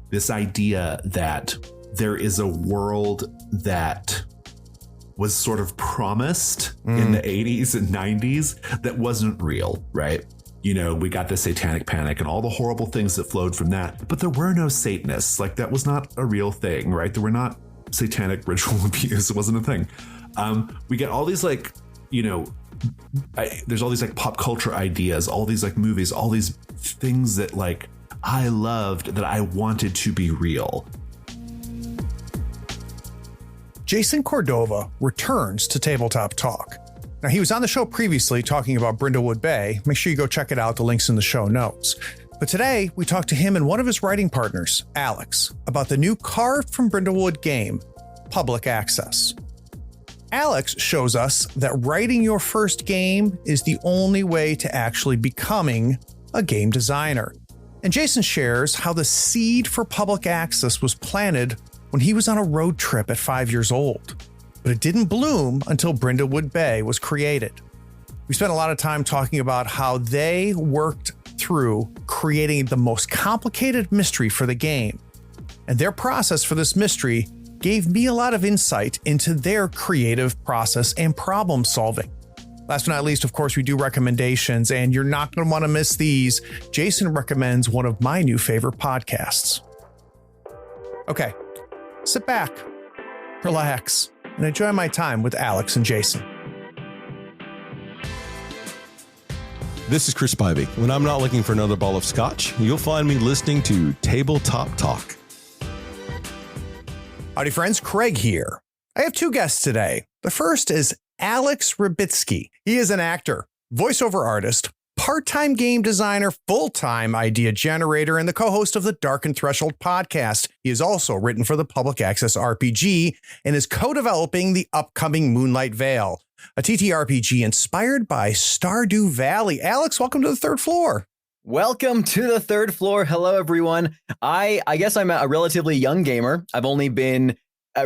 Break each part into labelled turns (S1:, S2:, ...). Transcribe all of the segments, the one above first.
S1: this idea that there is a world that was sort of promised in the 80s and 90s that wasn't real, right? You know, we got the satanic panic and all the horrible things that flowed from that, but there were no Satanists. Like, that was not a real thing, right? There were not satanic ritual abuse. It wasn't a thing. We get all these, like, you know, there's all these like pop culture ideas, all these like movies, all these things that like I loved that I wanted to be real.
S2: Jason Cordova returns to Tabletop Talk. Now, he was on the show previously talking about Brindlewood Bay. Make sure you go check it out. The link's in the show notes. But today we talked to him and one of his writing partners, Alex, about the new Carved from Brindlewood game, Public Access. Alex shows us that writing your first game is the only way to actually becoming a game designer. And Jason shares how the seed for Public Access was planted when he was on a road trip at 5 years old. But it didn't bloom until Brindlewood Bay was created. We spent a lot of time talking about how they worked through creating the most complicated mystery for the game. And their process for this mystery gave me a lot of insight into their creative process and problem solving. Last but not least, of course, we do recommendations, and you're not going to want to miss these. Jason recommends one of my new favorite podcasts. Okay, sit back, relax, and enjoy my time with Alex and Jason.
S3: This is Chris Spivey. When I'm not looking for another bottle of scotch, you'll find me listening to Tabletop Talk.
S2: Howdy, friends. Craig here. I have two guests today. The first is Alex Rybitski. He is an actor, voiceover artist, part-time game designer, full-time idea generator, and the co-host of the Dark and Threshold podcast. He has also written for the Public Access RPG and is co-developing the upcoming Moonlight Vale, a TTRPG inspired by Stardew Valley. Alex, welcome to the third floor.
S4: Welcome to the third floor. Hello, everyone. I guess I'm a relatively young gamer. I've only been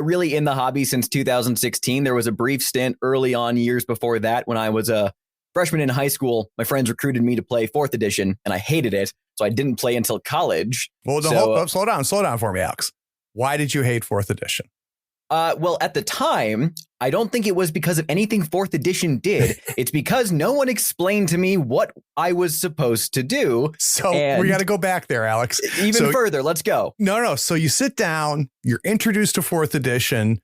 S4: really in the hobby since 2016. There was a brief stint early on years before that when I was a freshman in high school. My friends recruited me to play 4th edition, and I hated it, so I didn't play until college.
S2: Well, slow down for me, Alex. Why did you hate 4th edition?
S4: Well, at the time, I don't think it was because of anything 4th edition did. It's because no one explained to me what I was supposed to do.
S2: So we got to go back there, Alex.
S4: Even further, let's go.
S2: No. So you sit down, you're introduced to 4th edition.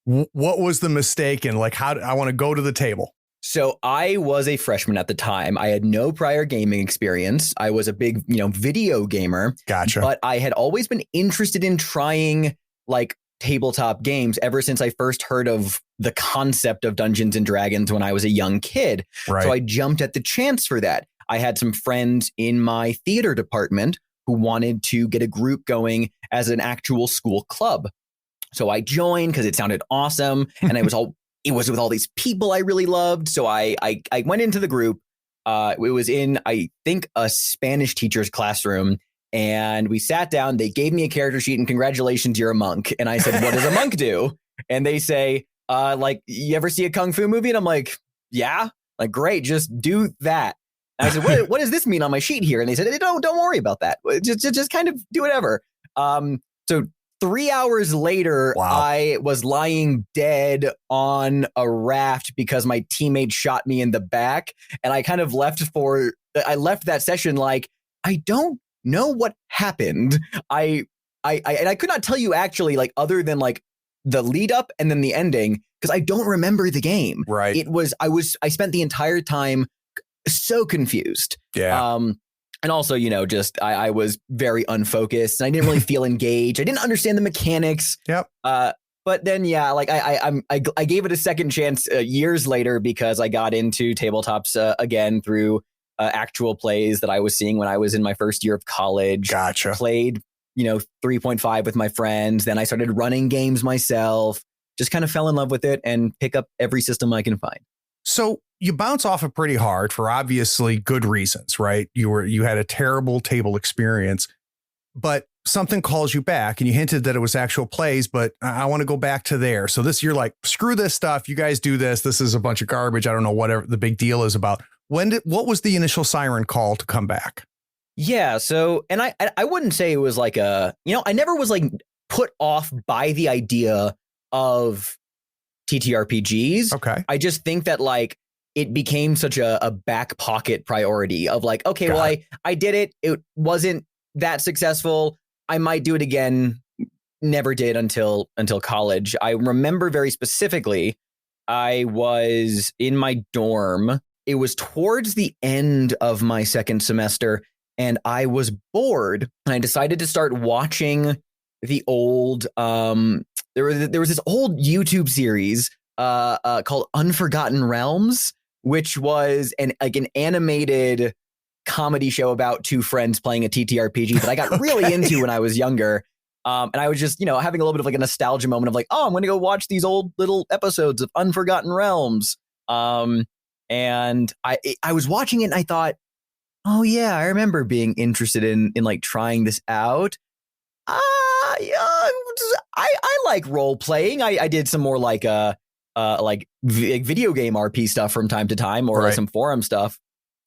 S2: What was the mistake? And like, I want to go to the table.
S4: So I was a freshman at the time. I had no prior gaming experience. I was a big, video gamer.
S2: Gotcha.
S4: But I had always been interested in trying like tabletop games ever since I first heard of the concept of Dungeons and Dragons when I was a young kid.
S2: Right.
S4: So I jumped at the chance for that. I had some friends in my theater department who wanted to get a group going as an actual school club. So I joined because it sounded awesome. And it was with all these people I really loved. So I went into the group. It was in, I think, a Spanish teacher's classroom. And we sat down, they gave me a character sheet and congratulations, you're a monk. And I said, what does a monk do? And they say, like, you ever see a Kung Fu movie? And I'm like, yeah, like, great, just do that. And I said, what does this mean on my sheet here? And they said, don't worry about that. Just kind of do whatever. So 3 hours later, wow. I was lying dead on a raft because my teammate shot me in the back. And I kind of left that session like, I don't know what happened. I could not tell you actually, like, other than like the lead up and then the ending, because I don't remember the game.
S2: Right.
S4: I spent the entire time so confused.
S2: Yeah.
S4: And also, just I was very unfocused and I didn't really feel engaged. I didn't understand the mechanics.
S2: Yep.
S4: But then, yeah, like I gave it a second chance years later because I got into tabletops again through actual plays that I was seeing when I was in my first year of college.
S2: Gotcha.
S4: Played, 3.5 with my friends. Then I started running games myself, just kind of fell in love with it and pick up every system I can find.
S2: So you bounce off it pretty hard for obviously good reasons, right? You had a terrible table experience, but something calls you back and you hinted that it was actual plays, but I want to go back to there. So you're like, screw this stuff. You guys do this. This is a bunch of garbage. I don't know whatever the big deal is about. What was the initial siren call to come back?
S4: Yeah. So, and I wouldn't say it was like I never was like put off by the idea of TTRPGs.
S2: Okay.
S4: I just think that like it became such a back pocket priority of like, okay, well, I did it. It wasn't that successful. I might do it again. Never did until college. I remember very specifically, I was in my dorm. It was towards the end of my second semester, and I was bored, and I decided to start watching the old. There was this old YouTube series called Unforgotten Realms, which was an animated comedy show about two friends playing a TTRPG that I got really into when I was younger. And I was just, having a little bit of like a nostalgia moment of like, oh, I'm going to go watch these old little episodes of Unforgotten Realms. And I was watching it and I thought, oh yeah, I remember being interested in like trying this out. Yeah, I like role playing. I did some more like video game RP stuff from time to time, or some forum stuff.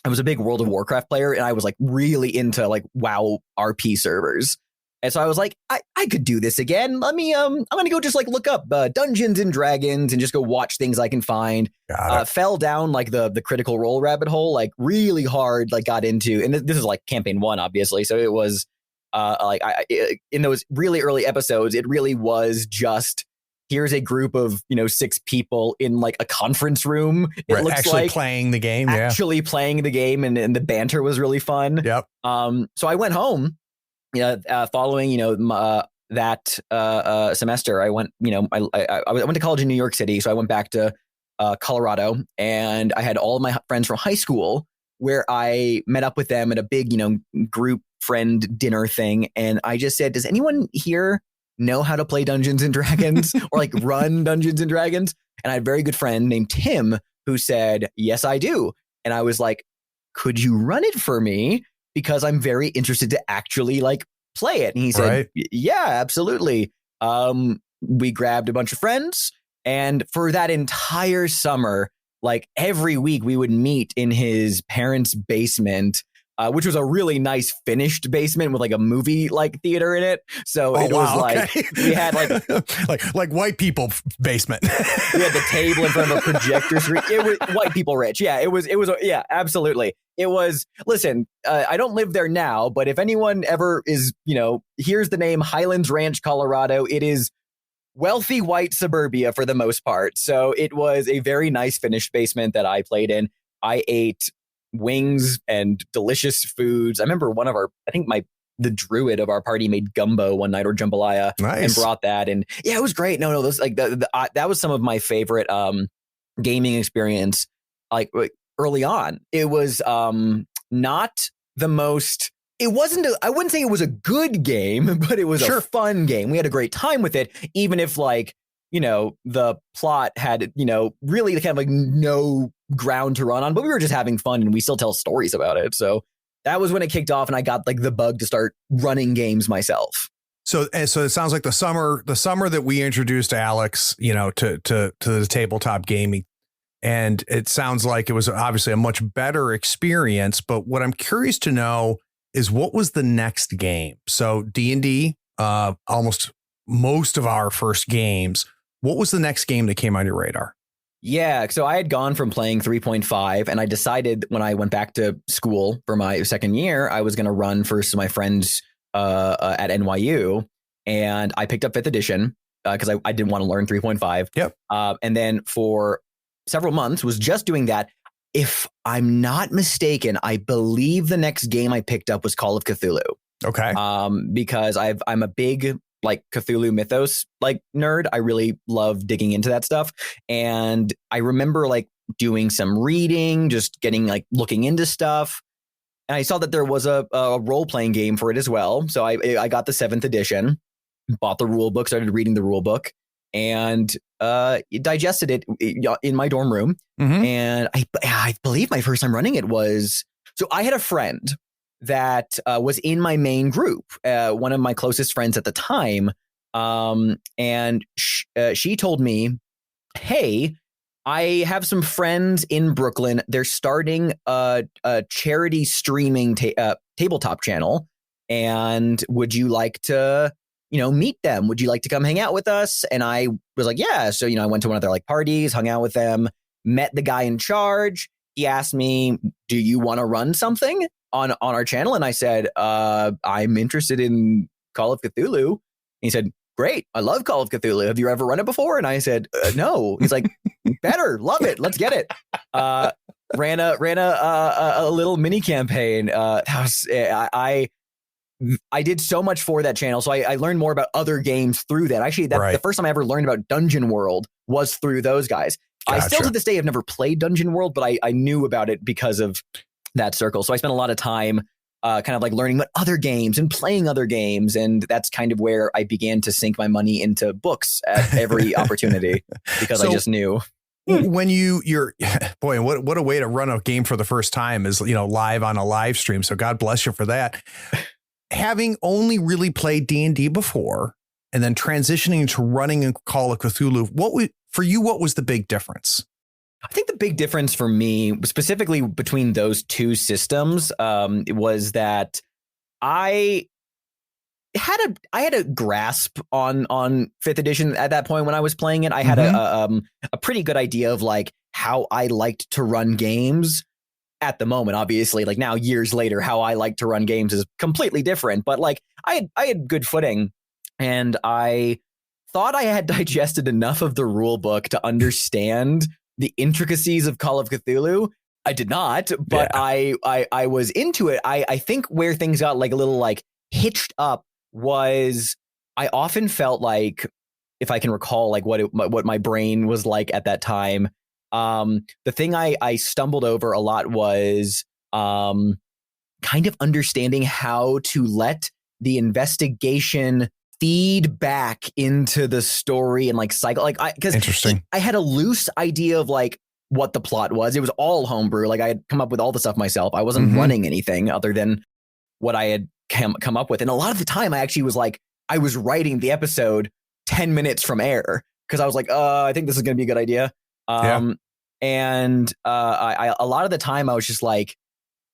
S4: I was a big World of Warcraft player, and I was like really into like WoW RP servers. And so I was like, I could do this again. Let me I'm gonna go just like look up Dungeons and Dragons and just go watch things I can find. Fell down like the Critical Role rabbit hole, like really hard. Like got into, and this is like campaign 1, obviously. So it was in those really early episodes, it really was just, here's a group of 6 people in like a conference room. It looks
S2: actually
S4: like
S2: playing the game,
S4: actually playing the game, and the banter was really fun.
S2: Yep.
S4: So I went home. Following that semester, I went I went to college in New York City, so I went back to Colorado, and I had all of my friends from high school where I met up with them at a big group friend dinner thing, and I just said, does anyone here know how to play Dungeons and Dragons or like run Dungeons and Dragons? And I had a very good friend named Tim who said, yes, I do. And I was like, could you run it for me? Because I'm very interested to actually like play it. And he said, yeah, absolutely. We grabbed a bunch of friends, and for that entire summer, like every week we would meet in his parents' basement, which was a really nice finished basement with like a movie like theater in it. So it was like we had
S2: like white people basement.
S4: We had the table in front of a projector screen. It was white people rich. Yeah, it was. Yeah, absolutely. It was. Listen, I don't live there now, but if anyone ever is, here's the name Highlands Ranch, Colorado. It is wealthy white suburbia for the most part. So it was a very nice finished basement that I played in. I ate wings and delicious foods. I remember the druid of our party made gumbo one night, or jambalaya, and brought that. And yeah, it was great. No, those like that was some of my favorite gaming experience. Like early on, it was not the most. It wasn't. I wouldn't say it was a good game, but it was a fun game. We had a great time with it, even if like the plot had really kind of like no ground to run on, but we were just having fun, and we still tell stories about it. So that was when it kicked off, and I got like the bug to start running games myself.
S2: So it sounds like the summer that we introduced Alex, to the tabletop gaming, and it sounds like it was obviously a much better experience. But what I'm curious to know is, what was the next game? So D&D, almost most of our first games. What was the next game that came on your radar?
S4: Yeah, so I had gone from playing 3.5, and I decided when I went back to school for my second year, I was going to run for some of my friends at NYU, and I picked up 5th edition because I didn't want to learn 3.5.
S2: Yep.
S4: And then for several months was just doing that. If I'm not mistaken, I believe the next game I picked up was Call of Cthulhu.
S2: Okay.
S4: Because I'm a big like Cthulhu mythos like nerd. I really love digging into that stuff. And I remember like doing some reading, just getting like looking into stuff. And I saw that there was a role-playing game for it as well. So I got the 7th edition, bought the rule book, started reading the rule book, and digested it in my dorm room.
S2: Mm-hmm.
S4: And I believe my first time running it was, so I had a friend that was in my main group, one of my closest friends at the time. And she told me, hey, I have some friends in Brooklyn. They're starting a charity streaming tabletop channel. And would you like to, meet them? Would you like to come hang out with us? And I was like, yeah. So, I went to one of their like parties, hung out with them, met the guy in charge. He asked me, do you want to run something on our channel? And I said, I'm interested in Call of Cthulhu. And he said, great. I love Call of Cthulhu. Have you ever run it before? And I said, no. He's like, better. Love it. Let's get it. Ran a little mini campaign. I did so much for that channel. So I learned more about other games through that. Actually, the first time I ever learned about Dungeon World was through those guys. Gotcha. I still to this day have never played Dungeon World, but I knew about it because of that circle. So I spent a lot of time kind of like learning about other games and playing other games. And that's kind of where I began to sink my money into books at every opportunity because I just knew.
S2: When you're boy, what a way to run a game for the first time is, live on a live stream. So God bless you for that. Having only really played D&D before and then transitioning to running a Call of Cthulhu, what was the big difference?
S4: I think the big difference for me, specifically between those two systems, was that I had a grasp on 5th edition at that point when I was playing it. I had a pretty good idea of like how I liked to run games. At the moment, obviously, like now years later, how I like to run games is completely different. But like I had good footing, and I thought I had digested enough of the rule book to understand the intricacies of Call of Cthulhu. I did not, but yeah. I was into it. I think where things got like a little like hitched up was I often felt like, if I can recall like what my brain was like at that time. The thing I stumbled over a lot was kind of understanding how to let the investigation feed back into the story and like cycle. Like because
S2: interesting.
S4: I had a loose idea of like what the plot was. It was all homebrew. Like I had come up with all the stuff myself. I wasn't running anything other than what I had come up with. And a lot of the time I actually was like, I was writing the episode 10 minutes from air because I was like, I think this is going to be a good idea. And I a lot of the time I was just like,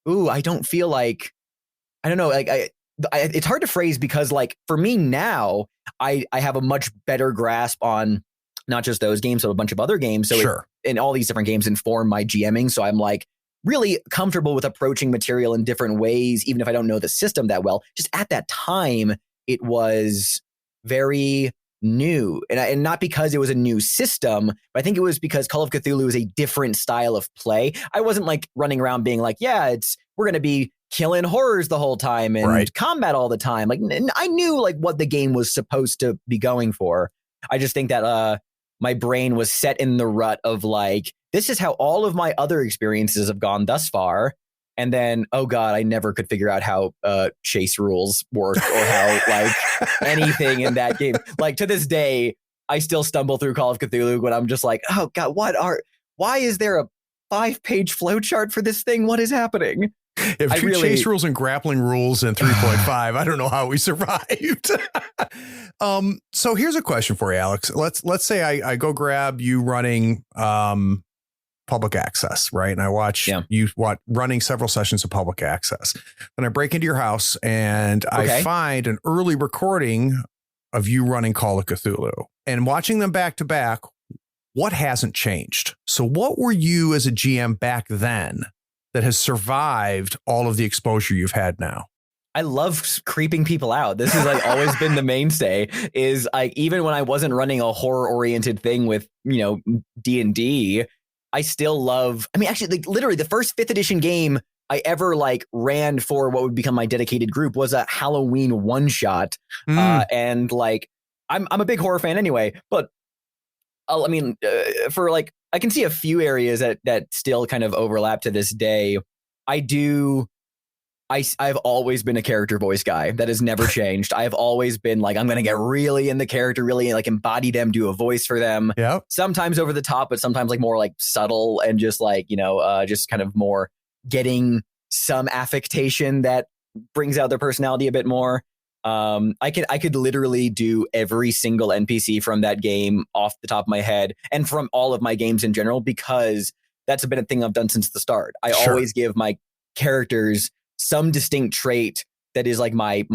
S4: ooh, I don't feel like, I don't know, like it's hard to phrase because like for me now, I have a much better grasp on not just those games, but a bunch of other games. So and all these different games inform my GMing. So I'm like really comfortable with approaching material in different ways, even if I don't know the system that well. Just at that time, it was very new, and not because it was a new system, but I think it was because Call of Cthulhu is a different style of play. I wasn't like running around being like, we're going to be killing horrors the whole time and combat all the time. Like I knew like what the game was supposed to be going for. I just think that my brain was set in the rut of like, this is how all of my other experiences have gone thus far. And then, oh God, I never could figure out how chase rules work or how like anything in that game. Like to this day, I still stumble through Call of Cthulhu when I'm just like, oh God, why is there a 5-page flowchart for this thing? What is happening?
S2: If chase rules and grappling rules in 3.5, I don't know how we survived. So here's a question for you, Alex. Let's say I go grab you running public access, right? And I watch you running several sessions of public access. Then I break into your house and I find an early recording of you running Call of Cthulhu and watching them back to back. What hasn't changed? So what were you as a GM back then that has survived all of the exposure you've had now?
S4: I love creeping people out. This has like always been the mainstay is like, even when I wasn't running a horror oriented thing with, D&D, I still love, actually like literally the first 5th edition game I ever like ran for what would become my dedicated group was a Halloween one shot. And like, I'm a big horror fan anyway, but for like, I can see a few areas that still kind of overlap to this day. I've always been a character voice guy. That has never changed. I've always been like, I'm going to get really in the character, really like embody them, do a voice for them.
S2: Yeah.
S4: Sometimes over the top, but sometimes like more like subtle and just like, just kind of more getting some affectation that brings out their personality a bit more. I could literally do every single NPC from that game off the top of my head and from all of my games in general, because that's been a thing I've done since the start. I always give my characters some distinct trait that is like my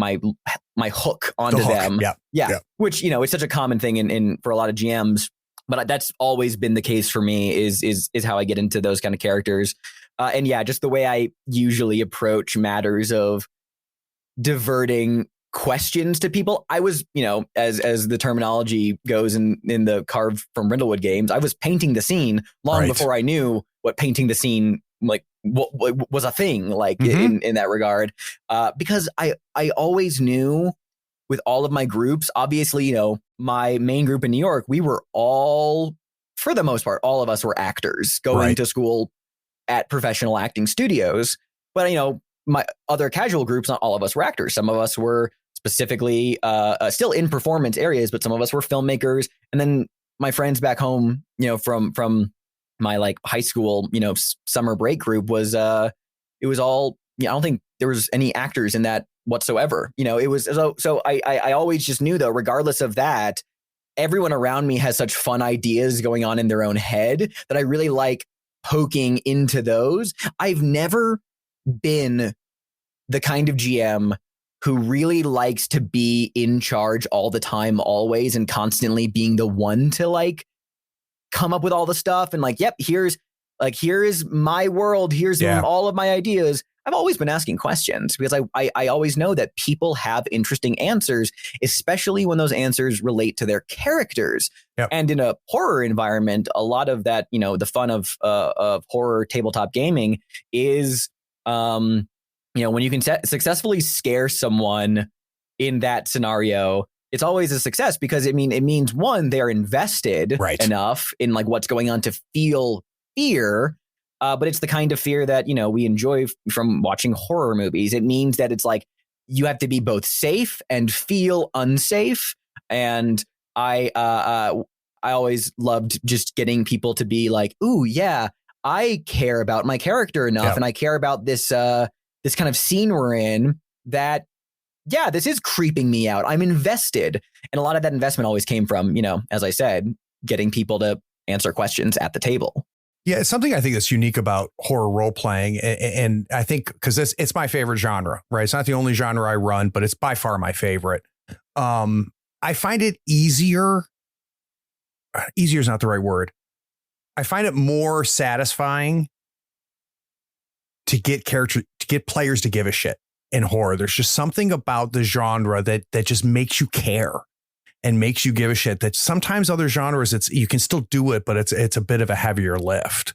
S4: hook onto them. Yeah. Which, it's such a common thing in for a lot of GMs, but that's always been the case for me is how I get into those kind of characters. And yeah, just the way I usually approach matters of diverting questions to people. I was, as the terminology goes in the Carve from Brindlewood games, I was painting the scene long before I knew what painting the scene like what was a thing like in that regard. Because I always knew with all of my groups, obviously, my main group in New York, we were all, for the most part, all of us were actors going to school at professional acting studios. But, my other casual groups, not all of us were actors. Some of us were specifically still in performance areas, but some of us were filmmakers. And then my friends back home, from my like high school, summer break group was it was all, I don't think there was any actors in that whatsoever. It was so I always just knew, though, regardless of that, everyone around me has such fun ideas going on in their own head that I really like poking into those. I've never been the kind of GM who really likes to be in charge all the time, always, and constantly being the one to like come up with all the stuff and like, yep, here is my world. Here's all of my ideas. I've always been asking questions because I always know that people have interesting answers, especially when those answers relate to their characters. Yep. And in a horror environment, a lot of that, the fun of horror tabletop gaming is, when you can successfully scare someone in that scenario, it's always a success because it means one, they're invested enough in like what's going on to feel fear. But it's the kind of fear that, we enjoy from watching horror movies. It means that it's like you have to be both safe and feel unsafe. And I always loved just getting people to be like, ooh, yeah, I care about my character enough and I care about this this kind of scene we're in that, yeah, this is creeping me out. I'm invested. And a lot of that investment always came from, as I said, getting people to answer questions at the table.
S2: Yeah, it's something I think that's unique about horror role playing. And I think because it's my favorite genre, right? It's not the only genre I run, but it's by far my favorite. I find it easier. Easier is not the right word. I find it more satisfying to get players to give a shit in horror. There's just something about the genre that just makes you care and makes you give a shit that sometimes other genres, you can still do it, but it's a bit of a heavier lift.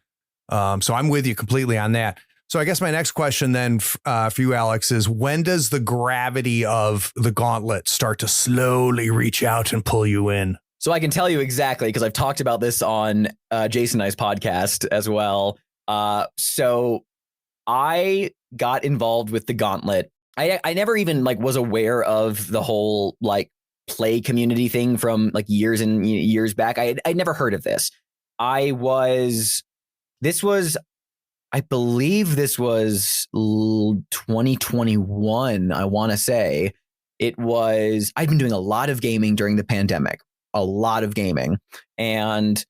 S2: So I'm with you completely on that. So I guess my next question then for you, Alex, is when does the gravity of the Gauntlet start to slowly reach out and pull you in?
S4: So I can tell you exactly, because I've talked about this on Jason and I's podcast as well. So I got involved with the Gauntlet. I never even was aware of the whole play community thing from years and years back. I'd never heard of this. I believe this was 2021. I want to say it was. I've been doing a lot of gaming during the pandemic, and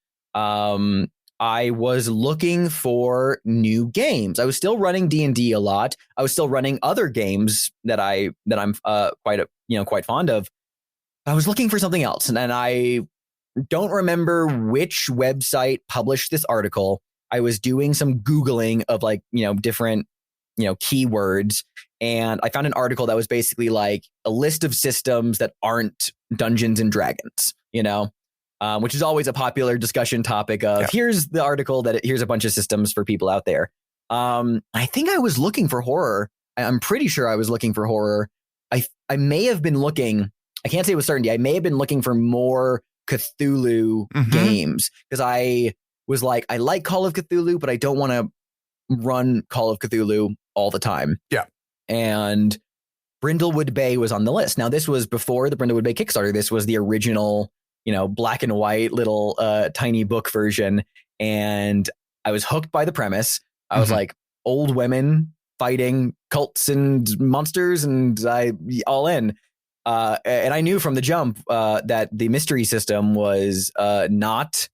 S4: I was looking for new games. I was still running D&D a lot. I was still running other games that I'm quite fond of. I was looking for something else, and I don't remember which website published this article. I was doing some Googling of different keywords, and I found an article that was basically a list of systems that aren't Dungeons and Dragons, which is always a popular discussion topic of here's the article here's a bunch of systems for people out there. I think I was looking for horror. I'm pretty sure I was looking for horror. I may have been looking, I can't say with certainty, I may have been looking for more Cthulhu games, because I was I like Call of Cthulhu, but I don't want to run Call of Cthulhu all the time.
S2: Yeah.
S4: And Brindlewood Bay was on the list. Now, this was before the Brindlewood Bay Kickstarter. This was the original, black and white little tiny book version. And I was hooked by the premise. I was old women fighting cults and monsters, and I all in. and I knew from the jump that the mystery system was not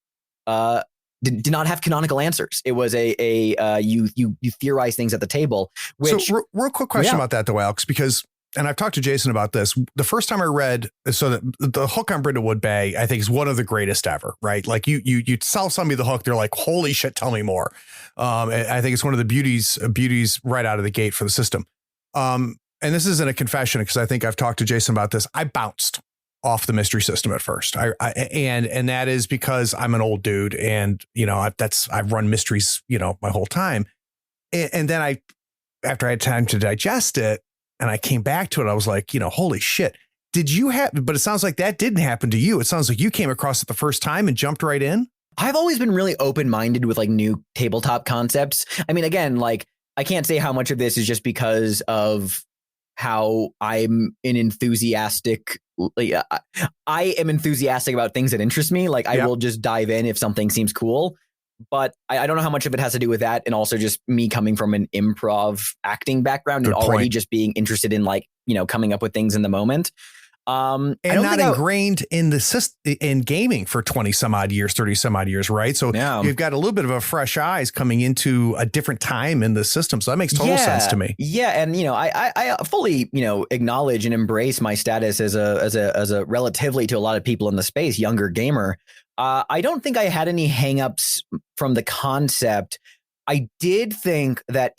S4: did not have canonical answers. It was you theorize things at the table. Which,
S2: so real quick question about that though, Alex, because, and I've talked to Jason about this. The first time I read, so that the hook on Brindlewood Bay, I think is one of the greatest ever, right? Like you sell somebody the hook, they're like, holy shit, tell me more. I think it's one of the beauties right out of the gate for the system. And this isn't a confession because I think I've talked to Jason about this. I bounced off the mystery system at first. And that is because I'm an old dude and, you know, I've run mysteries, you know, my whole time. And then after I had time to digest it and I came back to it, I was like, you know, holy shit. But it sounds like that didn't happen to you. It sounds like you came across it the first time and jumped right in.
S4: I've always been really open-minded with like new tabletop concepts. I mean, again, like I can't say how much of this is just because of how I'm an enthusiastic. I am enthusiastic about things that interest me. Like I will just dive in if something seems cool. But I don't know how much of it has to do with that. And also just me coming from an improv acting background and already just being interested in like, you know, coming up with things in the moment.
S2: And not ingrained in the system in gaming for 20 some odd years, 30 some odd years. Right. So you've got a little bit of a fresh eyes coming into a different time in the system. So that makes total sense to me.
S4: Yeah. And, you know, I fully, you know, acknowledge and embrace my status as a relatively to a lot of people in the space, younger gamer. I don't think I had any hangups from the concept. I did think that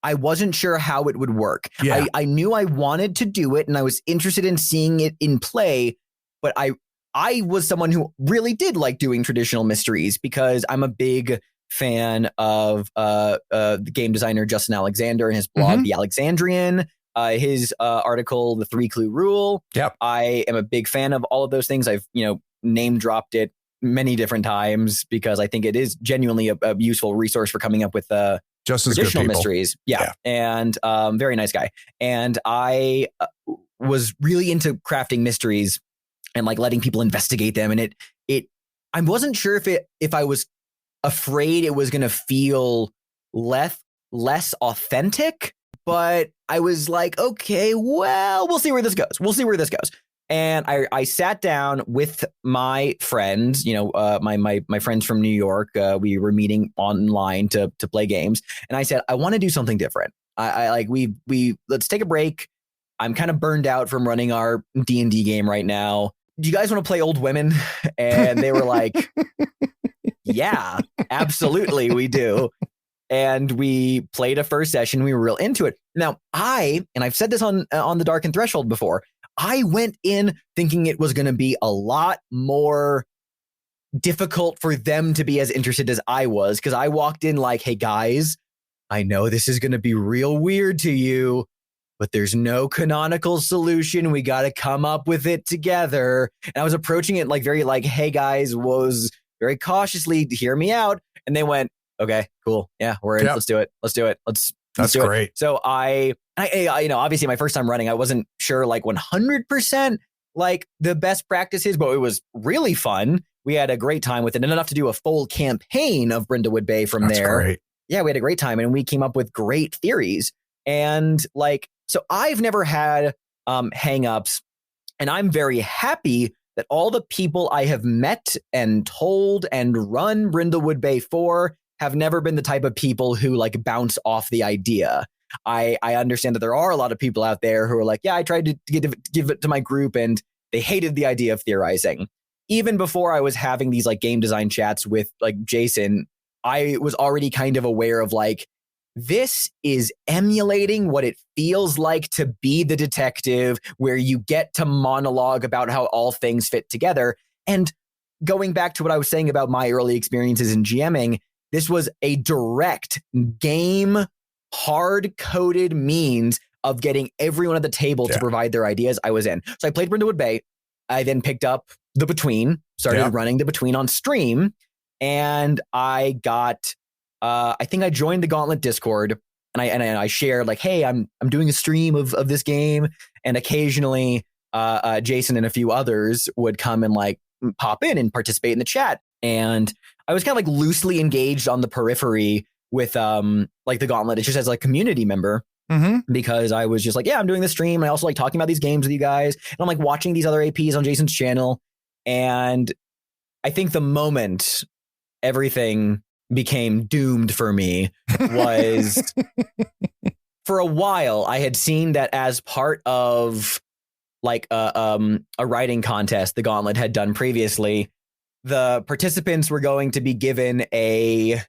S4: I wasn't sure how it would work. Yeah. I knew I wanted to do it and I was interested in seeing it in play, but I was someone who really did like doing traditional mysteries because I'm a big fan of the game designer Justin Alexander and his blog, The Alexandrian, his article, The 3-Clue Rule. Yep. I am a big fan of all of those things. I've, you know, name dropped it many different times because I think it is genuinely a useful resource for coming up with
S2: Justin's
S4: traditional mysteries. Yeah. And very nice guy. And I was really into crafting mysteries and like letting people investigate them. And I wasn't sure if I was afraid it was going to feel less authentic, but I was like, okay, well, we'll see where this goes. And I sat down with my friends, you know, my friends from New York. We were meeting online to play games, and I said, I want to do something different. I like let's take a break. I'm kind of burned out from running our D&D game right now. Do you guys want to play Old Women? And they were like, yeah, absolutely, we do. And we played a first session. We were real into it. Now, and I've said this on the Darkened Threshold before. I went in thinking it was going to be a lot more difficult for them to be as interested as I was, because I walked in like, hey, guys, I know this is going to be real weird to you, but there's no canonical solution. We got to come up with it together. And I was approaching it like very like, hey, guys, was very cautiously, hear me out. And they went, okay, cool. Yeah, we're in. Yep. Let's do it. That's great. It. So I, you know, obviously my first time running, I wasn't sure like 100% like the best practices, but it was really fun. We had a great time with it and enough to do a full campaign of Brindlewood Bay from there. That's great. Yeah, we had a great time and we came up with great theories. And like, so I've never had hangups, and I'm very happy that all the people I have met and told and run Brindlewood Bay for have never been the type of people who like bounce off the idea. I understand that there are a lot of people out there who are like, yeah, I tried to give it to my group and they hated the idea of theorizing. Even before I was having these like game design chats with like Jason, I was already kind of aware of like, this is emulating what it feels like to be the detective, where you get to monologue about how all things fit together. And going back to what I was saying about my early experiences in GMing, this was a direct game, hard-coded means of getting everyone at the table to provide their ideas. I was in. So I played Brindlewood Bay. I then picked up The Between, started running The Between on stream, and I got, I think I joined the Gauntlet Discord, and I shared like, hey, I'm doing a stream of this game, and occasionally Jason and a few others would come and like pop in and participate in the chat. And I was kind of like loosely engaged on the periphery with like the Gauntlet. It's just as like a community member. because I was just like, yeah, I'm doing this stream. I also like talking about these games with you guys. And I'm like watching these other APs on Jason's channel. And I think the moment everything became doomed for me was for a while I had seen that as part of like a writing contest the Gauntlet had done previously, the participants were going to be given an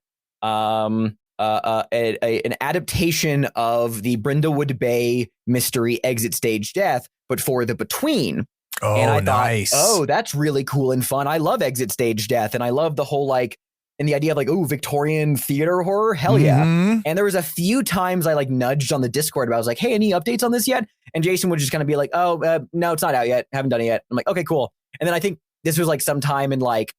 S4: adaptation of the Brindlewood Bay mystery Exit Stage Death, but for the Between.
S2: Oh,
S4: and I
S2: nice.
S4: thought, oh, that's really cool and fun. I love Exit Stage Death, and I love the whole like, and the idea of like, oh, Victorian theater horror, hell yeah. And there was a few times I like nudged on the Discord about, I was like, hey, any updates on this yet? And Jason would just kind of be like, oh, no, it's not out yet. Haven't done it yet. I'm like, okay, cool. And then I think this was like sometime in like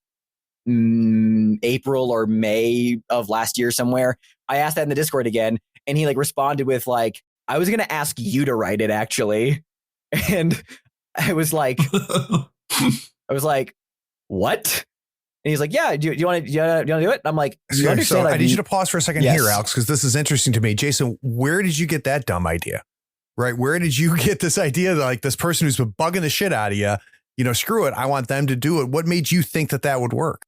S4: April or May of last year somewhere. I asked that in the Discord again, and he like responded with like, I was going to ask you to write it actually. And I was like, what? And he's like, yeah, do you want to do it? And I'm like, you understand?
S2: So I need you to pause for a second
S4: Yes.
S2: here, Alex, because this is interesting to me. Jason, where did you get that dumb idea? Right? Where did you get this idea that like this person who's been bugging the shit out of you, you know, screw it, I want them to do it. What made you think that that would work?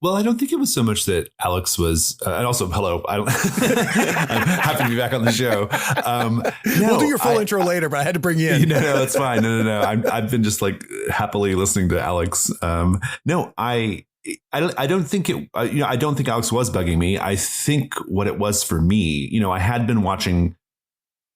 S1: Well, I don't think it was so much that Alex was, and also, hello, I'm happy to be back on the show.
S2: We'll do your full intro later, but I had to bring you in.
S1: No, it's fine. No. I've been just like happily listening to Alex. No, I don't think it, I don't think Alex was bugging me. I think what it was for me, I had been watching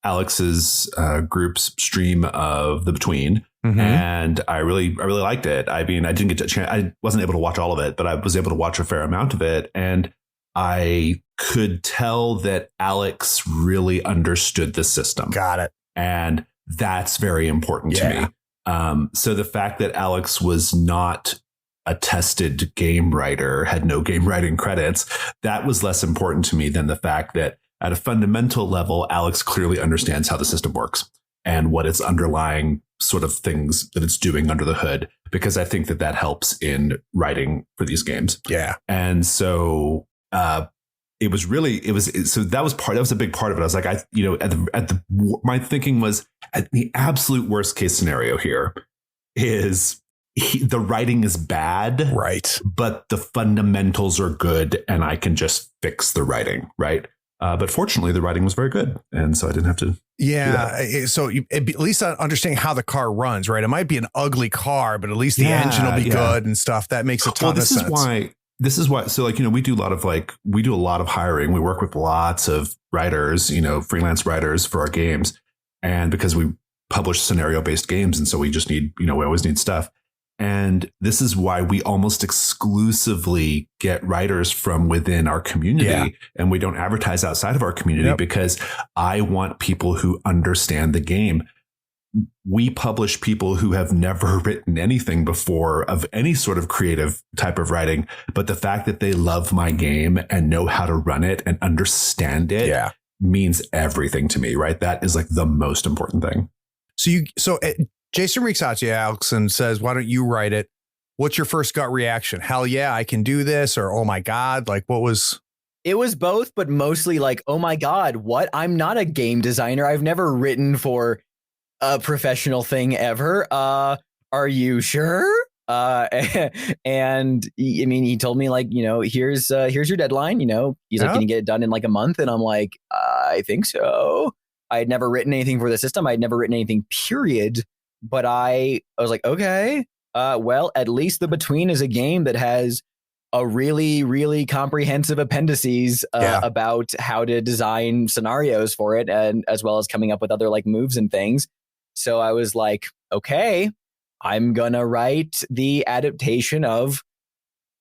S1: Alex's group's stream of The Between. And I really liked it. I mean, I didn't get to chance. I wasn't able to watch all of it, but I was able to watch a fair amount of it. And I could tell that Alex really understood the system.
S2: Got it.
S1: And that's very important to me. So the fact that Alex was not a tested game writer, had no game writing credits, that was less important to me than the fact that at a fundamental level, Alex clearly understands how the system works and what its underlying sort of things that it's doing under the hood, because I think that helps in writing for these games.
S2: Yeah.
S1: And so that was a big part of it. I was like, my thinking was at the absolute worst case scenario here is the writing is bad,
S2: right? But
S1: the fundamentals are good and I can just fix the writing. Right. But fortunately, the writing was very good. And so I didn't have to.
S2: Yeah. So at least understanding how the car runs, right? It might be an ugly car, but at least the engine will be good and stuff. That makes a ton of sense.
S1: This is why. So we do a lot of hiring. We work with lots of writers, freelance writers for our games. And because we publish scenario based games. And so we just need, we always need stuff. And this is why we almost exclusively get writers from within our community, and we don't advertise outside of our community because I want people who understand the game. We publish people who have never written anything before of any sort of creative type of writing. But the fact that they love my game and know how to run it and understand it means everything to me, right? That is like the most important thing.
S2: Jason reaches out to you, Alex, and says, why don't you write it? What's your first gut reaction? Hell yeah, I can do this. Or, oh my God, like what was?
S4: It was both, but mostly like, oh my God, what? I'm not a game designer. I've never written for a professional thing ever. Are you sure? And he told me like, here's your deadline. He's like, can you get it done in like a month? And I'm like, I think so. I had never written anything for the system. I had never written anything, period. But I was like, okay, well, at least The Between is a game that has a really, really comprehensive appendices about how to design scenarios for it, and as well as coming up with other like moves and things. So I was like, okay, I'm gonna write the adaptation of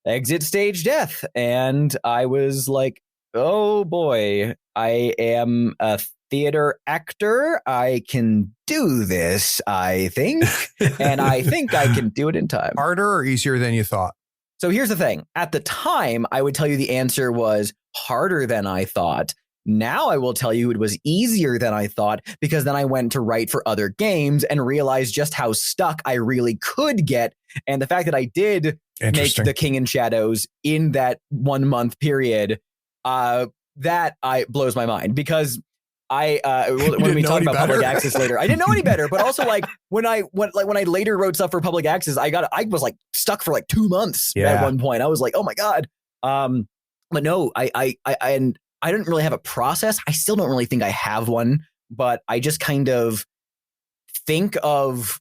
S4: Exit Stage Death. And I was like, oh boy, I am a theater actor. I can do this, I think. And I think I can do it in time.
S2: Harder or easier than you thought?
S4: So here's the thing. At the time, I would tell you the answer was harder than I thought. Now I will tell you it was easier than I thought, because then I went to write for other games and realized just how stuck I really could get. And the fact that I did make The King in Shadows in that 1 month period, that blows my mind, because when we talk about public access later, I didn't know any better. But also, like when I later wrote stuff for public access, I was like stuck for like 2 months at one point. I was like, oh my god. But no, I didn't really have a process. I still don't really think I have one, but I just kind of think of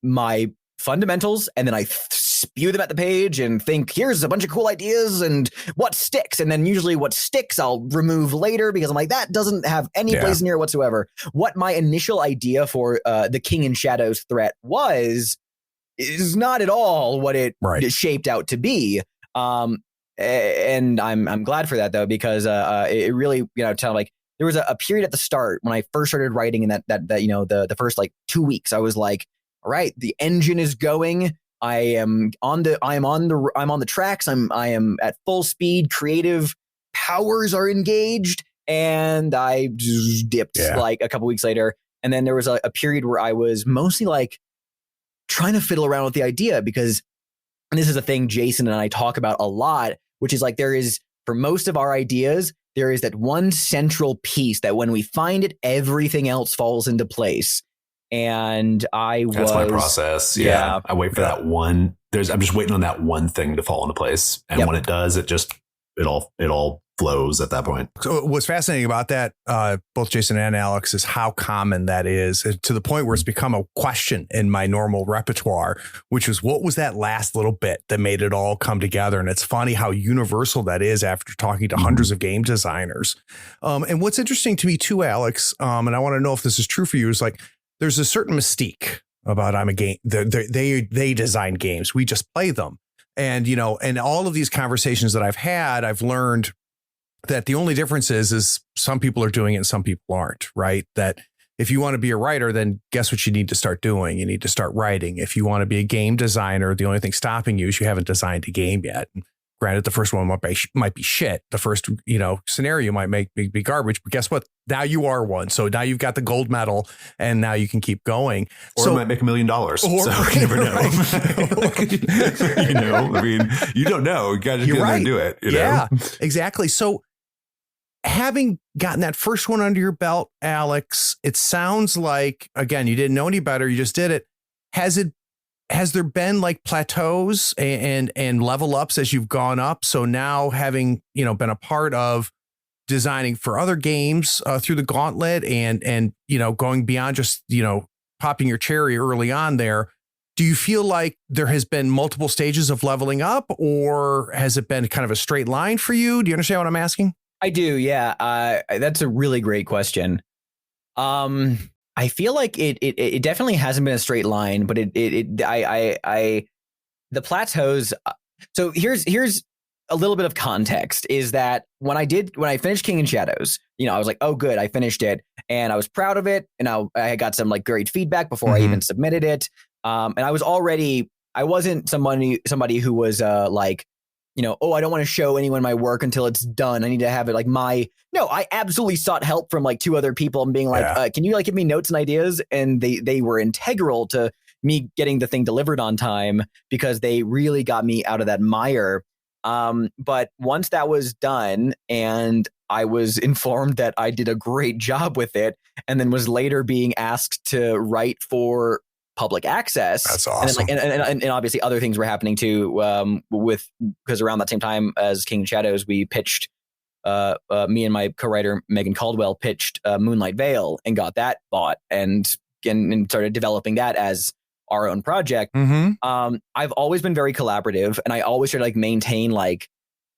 S4: my fundamentals and then I spew them at the page and think, here's a bunch of cool ideas and what sticks. And then usually what sticks I'll remove later because I'm like, that doesn't have any place in here whatsoever. What my initial idea for the King in Shadows threat is not at all what it shaped out to be. And I'm glad for that though, because it really, like there was a period at the start when I first started writing, and that the first like 2 weeks, I was like, all right, the engine is going. I'm on the tracks. I am at full speed. Creative powers are engaged, and I just dipped like a couple weeks later. And then there was a period where I was mostly like trying to fiddle around with the idea, because this is a thing Jason and I talk about a lot, which is like there is, for most of our ideas, there is that one central piece that when we find it, everything else falls into place. And that's
S1: my process. Yeah. I wait for that one. I'm just waiting on that one thing to fall into place. And when it does, it all flows at that point.
S2: So what's fascinating about that, both Jason and Alex, is how common that is, to the point where it's become a question in my normal repertoire, which is what was that last little bit that made it all come together? And it's funny how universal that is after talking to hundreds of game designers. And what's interesting to me too, Alex, and I want to know if this is true for you, is like, there's a certain mystique about I'm a game. They design games. We just play them. And, and all of these conversations that I've had, I've learned that the only difference is some people are doing it and some people aren't, right? That if you want to be a writer, then guess what you need to start doing? You need to start writing. If you want to be a game designer, the only thing stopping you is you haven't designed a game yet. And granted, the first one might be shit. The first, scenario might be garbage, but guess what? Now you are one. So now you've got the gold medal and now you can keep going.
S1: Or it might make $1 million. So you never know. I mean, you don't know. You got to get there and do it.
S2: Yeah, exactly. So having gotten that first one under your belt, Alex, it sounds like, again, you didn't know any better. You just did it. Has there been like plateaus and level ups as you've gone up? So now having, been a part of designing for other games through the Gauntlet and going beyond just, popping your cherry early on there, do you feel like there has been multiple stages of leveling up, or has it been kind of a straight line for you? Do you understand what I'm asking?
S4: I do. Yeah. That's a really great question. I feel like it definitely hasn't been a straight line, but the plateaus. So here's a little bit of context, is that when I finished King in Shadows, I was like, oh, good, I finished it, and I was proud of it, and I got some like great feedback before I even submitted it, and I wasn't somebody who was like, oh, I don't want to show anyone my work until it's done. I need to have it like no, I absolutely sought help from like 2 other people and being like, can you like give me notes and ideas? And they were integral to me getting the thing delivered on time, because they really got me out of that mire. But once that was done and I was informed that I did a great job with it, and then was later being asked to write for public access.
S2: That's awesome.
S4: And obviously other things were happening too, because around that same time as King in Shadows, we pitched, me and my co-writer Megan Caldwell pitched Moonlight Vale and got that bought and started developing that as our own project. I've always been very collaborative, and I always try to like maintain like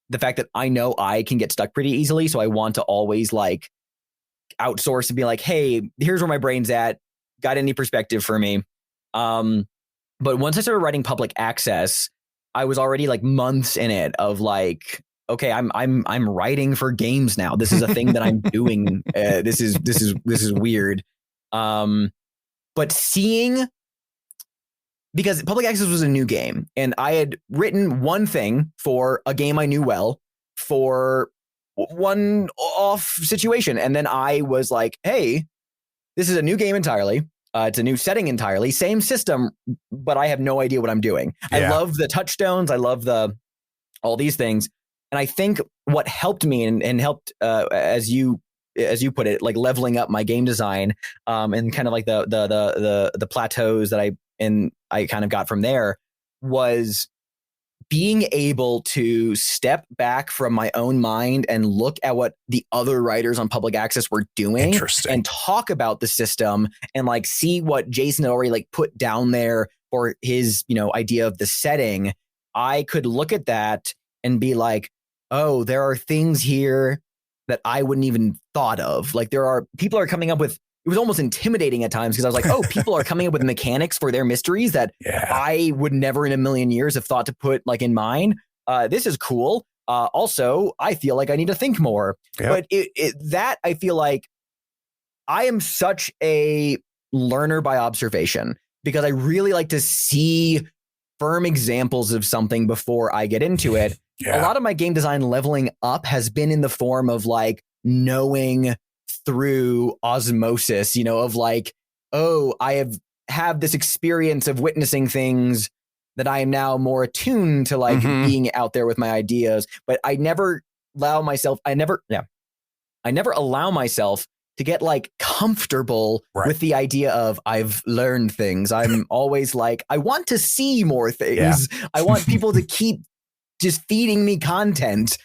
S4: the fact that I know I can get stuck pretty easily. So I want to always like outsource and be like, hey, here's where my brain's at. Got any perspective for me? But once I started writing public access, I was already like months in it of like, okay, I'm writing for games now. This is a thing that I'm doing. This is weird. But seeing, because public access was a new game, and I had written one thing for a game I knew well for one off situation, and then I was like, hey, this is a new game entirely. It's a new setting entirely, same system, but I have no idea what I'm doing. Yeah. I love the touchstones. I love all these things. And I think what helped me and helped, as you as you put it, like leveling up my game design, and kind of like the plateaus that I kind of got from there, was being able to step back from my own mind and look at what the other writers on public access were doing and talk about the system and like see what Jason had already like put down there for his, idea of the setting. I could look at that and be like, oh, there are things here that I wouldn't even thought of. Like people are coming up with, it was almost intimidating at times because I was like, oh, people are coming up with mechanics for their mysteries that I would never in a million years have thought to put like in mine. This is cool. Also, I feel like I need to think more. Yep. But that I feel like I am such a learner by observation because I really like to see firm examples of something before I get into it. Yeah. A lot of my game design leveling up has been in the form of like knowing through osmosis, of like, oh, I have this experience of witnessing things that I am now more attuned to like being out there with my ideas, but I never allow myself to get like comfortable with the idea of I've learned things. I'm always like, I want to see more things. Yeah. I want people to keep just feeding me content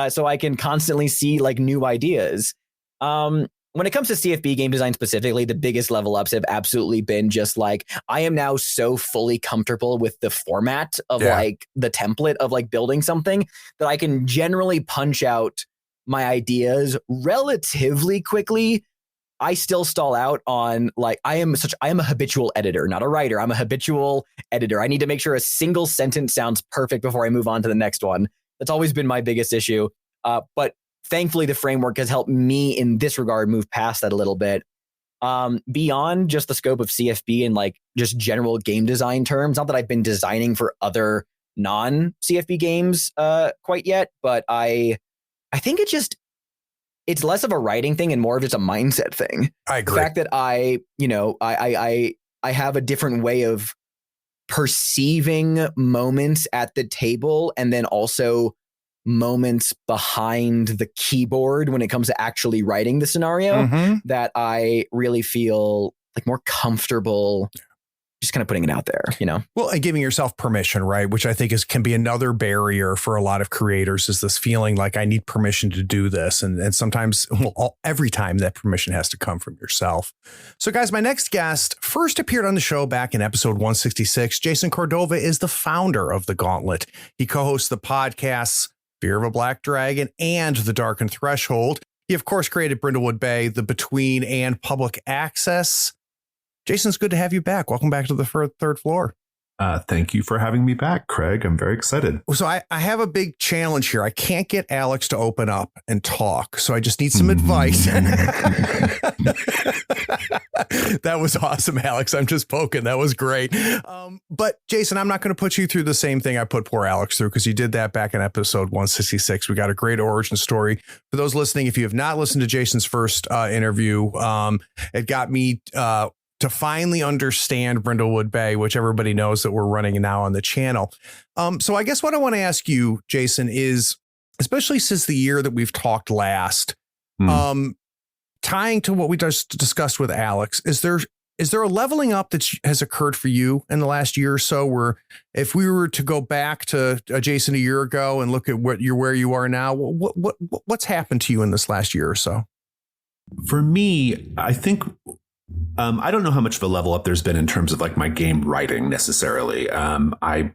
S4: so I can constantly see like new ideas. When it comes to CFB game design specifically, the biggest level ups have absolutely been just like, I am now so fully comfortable with the format of like the template of like building something that I can generally punch out my ideas relatively quickly. I still stall out on like, I am a habitual editor, not a writer. I'm a habitual editor. I need to make sure a single sentence sounds perfect before I move on to the next one. That's always been my biggest issue. But thankfully, the framework has helped me in this regard move past that a little bit. Beyond just the scope of CFB and like just general game design terms, not that I've been designing for other non-CFB games quite yet, but I think it's less of a writing thing and more of just a mindset thing.
S2: I agree.
S4: The fact that I have a different way of perceiving moments at the table and then also moments behind the keyboard when it comes to actually writing the scenario that I really feel like more comfortable just kind of putting it out there,
S2: Well, and giving yourself permission, right? Which I think can be another barrier for a lot of creators, is this feeling like I need permission to do this. And sometimes, every time that permission has to come from yourself. So guys, my next guest first appeared on the show back in episode 166. Jason Cordova is the founder of the Gauntlet. He co-hosts the podcasts Fear of a Black Dragon and The Darkened Threshold. He, of course, created Brindlewood Bay, The Between, and Public Access. Jason, it's good to have you back. Welcome back to the third floor.
S1: Thank you for having me back, Craig. I'm very excited.
S2: So I have a big challenge here. I can't get Alex to open up and talk, so I just need some advice. That was awesome, Alex. I'm just poking. That was great. But Jason, I'm not going to put you through the same thing I put poor Alex through, because you did that back in episode 166. We got a great origin story. For those listening, if you have not listened to Jason's first interview, it got me to finally understand Brindlewood Bay, which everybody knows that we're running now on the channel. So I guess what I want to ask you, Jason, is, especially since the year that we've talked last, tying to what we just discussed with Alex, is there a leveling up that has occurred for you in the last year or so, where if we were to go back to Jason a year ago and look at where you are now, what's happened to you in this last year or so?
S1: For me, I think I don't know how much of a level up there's been in terms of like my game writing necessarily. I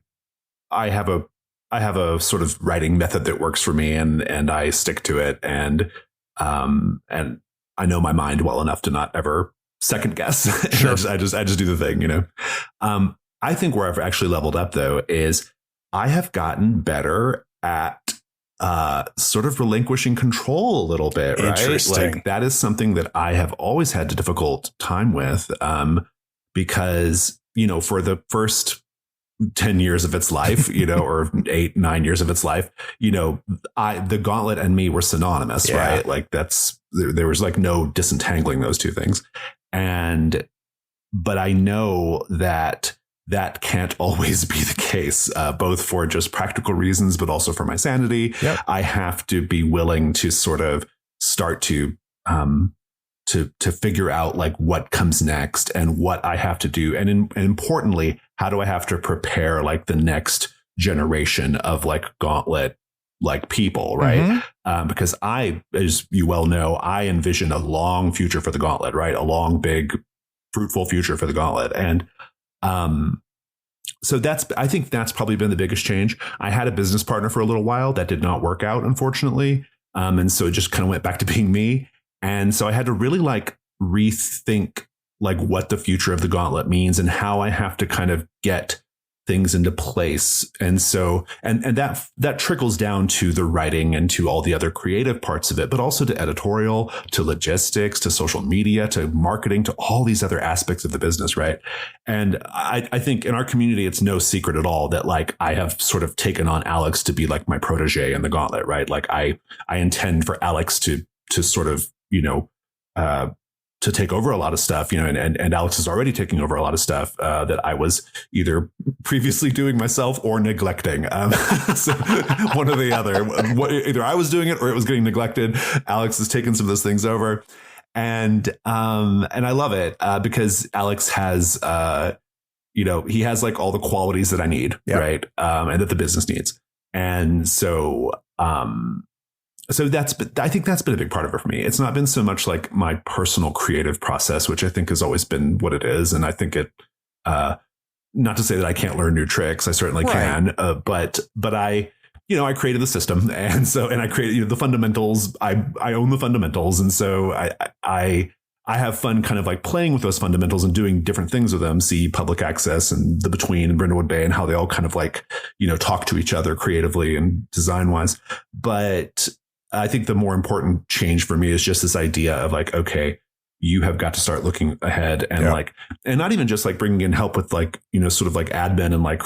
S1: have a sort of writing method that works for me, and I stick to it, and I know my mind well enough to not ever second guess. Sure. I just do the thing, I think where I've actually leveled up though is I have gotten better at sort of relinquishing control a little bit, right? Like that is something that I have always had a difficult time with, because, for the first 10 years of its life, or 8-9 years of its life, the Gauntlet and me were synonymous, right? Like there was like no disentangling those two things. But I know that can't always be the case, both for just practical reasons, but also for my sanity. Yep. I have to be willing to sort of start to to figure out like what comes next and what I have to do. And importantly, how do I have to prepare like the next generation of like Gauntlet like people, right? Because I, as you well know, I envision a long future for the Gauntlet, right? A long, big, fruitful future for the Gauntlet. And so I think that's probably been the biggest change. I had a business partner for a little while that did not work out, unfortunately. And so it just kind of went back to being me. And so I had to really like rethink like what the future of the Gauntlet means and how I have to kind of get things into place. And so, and that trickles down to the writing and to all the other creative parts of it, but also to editorial, to logistics, to social media, to marketing, to all these other aspects of the business. Right. And I think in our community, it's no secret at all that like I have sort of taken on Alex to be like my protege in the Gauntlet, right? Like I intend for Alex to sort of, to take over a lot of stuff, and Alex is already taking over a lot of stuff that I was either previously doing myself or neglecting. So one or the other, either I was doing it or it was getting neglected. Alex has taken some of those things over, and I love it because Alex has, he has like all the qualities that I need, right, and that the business needs, and so. So I think that's been a big part of it for me. It's not been so much like my personal creative process, which I think has always been what it is. And I think it, not to say that I can't learn new tricks. I certainly can. But I created the system. And I created the fundamentals. I own the fundamentals. And so I have fun kind of like playing with those fundamentals and doing different things with them. See Public Access and The Between and Brindlewood Bay and how they all kind of like, talk to each other creatively and design wise. But I think the more important change for me is just this idea of like, okay, you have got to start looking ahead and and not even just like bringing in help with like, sort of like admin and like,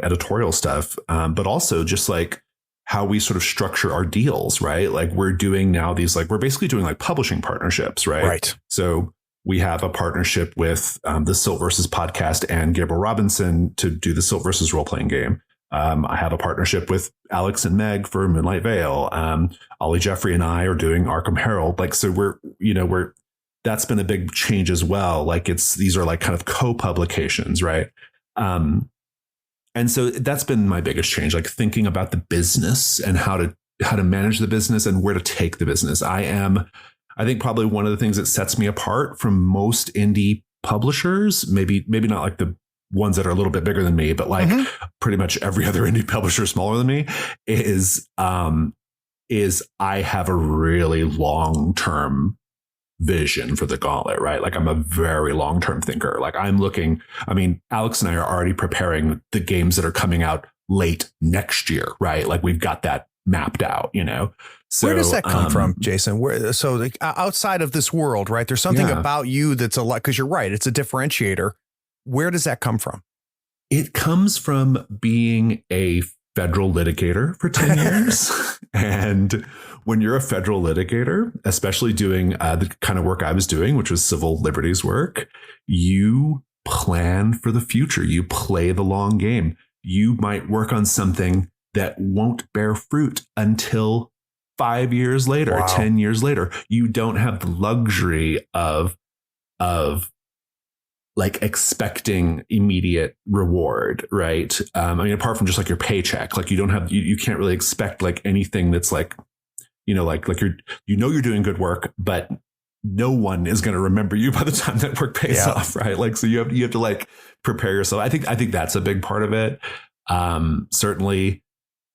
S1: editorial stuff, but also just like how we sort of structure our deals, right? Like we're doing now these, like, we're basically doing like publishing partnerships, right? Right. So we have a partnership with the Silt Versus podcast and Gabriel Robinson to do the Silt Versus role-playing game. I have a partnership with Alex and Meg for Moonlight Vale. Ollie Jeffrey and I are doing Arkham Herald. Like, so that's been a big change as well. Like these are like kind of co-publications, right? And so that's been my biggest change, like thinking about the business and how to manage the business and where to take the business. I think probably one of the things that sets me apart from most indie publishers, maybe not like the ones that are a little bit bigger than me, but like pretty much every other indie publisher smaller than me is I have a really long-term vision for the Gauntlet, right? Like I'm a very long-term thinker. Like Alex and I are already preparing the games that are coming out late next year, right? Like we've got that mapped out, So
S2: where does that come from, Jason? Outside of this world, right? There's something about you that's a lot, because you're right. It's a differentiator. Where does that come from?
S1: It comes from being a federal litigator for 10 years. And when you're a federal litigator, especially doing the kind of work I was doing, which was civil liberties work, you plan for the future. You play the long game. You might work on something that won't bear fruit until 5 years later, 10 years later. You don't have the luxury of like expecting immediate reward, right? Apart from just like your paycheck, like you can't really expect like anything that's like, like you're doing good work, but no one is going to remember you by the time that work pays off, right? Like, so you have to like prepare yourself. I think that's a big part of it. Certainly.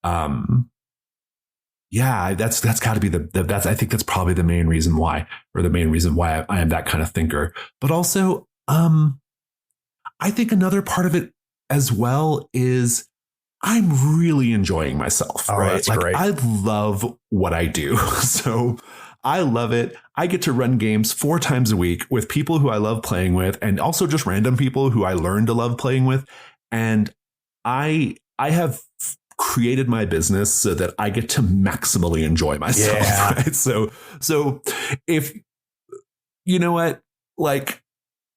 S1: That's got to be I think that's probably the main reason why I am that kind of thinker, but also, I think another part of it as well is I'm really enjoying myself, right? That's like great. I love what I do. So I love it. I get to run games 4 times a week with people who I love playing with, and also just random people who I learned to love playing with. And I have created my business so that I get to maximally enjoy myself. Yeah. Right? So if like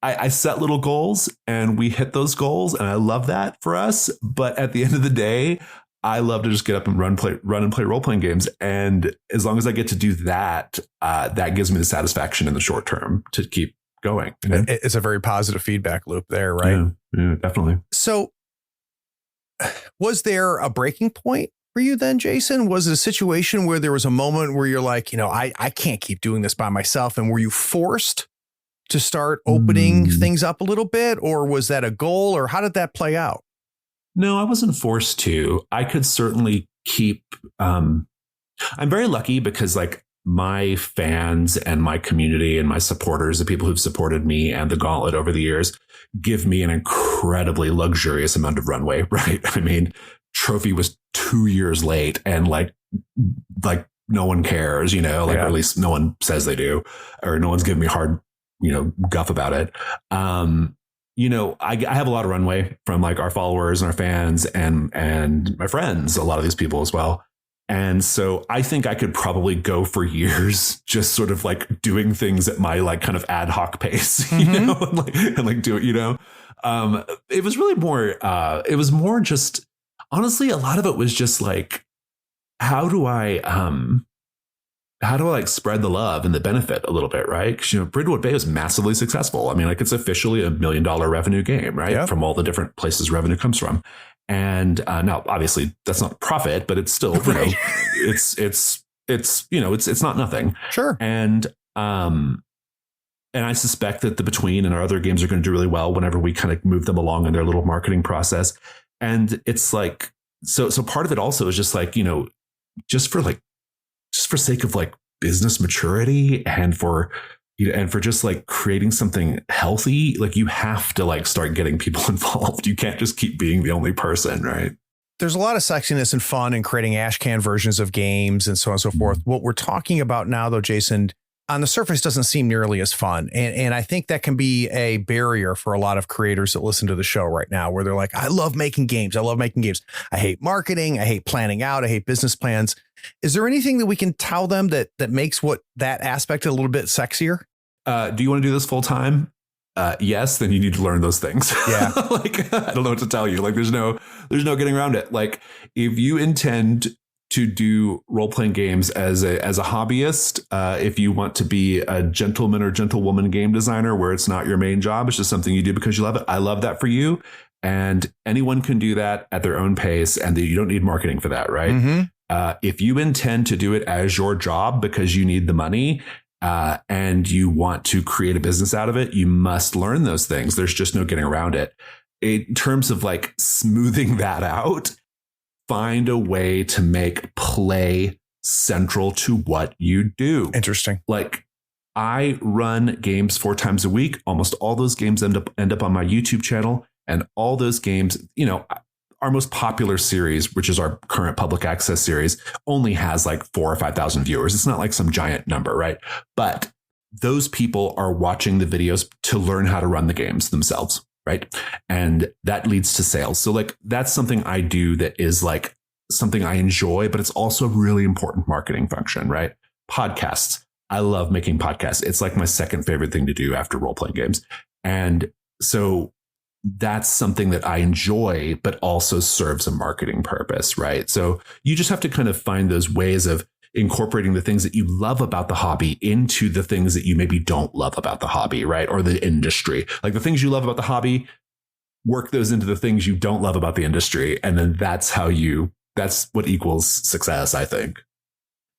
S1: I set little goals and we hit those goals, and I love that for us. But at the end of the day, I love to just get up and run and play role-playing games. And as long as I get to do that, that gives me the satisfaction in the short term to keep going. You know?
S2: It's a very positive feedback loop there, right?
S1: Yeah, definitely.
S2: So was there a breaking point for you then, Jason? Was it a situation where there was a moment where you're like, I can't keep doing this by myself? And were you forced to start opening things up a little bit? Or was that a goal? Or how did that play out?
S1: No, I wasn't forced to. I could certainly keep. I'm very lucky because like my fans and my community and my supporters, the people who've supported me and the Gauntlet over the years, give me an incredibly luxurious amount of runway, right? I mean, Trophy was 2 years late and like no one cares, or at least no one says they do, or no one's giving me hard, guff about it. I have a lot of runway from like our followers and our fans and my friends, a lot of these people as well. And so I think I could probably go for years just sort of like doing things at my like kind of ad hoc pace, and do it, it was really more, it was more just, honestly, a lot of it was just like, how do I like spread the love and the benefit a little bit, right? Because, Brindlewood Bay is massively successful. I mean, like it's officially $1 million revenue game, right?
S2: Yeah.
S1: From all the different places revenue comes from. And now obviously that's not profit, but it's still, it's not nothing.
S2: Sure.
S1: And I suspect that the Between and our other games are going to do really well whenever we kind of move them along in their little marketing process. And it's like, so part of it also is just like, just for sake of like business maturity and for just like creating something healthy, like you have to like start getting people involved. You can't just keep being the only person, right?
S2: There's a lot of sexiness and fun in creating ashcan versions of games and so on and so forth. What we're talking about now, though, Jason, on the surface doesn't seem nearly as fun. And I think that can be a barrier for a lot of creators that listen to the show right now, where they're like, I love making games. I hate marketing. I hate planning out. I hate business plans. Is there anything that we can tell them that makes that aspect a little bit sexier?
S1: Do you want to do this full time? Yes, then you need to learn those things.
S2: Yeah.
S1: Like, I don't know what to tell you. Like, there's no getting around it. Like, if you intend to do role-playing games as a hobbyist, if you want to be a gentleman or gentlewoman game designer where it's not your main job, it's just something you do because you love it. I love that for you. And anyone can do that at their own pace, and you don't need marketing for that, right? Mm-hmm. If you intend to do it as your job because you need the money, and you want to create a business out of it, you must learn those things. There's just no getting around it. In terms of like smoothing that out, find a way to make play central to what you do.
S2: Interesting.
S1: Like, I run games 4 times a week. Almost all those games end up on my YouTube channel, and all those games, our most popular series, which is our current public access series, only has like 4,000 or 5,000 viewers. It's not like some giant number, right? But those people are watching the videos to learn how to run the games themselves, right? And that leads to sales. So like, that's something I do that is like something I enjoy, but it's also a really important marketing function, right? Podcasts. I love making podcasts. It's like my second favorite thing to do after role-playing games. And so that's something that I enjoy, but also serves a marketing purpose, right? So you just have to kind of find those ways of incorporating the things that you love about the hobby into the things that you maybe don't love about the hobby, right? Or the industry. Like the things you love about the hobby, work those into the things you don't love about the industry. And then that's what equals success, I think.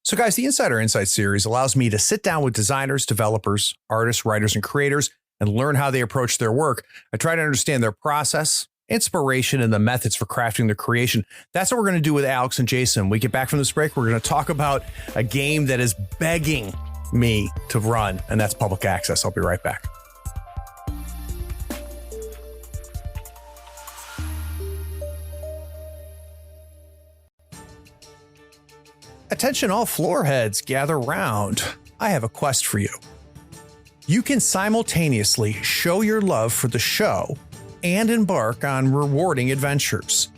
S2: So guys, the Insider Insight series allows me to sit down with designers, developers, artists, writers, and creators and learn how they approach their work. I try to understand their process, inspiration, and the methods for crafting their creation. That's what we're going to do with Alex and Jason. When we get back from this break, we're going to talk about a game that is begging me to run, and that's Public Access. I'll be right back. Attention all floor heads, gather round. I have a quest for you. You can simultaneously show your love for the show and embark on rewarding adventures.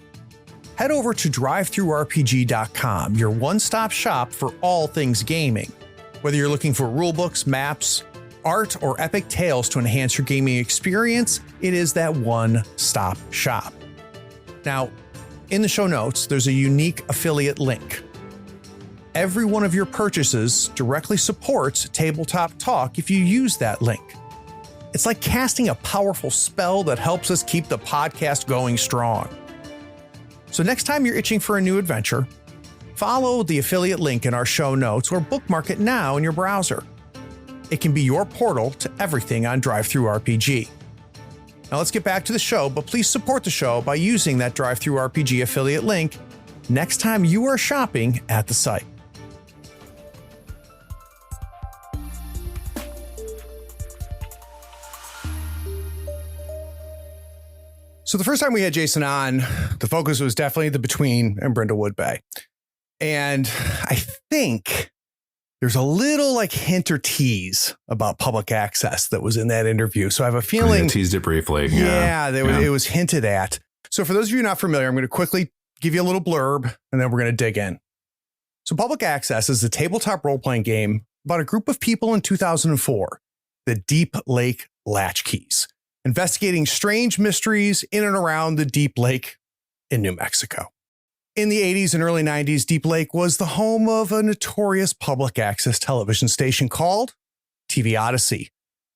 S2: Head over to drivethrurpg.com, your one-stop shop for all things gaming. Whether you're looking for rulebooks, maps, art, or epic tales to enhance your gaming experience, it is that one-stop shop. Now, In the show notes, there's a unique affiliate link. Every one of your purchases directly supports Tabletop Talk if you use that link. It's like casting a powerful spell that helps us keep the podcast going strong. So next time you're itching for a new adventure, follow the affiliate link in our show notes or bookmark it now in your browser. It can be your portal to everything on DriveThruRPG. Now let's get back to the show, but please support the show by using that DriveThruRPG affiliate link next time you are shopping at the site. So the first time we had Jason on, the focus was definitely the Between and Brindlewood Bay. And I think there's a little like hint or tease about public access that was in that interview. So I have a feeling...
S1: I teased it briefly.
S2: It was hinted at. So for those of you not familiar, I'm going to quickly give you a little blurb and then we're going to dig in. So Public Access is a tabletop role-playing game about a group of people in 2004, the Deep Lake Latchkeys, investigating strange mysteries in and around the Deep Lake in New Mexico. In the 80s and early 90s, Deep Lake was the home of a notorious public access television station called TV Odyssey,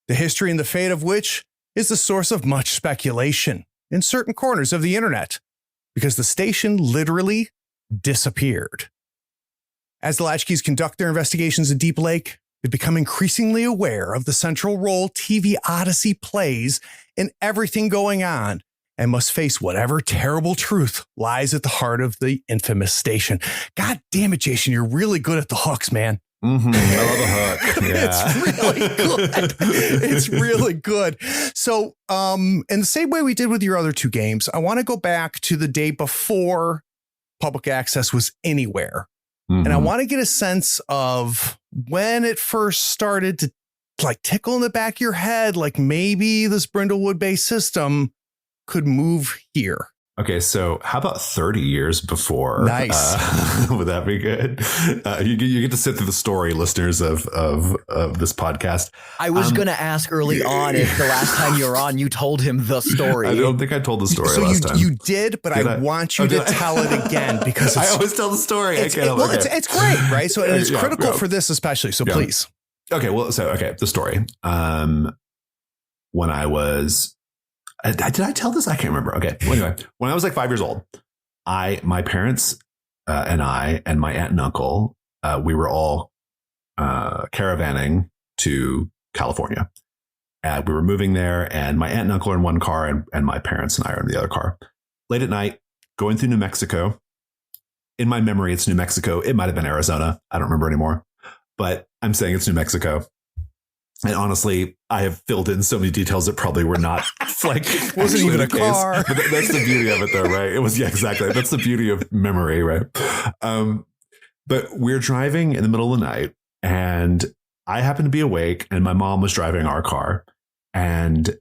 S2: the history and the fate of which is the source of much speculation in certain corners of the internet, because the station literally disappeared. As the Latchkeys conduct their investigations in Deep Lake, they become increasingly aware of the central role TV Odyssey plays in everything going on and must face whatever terrible truth lies at the heart of the infamous station. God damn it, Jason, you're really good at the hooks, man.
S1: Mm-hmm. I love a hook. Yeah.
S2: It's really good. It's really good. So, in the same way we did with your other two games, I want to go back to the day before public access was anywhere. And I want to get a sense of when it first started to like tickle in the back of your head, like maybe this Brindlewood Bay system could move here.
S1: Okay, so how about 30 years before?
S2: Nice.
S1: Would that be good? You get to sit through the story, listeners of this podcast.
S4: I was going to ask early on if the last time you were on, you told him the story.
S1: I don't think I told the story last time.
S2: You did, but I want you to tell it again because
S1: I always tell the story.
S2: It's great, right? So it's critical for this especially. So please.
S1: Okay, well, the story. When I was... did I tell this? I can't remember. Okay. Well, anyway, when I was like 5 years old, my parents and I and my aunt and uncle, we were all caravanning to California. We were moving there, and my aunt and uncle are in one car, and my parents and I are in the other car. Late at night, going through New Mexico. In my memory, it's New Mexico. It might have been Arizona. I don't remember anymore, but I'm saying it's New Mexico. And honestly, I have filled in so many details that probably were not like
S2: wasn't even a car.
S1: But that's the beauty of it, though, right? It was exactly. That's the beauty of memory, right? But we're driving in the middle of the night, and I happen to be awake, and my mom was driving our car, and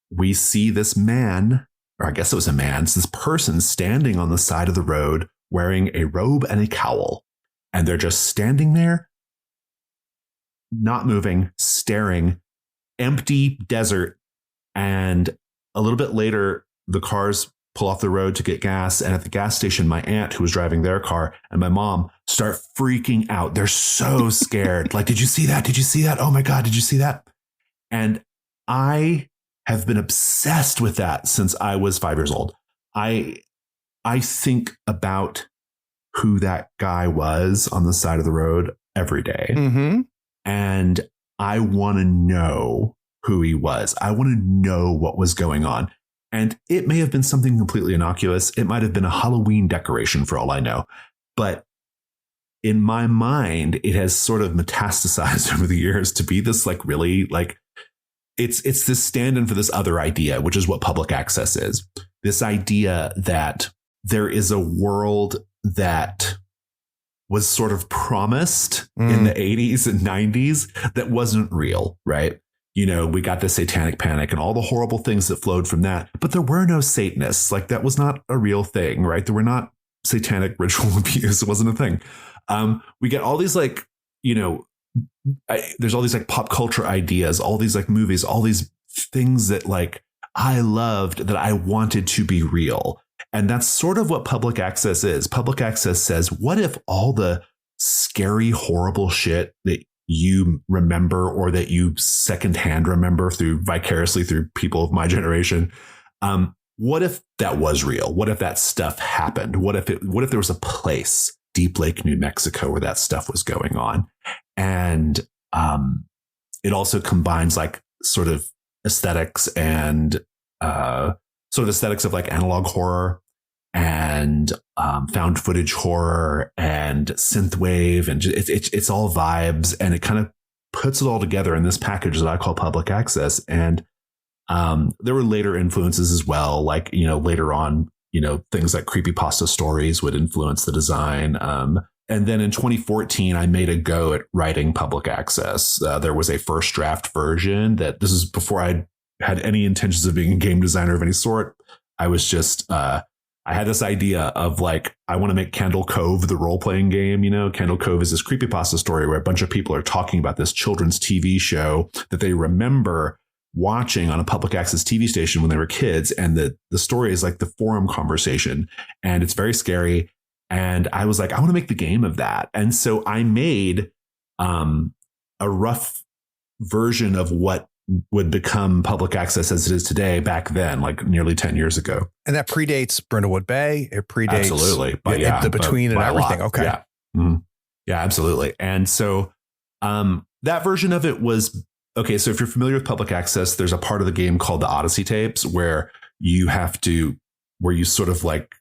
S1: we see this man, or I guess it was a man, this person standing on the side of the road wearing a robe and a cowl, and they're just standing there. Not moving, staring, empty desert. And a little bit later, the cars pull off the road to get gas. And at the gas station, my aunt, who was driving their car, and my mom start freaking out. They're so scared. Like, did you see that? Did you see that? Oh my God, did you see that? And I have been obsessed with that since I was 5 years old. I think about who that guy was on the side of the road every day. Mm-hmm. And I want to know who he was. I want to know what was going on. And it may have been something completely innocuous. It might have been a Halloween decoration for all I know. But in my mind, it has sort of metastasized over the years to be this like really like it's this stand-in for this other idea, which is what public access is. This idea that there is a world that was sort of promised in the 80s and 90s that wasn't real, right? You know, we got the satanic panic and all the horrible things that flowed from that, but there were no Satanists. Like that was not a real thing, right? There were not satanic ritual abuse. It wasn't a thing. We get all these like, you know, there's all these like pop culture ideas, all these like movies, all these things that like I loved that I wanted to be real. And that's sort of what public access is. Public access says, what if all the scary, horrible shit that you remember or that you secondhand remember vicariously through people of my generation, what if that was real? What if that stuff happened? What if there was a place, Deep Lake, New Mexico, where that stuff was going on? And it also combines like sort of aesthetics and of like analog horror and found footage horror and synthwave, and it's all vibes, and it kind of puts it all together in this package that I call public access. And there were later influences as well, like, you know, later on, you know, things like creepypasta stories would influence the design. And then in 2014, I made a go at writing public access. There was a first draft version this is before I had any intentions of being a game designer of any sort. I was just, I had this idea of like, I want to make Candle Cove the role-playing game. You know, Candle Cove is this creepypasta story where a bunch of people are talking about this children's TV show that they remember watching on a public access TV station when they were kids. And the story is like the forum conversation, and it's very scary. And I was like, I want to make the game of that. And so I made a rough version of what would become public access as it is today back then, like nearly 10 years ago.
S2: And that predates Brindlewood Bay. It predates
S1: absolutely,
S2: but the Between and everything. Okay.
S1: Yeah. Mm-hmm. Yeah, absolutely. And so that version of it was, okay, so if you're familiar with public access, there's a part of the game called the Odyssey tapes where you sort of like,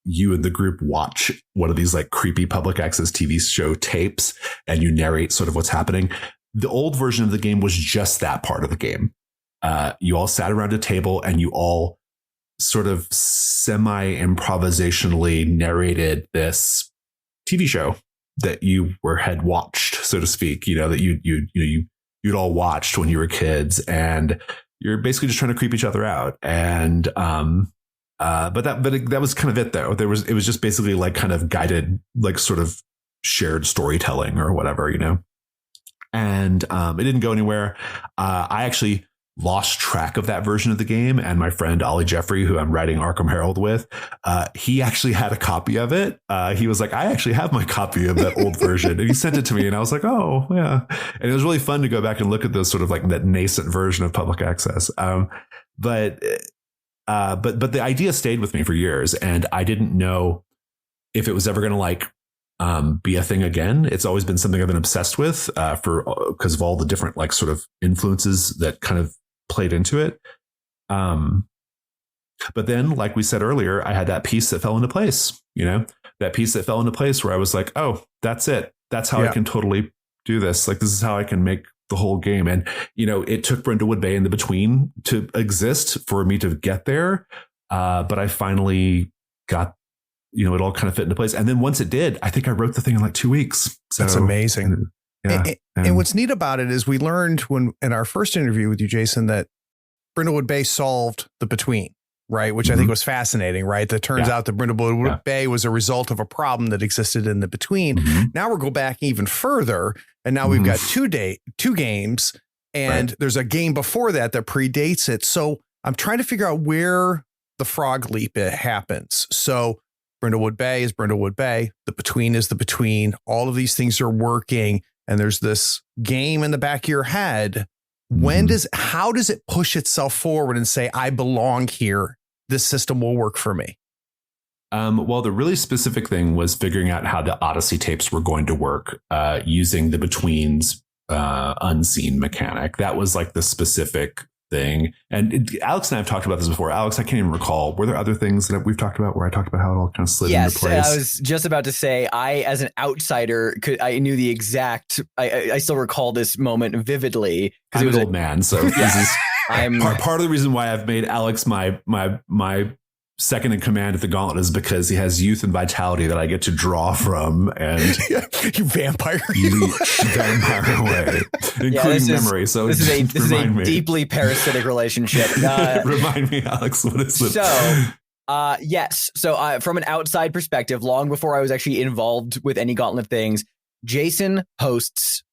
S1: you and the group watch one of these like creepy public access TV show tapes and you narrate sort of what's happening. The old version of the game was just that part of the game. You all sat around a table and you all sort of semi-improvisationally narrated this TV show that you had watched, so to speak, you know, that you'd all watched when you were kids, and you're basically just trying to creep each other out. And but that was kind of it, though. It was just basically like kind of guided, like sort of shared storytelling or whatever, you know. And it didn't go anywhere. I actually lost track of that version of the game, and my friend Ollie Jeffrey, who I'm writing Arkham Herald with, he actually had a copy of it. He was like, I actually have my copy of that old version, and he sent it to me, and I was like, oh yeah. And it was really fun to go back and look at those sort of like that nascent version of public access. But the idea stayed with me for years, and I didn't know if it was ever going to like be a thing again. It's always been something I've been obsessed with because of all the different like sort of influences that kind of played into it. But then, like we said earlier, I had that piece that fell into place, you know, that piece that fell into place where I was like, oh, that's it. That's how I can totally do this. Like, this is how I can make the whole game. And, you know, it took Brindlewood Bay and the Between to exist for me to get there. But I finally got, you know, it all kind of fit into place. And then once it did, I think I wrote the thing in like 2 weeks. So,
S2: that's amazing.
S1: Yeah.
S2: And what's neat about it is we learned in our first interview with you, Jason, that Brindlewood Bay solved the Between, right? Which I think was fascinating, right? That turns out that Brindlewood Bay was a result of a problem that existed in the Between. Now we'll go back even further. And now we've got two games, and there's a game before that predates it. So I'm trying to figure out where the frog leap happens. So Brindlewood Bay is Brindlewood Bay. The Between is the Between. All of these things are working, and there's this game in the back of your head. How does it push itself forward and say, I belong here? This system will work for me.
S1: Well, the really specific thing was figuring out how the Odyssey tapes were going to work using the Between's unseen mechanic. That was like the specific thing. And Alex and I have talked about this before. Alex, I can't even recall. Were there other things that we've talked about where I talked about how it all kind of slid into place?
S4: Yes, I was just about to say, I, as an outsider, I knew the exact, I still recall this moment vividly.
S1: I'm an old man, so this is
S4: I'm
S1: part of the reason why I've made Alex my second in command at the Gauntlet is because he has youth and vitality that I get to draw from and
S2: you vampire
S1: away, including memory. So
S4: this is a deeply parasitic relationship.
S1: Remind me, Alex, what is it?
S4: So, yes. So from an outside perspective, long before I was actually involved with any Gauntlet things, Jason posts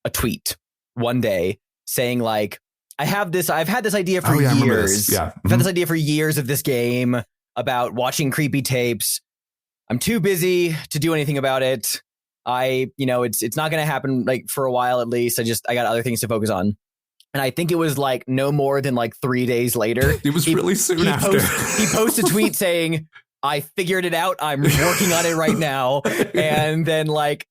S4: a tweet one day saying like, I've had this idea for years.
S1: Yeah.
S4: I've had this idea for years of this game. about watching creepy tapes. I'm too busy to do anything about it. It's not going to happen like for a while at least. I got other things to focus on. And I think it was like no more than like 3 days later.
S1: It was really soon after.
S4: He posted a tweet saying, I figured it out. I'm working on it right now. And then like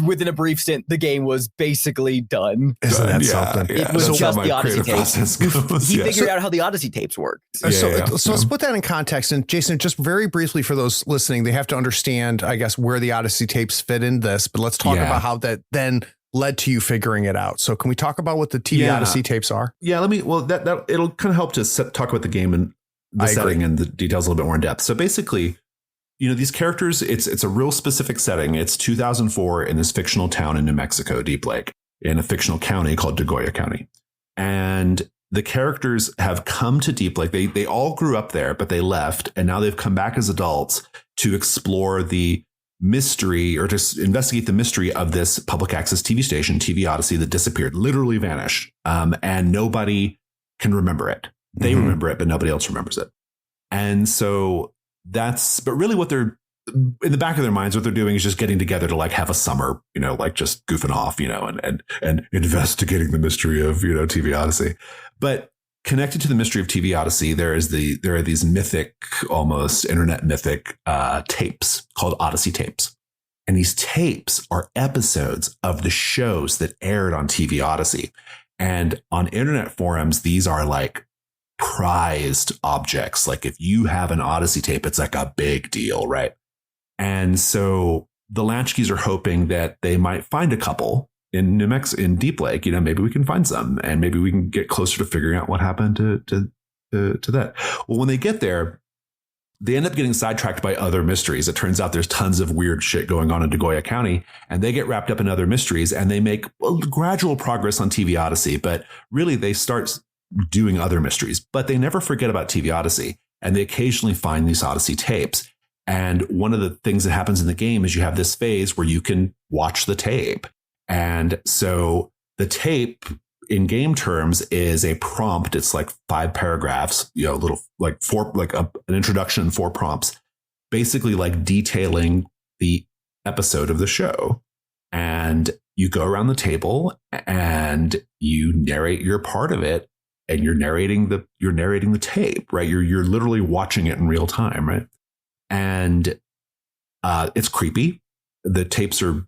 S4: within a brief stint, the game was basically done.
S2: Isn't that something?
S4: It was just the Odyssey tapes. He figured out how the Odyssey tapes work.
S2: So let's put that in context. And Jason, just very briefly for those listening, they have to understand, I guess, where the Odyssey tapes fit in this. But let's talk about how that then led to you figuring it out. So can we talk about what the TV Odyssey tapes are?
S1: Yeah, that it'll kind of help to talk about the game and the setting and the details a little bit more in depth. So basically, these characters, it's a real specific setting. It's 2004 in this fictional town in New Mexico, Deep Lake, in a fictional county called Degolla County. And the characters have come to Deep Lake. They all grew up there, but they left. And now they've come back as adults to explore the mystery or to investigate the mystery of this public access TV station, TV Odyssey, that disappeared, literally vanished. And nobody can remember it. They remember it, but nobody else remembers it. And so but really what they're in the back of their minds, what they're doing is just getting together to like have a summer, like just goofing off, and investigating the mystery of, TV Odyssey. But connected to the mystery of TV Odyssey, there are these mythic, almost internet mythic tapes called Odyssey tapes. And these tapes are episodes of the shows that aired on TV Odyssey. And on internet forums, these are like prized objects. Like if you have an Odyssey tape, it's like a big deal, right? And so the Latchkeys are hoping that they might find a couple in New Mexico, in Deep Lake. Maybe we can find some, and maybe we can get closer to figuring out what happened to that. Well, when they get there, they end up getting sidetracked by other mysteries. It turns out there's tons of weird shit going on in Degolla County, and they get wrapped up in other mysteries, and they make gradual progress on TV Odyssey. But really, they start doing other mysteries, but they never forget about TV Odyssey, and they occasionally find these Odyssey tapes. And one of the things that happens in the game is you have this phase where you can watch the tape. And so the tape in game terms is a prompt. It's like 5 paragraphs, little like 4, like an introduction, 4 prompts, basically like detailing the episode of the show. And you go around the table and you narrate your part of it, and you're narrating the tape, right? You're literally watching it in real time, right? And it's creepy. The tapes are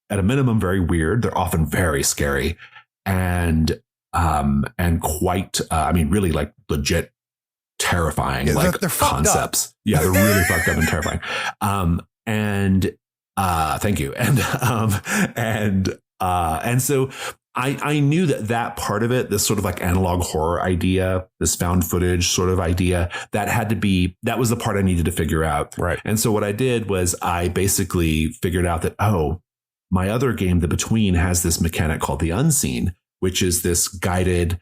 S1: at a minimum very weird. They're often very scary, and quite really like legit terrifying.
S2: Yeah,
S1: like
S2: they're
S1: concepts. Yeah, they're really fucked up and terrifying. Thank you. And so I knew that part of it, this sort of like analog horror idea, this found footage sort of idea, that was the part I needed to figure out.
S2: Right.
S1: And so what I did was I basically figured out that, my other game, The Between, has this mechanic called the Unseen, which is this guided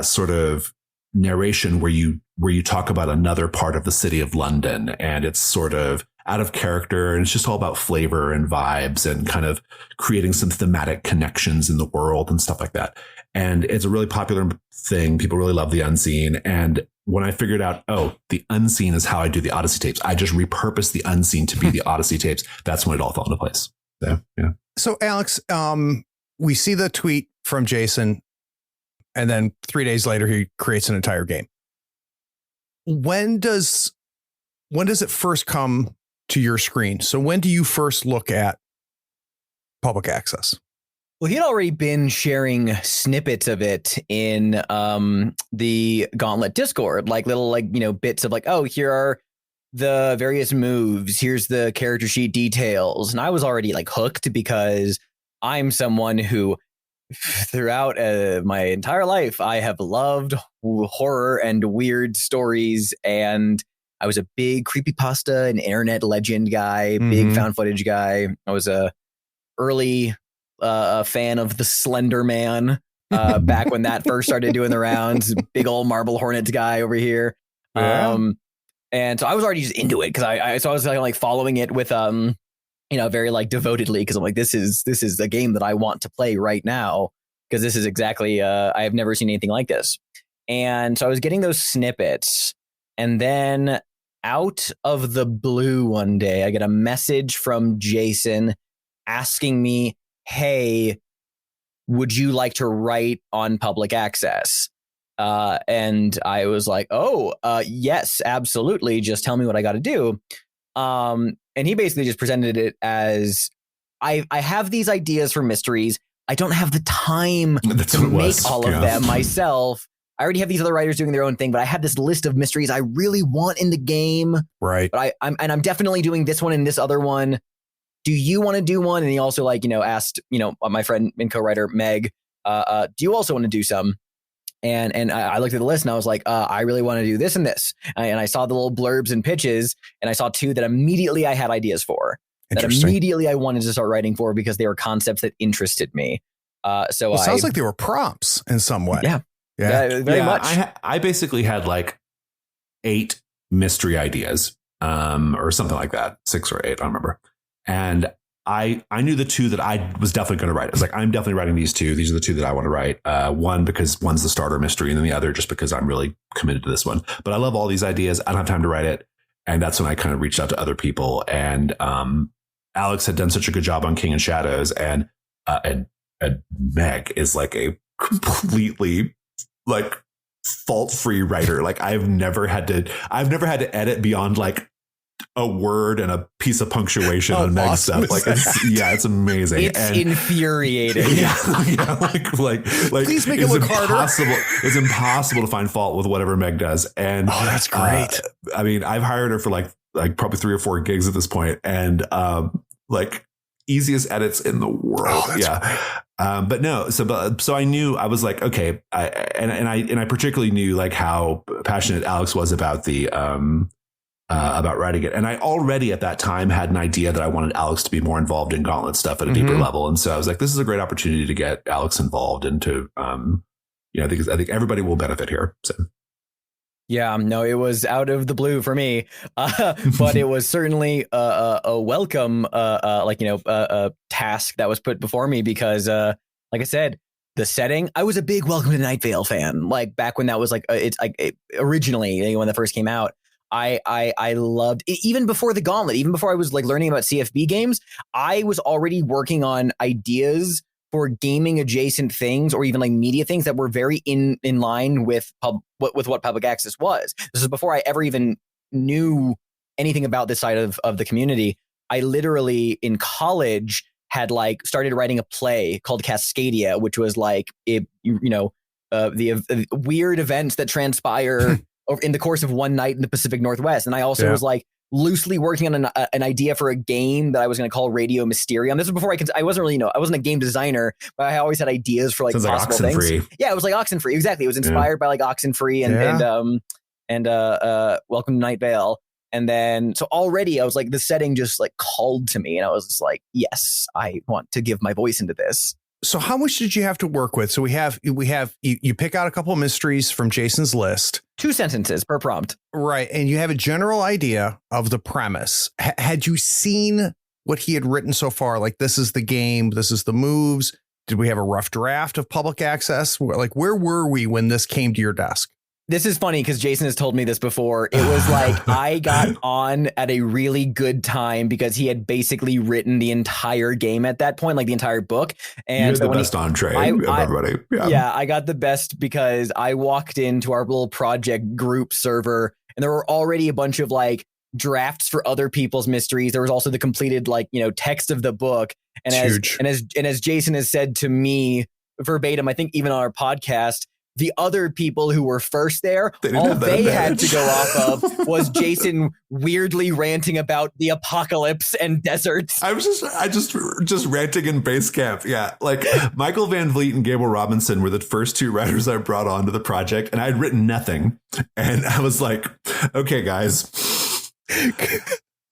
S1: sort of narration where you talk about another part of the city of London, and it's sort of out of character, and it's just all about flavor and vibes and kind of creating some thematic connections in the world and stuff like that. And it's a really popular thing. People really love the Unseen. And when I figured out, the Unseen is how I do the Odyssey tapes, I just repurposed the Unseen to be the Odyssey tapes. That's when it all fell into place. So, yeah.
S2: So Alex, we see the tweet from Jason, and then 3 days later, he creates an entire game. When does it first come to your screen? So when do you first look at public access?
S4: Well, he had already been sharing snippets of it in the Gauntlet Discord, like little bits of here are the various moves. Here's the character sheet details. And I was already hooked because I'm someone who throughout my entire life, I have loved horror and weird stories. And I was a big creepypasta and internet legend guy, big found footage guy. I was a early fan of the Slender Man back when that first started doing the rounds. Big old Marble Hornets guy over here. Yeah. And so I was already just into it because I was following it with very devotedly, because I'm this is the game that I want to play right now, because this is exactly I have never seen anything like this. And so I was getting those snippets, and then out of the blue one day, I get a message from Jason asking me, hey, would you like to write on public access? And I was like, yes, absolutely. Just tell me what I got to do. And he basically just presented it as I have these ideas for mysteries. I don't have the time to make all of them myself. I already have these other writers doing their own thing, but I have this list of mysteries I really want in the game.
S2: Right.
S4: But I'm definitely doing this one and this other one. Do you want to do one? And he also asked, my friend and co-writer Meg, do you also want to do some? And I looked at the list and I was like, I really want to do this and this. And I saw the little blurbs and pitches, and I saw two that immediately I had ideas for. That immediately I wanted to start writing for because they were concepts that interested me. It
S2: sounds like they were prompts in some way.
S4: Yeah. Very much.
S1: I basically had like 8 mystery ideas, or something like that, 6 or 8, I don't remember. And I knew the 2 that I was definitely going to write. I was like, I'm definitely writing these 2. These are the 2 that I want to write. One, because one's the starter mystery, and then the other just because I'm really committed to this one. But I love all these ideas. I don't have time to write it. And that's when I kind of reached out to other people. And Alex had done such a good job on King and Shadows, and Meg is like a completely like fault-free writer. Like I've never had to edit beyond like a word and a piece of punctuation on Meg's stuff. Like it's amazing.
S4: It's infuriating.
S1: Like
S2: please make it look harder.
S1: It's impossible to find fault with whatever Meg does. And
S2: that's great.
S1: I mean, I've hired her for like probably 3 or 4 gigs at this point, and like easiest edits in the world. But no, so I knew, I was like, okay, I particularly knew like how passionate Alex was about the about writing it. And I already at that time had an idea that I wanted Alex to be more involved in Gauntlet stuff at a deeper level. And so I was like, this is a great opportunity to get Alex involved and to, I think everybody will benefit here. So.
S4: Yeah, no, it was out of the blue for me, but it was certainly a welcome, task that was put before me because, like I said, the setting. I was a big Welcome to Night Vale fan, like back when that was like originally when that first came out. I loved it, even before the Gauntlet, even before I was like learning about CFB games. I was already working on ideas for gaming adjacent things or even like media things that were very in line with what public access was. This is before I ever even knew anything about this side of the community. I literally in college had like started writing a play called Cascadia, which was like the weird events that transpire in the course of one night in the Pacific Northwest. And I also was like loosely working on an idea for a game that I was going to call Radio Mysterium. This was before I wasn't a game designer, but I always had ideas for like
S1: sounds
S4: possible
S1: like
S4: things. Yeah, it was like Oxenfree. Exactly. It was inspired by like Oxenfree and Welcome to Night Vale. And then, so already I was like, the setting just like called to me and I was just like, yes, I want to give my voice into this.
S2: So how much did you have to work with? So we have you pick out a couple of mysteries from Jason's list.
S4: 2 sentences per prompt.
S2: Right. And you have a general idea of the premise. Had you seen what he had written so far? Like, this is the game, this is the moves. Did we have a rough draft of public access? Like, where were we when this came to your desk?
S4: This is funny because Jason has told me this before. It was like I got on at a really good time because he had basically written the entire game at that point, like the entire book. And
S1: you're the best entree of everybody.
S4: Yeah, I got the best because I walked into our little project group server and there were already a bunch of like drafts for other people's mysteries. There was also the completed text of the book. And as Jason has said to me verbatim, I think even on our podcast, the other people who were first there, all they had to go off of was Jason weirdly ranting about the apocalypse and deserts.
S1: I just ranting in base camp. Yeah. Like Michael Van Vliet and Gable Robinson were the first 2 writers I brought onto the project, and I had written nothing. And I was like, okay, guys,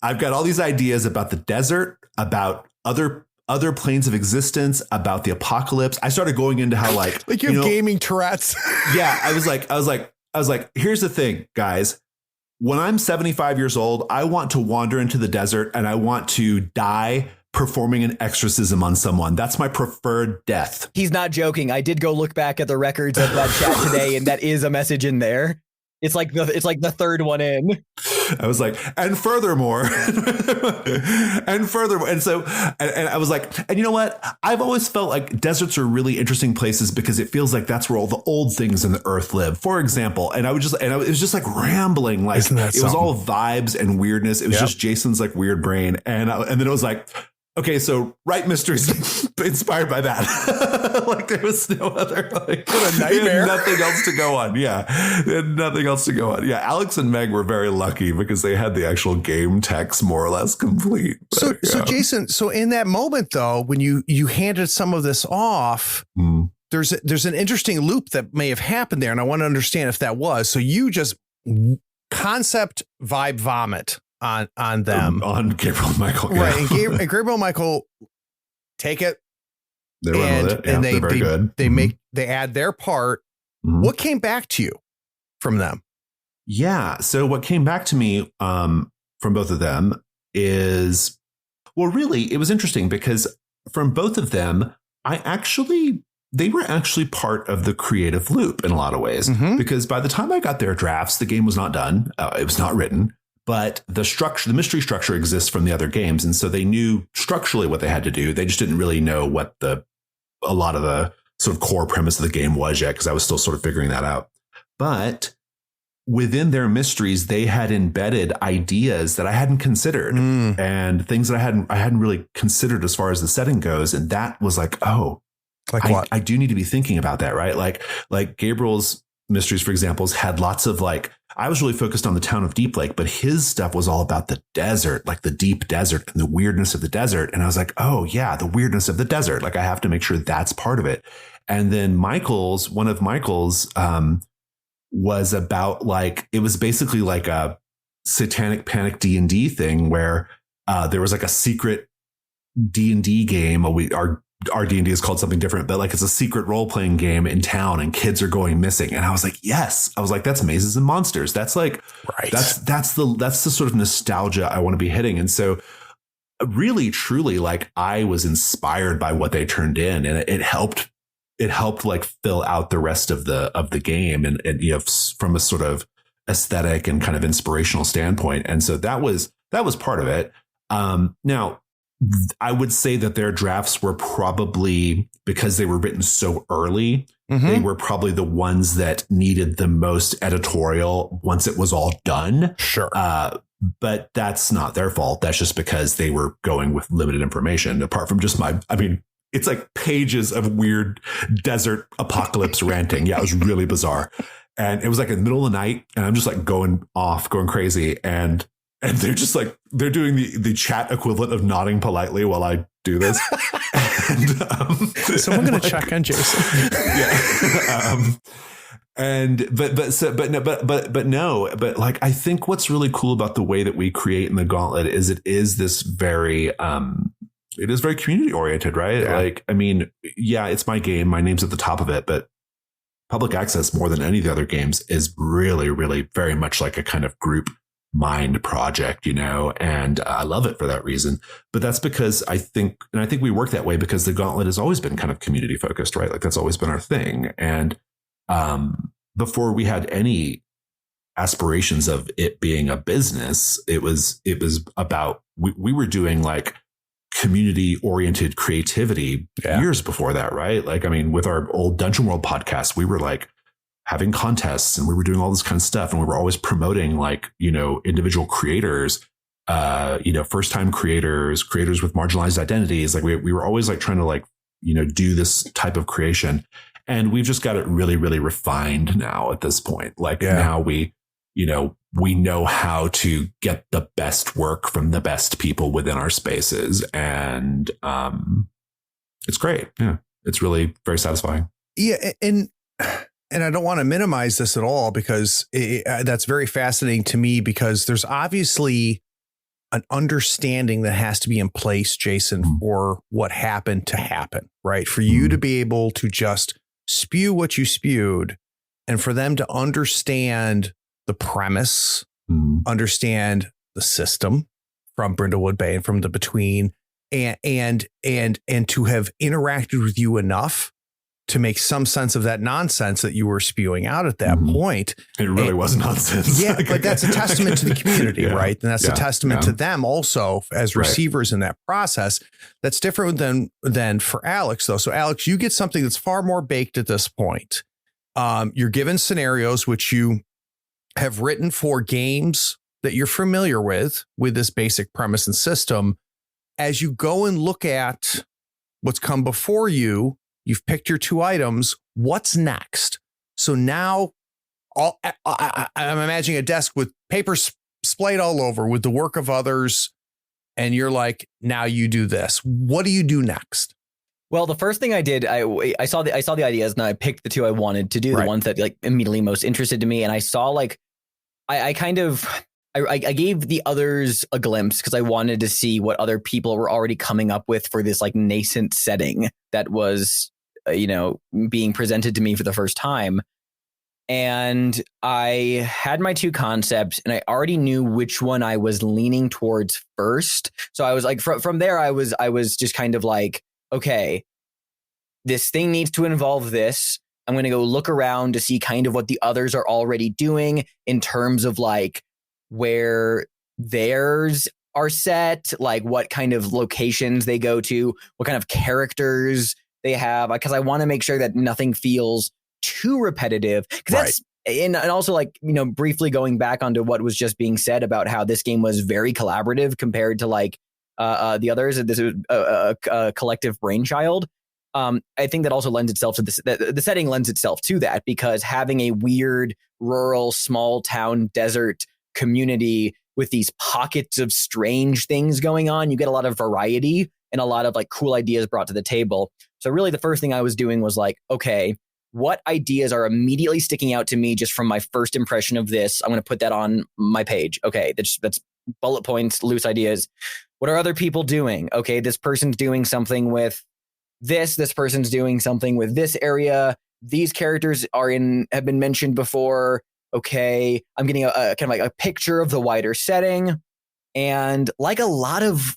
S1: I've got all these ideas about the desert, about other planes of existence, about the apocalypse. I started going into how like
S2: you have gaming Tourette's.
S1: Yeah. I was like, here's the thing, guys. When I'm 75 years old, I want to wander into the desert and I want to die performing an exorcism on someone. That's my preferred death.
S4: He's not joking. I did go look back at the records of that chat today, and that is a message in there. It's like the third one in.
S1: I was like, and furthermore, and so, and I was like, and you know what? I've always felt like deserts are really interesting places because it feels like that's where all the old things in the earth live. For example, it was just like rambling, like it was all vibes and weirdness. It was just Jason's like weird brain, and then it was like, okay, so write mysteries inspired by that. Like there was no other, like,
S2: what a nightmare.
S1: Nothing else to go on. Yeah. They had nothing else to go on. Yeah. Alex and Meg were very lucky because they had the actual game text more or less complete. But,
S2: so Jason, so in that moment though, when you handed some of this off, there's an interesting loop that may have happened there. And I want to understand if that was, so you just concept vibe vomit on them,
S1: on Gabriel and Michael,
S2: right? And Gabriel and Michael take it,
S1: they run with it,
S2: and
S1: they're very good.
S2: They add their part. What came back to you from them?
S1: Yeah, so what came back to me from both of them is, well, really, it was interesting because from both of them, they were actually part of the creative loop in a lot of ways. Because by the time I got their drafts, the game was not done. It was not written. But the mystery structure exists from the other games. And so they knew structurally what they had to do. They just didn't really know what a lot of the sort of core premise of the game was yet, because I was still sort of figuring that out. But within their mysteries, they had embedded ideas that I hadn't considered and things that I hadn't really considered as far as the setting goes. And that was like, oh,
S2: like what?
S1: I do need to be thinking about that, right? Like Gabriel's mysteries, for example, had lots of like, I was really focused on the town of Deep Lake, but his stuff was all about the desert, like the deep desert and the weirdness of the desert. And I was like, oh yeah, the weirdness of the desert. Like I have to make sure that's part of it. And then one of Michael's was about like, it was basically like a satanic panic D&D thing where there was like a secret D&D game. Our D&D is called something different, but like it's a secret role-playing game in town and kids are going missing. And I was like, yes. I was like, that's Mazes and Monsters. That's like, right. That's the sort of nostalgia I want to be hitting. And so really, truly, like I was inspired by what they turned in, and it helped like fill out the rest of the game and you know, from a sort of aesthetic and kind of inspirational standpoint. And so that was part of it. Now, I would say that their drafts were probably, because they were written so early, they were probably the ones that needed the most editorial once it was all done.
S2: Sure.
S1: But that's not their fault. That's just because they were going with limited information, apart from just it's like pages of weird desert apocalypse ranting. Yeah, it was really bizarre. And it was like in the middle of the night and I'm just like going crazy. And they're just like, they're doing the chat equivalent of nodding politely while I do this. And,
S2: is someone going to check on Jason?
S1: Yeah. But like, I think what's really cool about the way that we create in the Gauntlet is it is this very, it is very community oriented, right?
S2: Yeah.
S1: Like, I mean, yeah, it's my game. My name's at the top of it, but public access more than any of the other games is really, really very much like a kind of group mind project, you know, and I love it for that reason. But that's because I think we work that way because the Gauntlet has always been kind of community focused, right? Like that's always been our thing. And before we had any aspirations of it being a business, it was about we were doing like community oriented creativity years before that, right? Like, I mean, with our old Dungeon World podcast, we were like having contests and we were doing all this kind of stuff. And we were always promoting like, you know, individual creators, you know, first time creators with marginalized identities. Like we were always like trying to like, you know, do this type of creation. And we've just got it really, really refined now at this point. Like now we know how to get the best work from the best people within our spaces. And it's great. Yeah. It's really very satisfying.
S2: Yeah. And I don't want to minimize this at all because that's very fascinating to me because there's obviously an understanding that has to be in place, Jason, for what happened to happen, right? For you to be able to just spew what you spewed and for them to understand the premise, understand the system from Brindlewood Bay and from the between and to have interacted with you enough to make some sense of that nonsense that you were spewing out at that point.
S1: It really was nonsense.
S2: Yeah, but that's a testament to the community, right? And that's a testament to them also as receivers in that process. That's different than for Alex, though. So, Alex, you get something that's far more baked at this point. You're given scenarios which you have written for games that you're familiar with this basic premise and system. As you go and look at what's come before you, you've picked your 2 items. What's next? So now I'm imagining a desk with paper splayed all over with the work of others. And you're like, now you do this. What do you do next?
S4: Well, the first thing I did, I saw the ideas and I picked the 2 I wanted to do, the ones that like immediately most interested to me. And I saw like, I gave the others a glimpse because I wanted to see what other people were already coming up with for this like nascent setting that was, being presented to me for the first time. And I had my 2 concepts and I already knew which one I was leaning towards first. So I was like, from there, I was just kind of like, okay, this thing needs to involve this. I'm going to go look around to see kind of what the others are already doing in terms of like where theirs are set, like what kind of locations they go to, what kind of characters they have, because I want to make sure that nothing feels too repetitive. Because and also like, briefly going back onto what was just being said about how this game was very collaborative compared to like the others. This was a collective brainchild. I think that also lends itself to this. The setting lends itself to that because having a weird, rural, small town, desert community with these pockets of strange things going on, you get a lot of variety and a lot of like cool ideas brought to the table. So really the first thing I was doing was like, okay, what ideas are immediately sticking out to me just from my first impression of this? I'm going to put that on my page. Okay, that's bullet points, loose ideas. What are other people doing? Okay, this person's doing something with this person's doing something with this area. These characters have been mentioned before. Okay, I'm getting a kind of like a picture of the wider setting. And like a lot of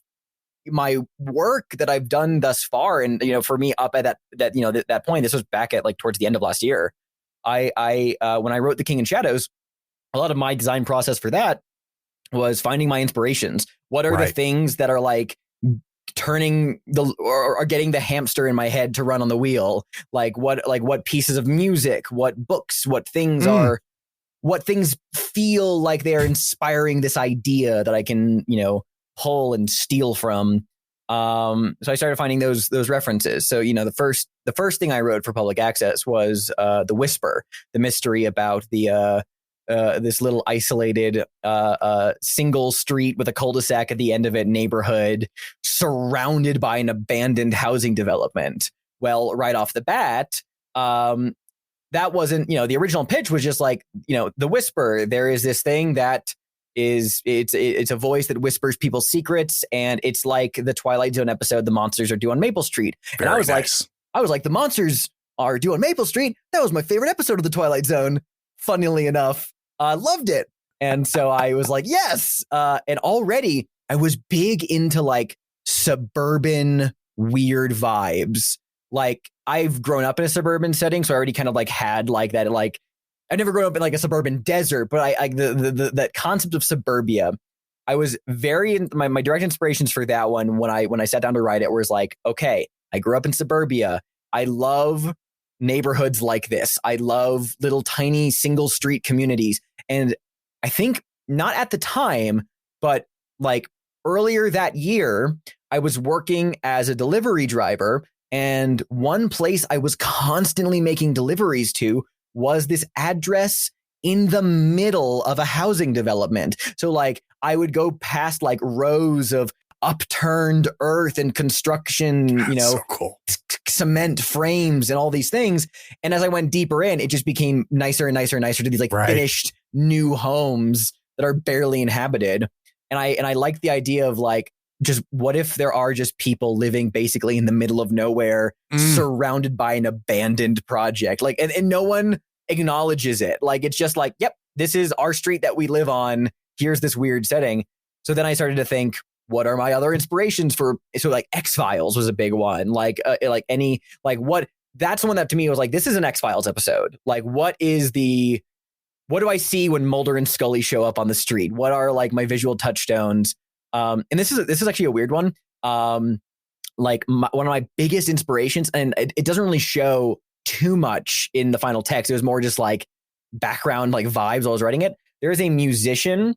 S4: my work that I've done thus far, and for me up at that point, this was back at like towards the end of last year. I when I wrote The King in Shadows, a lot of my design process for that was finding my inspirations. What are the things that are like turning or getting the hamster in my head to run on the wheel? Like what pieces of music, what books, what things feel like they're inspiring this idea that I can, pull and steal from. So I started finding those references. So, the first thing I wrote for public access was The Whisper, the mystery about the this little isolated single street with a cul-de-sac at the end of it neighborhood surrounded by an abandoned housing development. Well, right off the bat, that wasn't, the original pitch was just like, The Whisper. There is this thing that it's a voice that whispers people's secrets, and it's like the Twilight Zone episode the monsters are due on Maple Street. And I was like, the monsters are due on Maple Street. That was my favorite episode of the Twilight Zone. Funnily enough, I loved it. And so I was like, yes. And already I was big into like suburban weird vibes. Like I've grown up in a suburban setting, so I already kind of like had like that. Like I've never grown up in like a suburban desert, but I that concept of suburbia, I was very my direct inspirations for that one when I sat down to write it was like, okay, I grew up in suburbia. I love neighborhoods like this. I love little tiny single street communities. And I think not at the time, but like earlier that year, I was working as a delivery driver. And one place I was constantly making deliveries to was this address in the middle of a housing development. So like I would go past like rows of upturned earth and construction,
S2: so cool.
S4: Cement frames and all these things. And as I went deeper in, it just became nicer and nicer and nicer to these like finished new homes that are barely inhabited. And I like the idea of like, just what if there are just people living basically in the middle of nowhere, surrounded by an abandoned project, like, and no one acknowledges it. Like, it's just like, yep, this is our street that we live on. Here's this weird setting. So then I started to think, what are my other inspirations for? So like X-Files was a big one. Like any, like what that's the one that to me was like, this is an X-Files episode. Like, what do I see when Mulder and Scully show up on the street? What are like my visual touchstones? And this is actually a weird one. Like one of my biggest inspirations, and it doesn't really show too much in the final text. It was more just like background, like vibes while I was writing it. There is a musician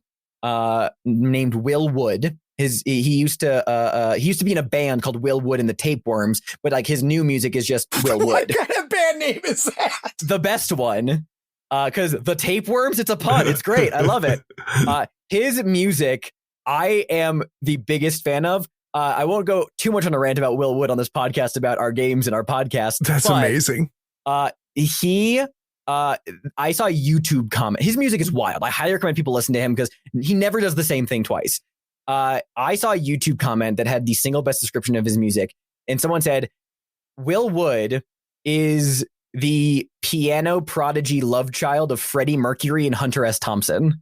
S4: named Will Wood. He used to be in a band called Will Wood and the Tapeworms, but like his new music is just Will Wood.
S2: What kind of band name is that?
S4: The best one. Because the Tapeworms, it's a pun. It's great. I love it. His music, I am the biggest fan of. I won't go too much on a rant about Will Wood on this podcast about our games and our podcast.
S2: That's amazing.
S4: I saw a YouTube comment. His music is wild. I highly recommend people listen to him because he never does the same thing twice. I saw a YouTube comment that had the single best description of his music. And someone said, Will Wood is the piano prodigy love child of Freddie Mercury and Hunter S. Thompson.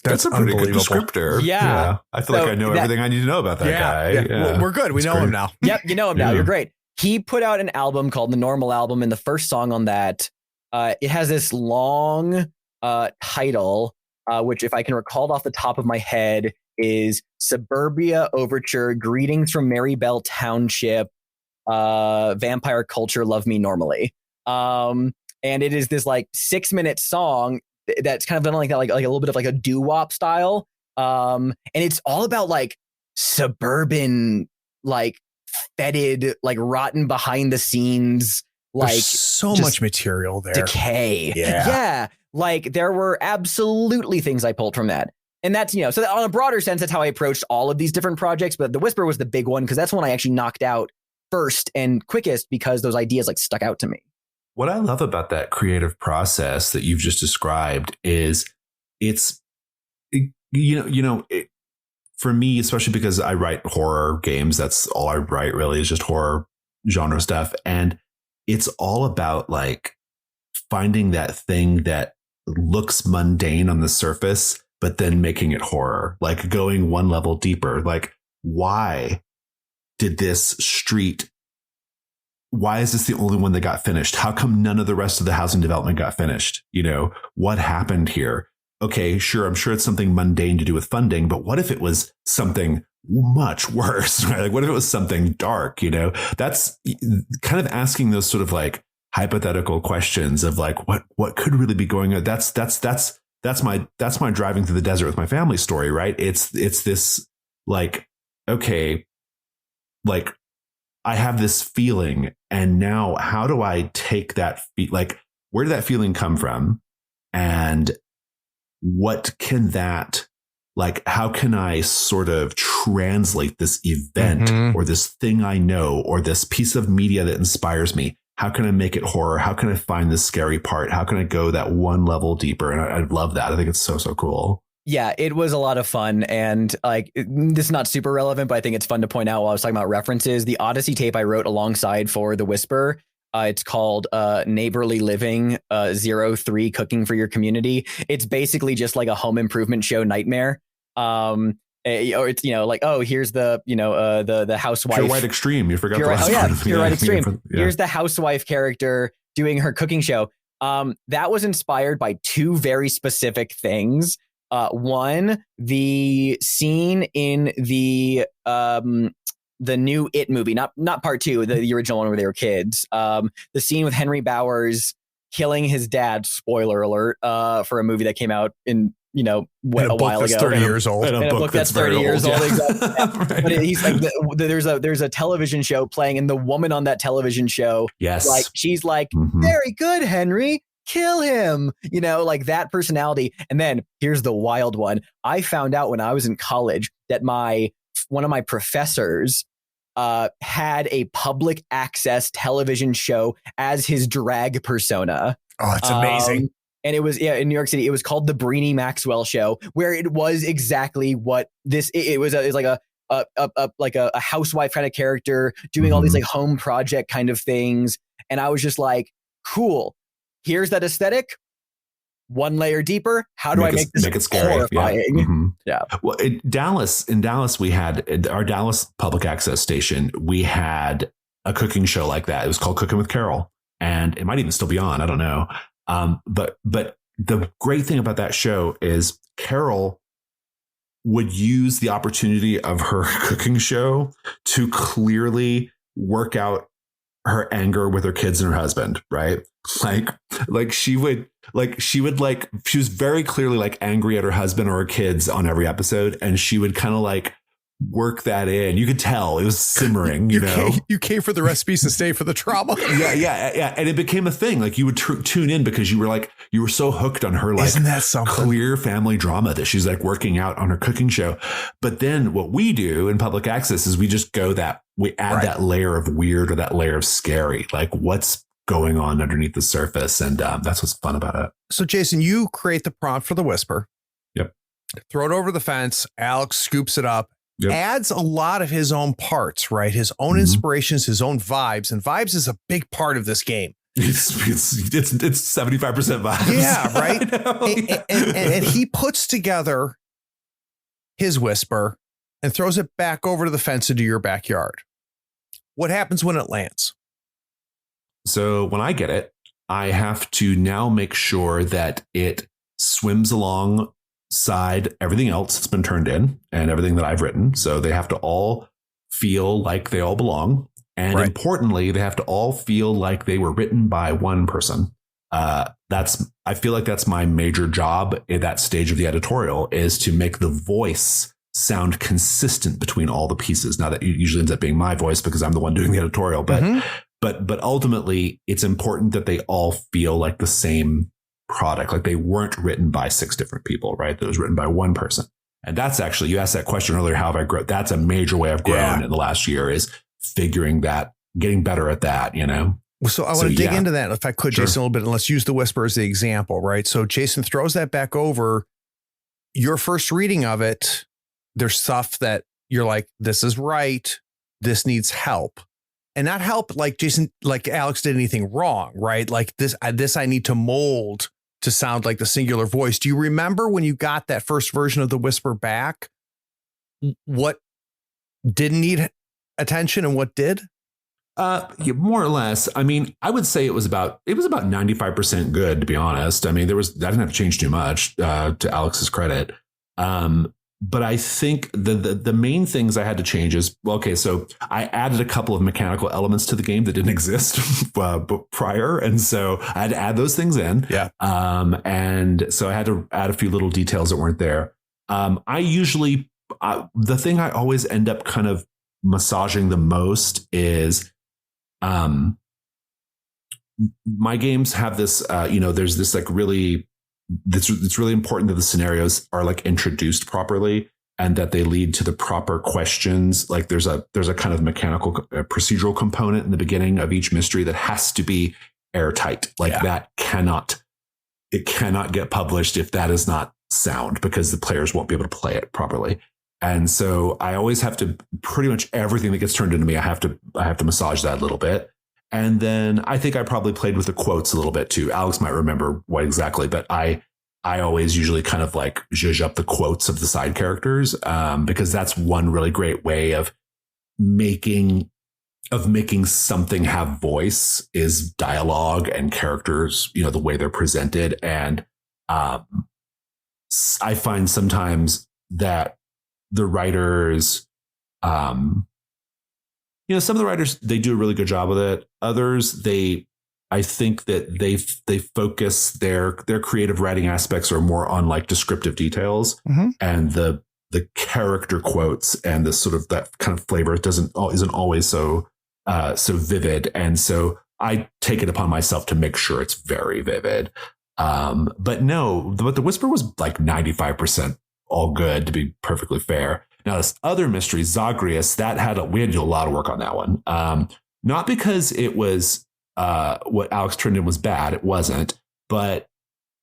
S1: That's a pretty good descriptor.
S4: Yeah.
S1: I feel like I know everything I need to know about that guy.
S2: Yeah. Well, we're good. We know him now.
S4: Yep. You know him now. You're great. He put out an album called The Normal Album. And the first song on that, it has this long title, which if I can recall off the top of my head is Suburbia Overture, Greetings from Marybelle Township, Vampire Culture, Love Me Normally. And it is this like 6-minute song that's kind of done like that, like a little bit of like a doo-wop style. And it's all about like suburban, like fetid, like rotten behind the scenes, like
S2: there's so much material there.
S4: Decay. Yeah. Like there were absolutely things I pulled from that. And that's, you know, so on a broader sense, that's how I approached all of these different projects. But The Whisper was the big one because that's one I actually knocked out first and quickest because those ideas like stuck out to me.
S1: What I love about that creative process that you've just described is for me, especially because I write horror games, that's all I write really is just horror genre stuff. And it's all about like finding that thing that looks mundane on the surface, but then making it horror, like going one level deeper. Like, why did this street? Why is this the only one that got finished? How come none of the rest of the housing development got finished? You know, what happened here? Okay, sure. I'm sure it's something mundane to do with funding, but what if it was something much worse, right? Like, what if it was something dark? You know, that's kind of asking those sort of like hypothetical questions of like, what could really be going on? That's my driving through the desert with my family story, right? It's this like, okay, like I have this feeling, and now how do I take that like, where did that feeling come from? And what can that, like, how can I sort of translate this event or this thing I know or this piece of media that inspires me? How can I make it horror? How can I find the scary part? How can I go that one level deeper? And I love that. I think it's so cool.
S4: Yeah, it was a lot of fun. And like, this is not super relevant, but I think it's fun to point out while I was talking about references. The Odyssey tape I wrote alongside for The Whisper, it's called Neighborly Living 03 Cooking for Your Community. It's basically just like a home improvement show nightmare. Or it's, you know, like, oh, here's the, you know, the housewife.
S1: Pure White Extreme. You forgot the last part.
S4: Pure White Extreme. Here's the housewife character doing her cooking show. That was inspired by two very specific things. One, the scene in the new It movie, not part two, the original one where they were kids. The scene with Henry Bowers killing his dad, spoiler alert, for a movie that came out in, you know, a while ago.
S2: 30 years old.
S4: In a book that's 30 years old. Exactly. Right. But he's like, there's a television show playing, and the woman on that television show, like, she's like, very good, Henry, kill him, you know, like that personality. And then here's the wild one. I found out when I was in college that one of my professors had a public access television show as his drag persona.
S2: Oh, that's amazing.
S4: And it was in New York City. It was called the Breenie Maxwell Show, where it was exactly what this. It was like a housewife kind of character doing all these like home project kind of things. And I was just like, cool. Here's that aesthetic. One layer deeper. How do I make this
S1: scary?
S4: Horrifying?
S1: Yeah. Well, in Dallas, we had our Dallas public access station. We had a cooking show like that. It was called Cooking with Carol, and it might even still be on. I don't know. But the great thing about that show is Carol would use the opportunity of her cooking show to clearly work out her anger with her kids and her husband, right? She was very clearly like angry at her husband or her kids on every episode. And she would kind of like work that in. You could tell it was simmering,
S2: you came for the recipes to stay for the trauma.
S1: Yeah. And it became a thing. Like you would tune in because you were so hooked on her, like,
S2: isn't that something?
S1: Clear family drama that she's like working out on her cooking show. But then what we do in public access is we just we add that layer of weird or that layer of scary, like what's going on underneath the surface. And that's what's fun about it.
S2: So Jason, you create the prompt for the whisper.
S1: Yep.
S2: Throw it over the fence. Alex scoops it up.
S1: Yep.
S2: Adds a lot of his own parts, right? His own inspirations, his own vibes, and vibes is a big part of this game.
S1: It's 75% vibes.
S2: Yeah, right. And he puts together his whisper and throws it back over to the fence into your backyard. What happens when it lands?
S1: So when I get it, I have to now make sure that it swims alongside everything else that's been turned in and everything that I've written. So they have to all feel like they all belong. And importantly, they have to all feel like they were written by one person. I feel like that's my major job at that stage of the editorial, is to make the voice sound consistent between all the pieces. Now that usually ends up being my voice because I'm the one doing the editorial, but ultimately it's important that they all feel like the same product, like they weren't written by 6 different people, right? That was written by one person. And that's actually, you asked that question earlier, how have I grown? That's a major way I've grown in the last year, is figuring that, getting better at that,
S2: So I want to dig into that if I could, Jason, a little bit, and let's use the whisper as the example, right? So Jason throws that back over. Your first reading of it, there's stuff that you're like, this is right. This needs help. And not help like Jason, like Alex did anything wrong, right? Like this I need to mold to sound like the singular voice. Do you remember when you got that first version of the whisper back, what didn't need attention and what did?
S1: Yeah, more or less. I mean, I would say it was about 95% good, to be honest. I mean, I didn't have to change too much, to Alex's credit. But I think the main things I had to change is, so I added a couple of mechanical elements to the game that didn't exist prior. And so I had to add those things in.
S2: Yeah.
S1: And so I had to add a few little details that weren't there. The thing I always end up kind of massaging the most is, my games have this, there's this like really, it's really important that the scenarios are like introduced properly and that they lead to the proper questions. Like there's a kind of mechanical procedural component in the beginning of each mystery that has to be airtight. Like that cannot get published if that is not sound, because the players won't be able to play it properly. And so I always have to, pretty much everything that gets turned into me, I have to massage that a little bit. And then I think I probably played with the quotes a little bit too. Alex might remember what exactly, but I always usually kind of like zhuzh up the quotes of the side characters, because that's one really great way of making something have voice, is dialogue and characters, the way they're presented. And I find sometimes that the writers, some of the writers, they do a really good job with it. Others, I think that they focus their creative writing aspects are more on like descriptive details, and the character quotes and the sort of that kind of flavor isn't always so vivid. And so I take it upon myself to make sure it's very vivid. But the whisper was like 95% all good, to be perfectly fair. Now, this other mystery, Zagreus, we had to do a lot of work on that one. Not because it was what Alex turned in was bad. It wasn't, but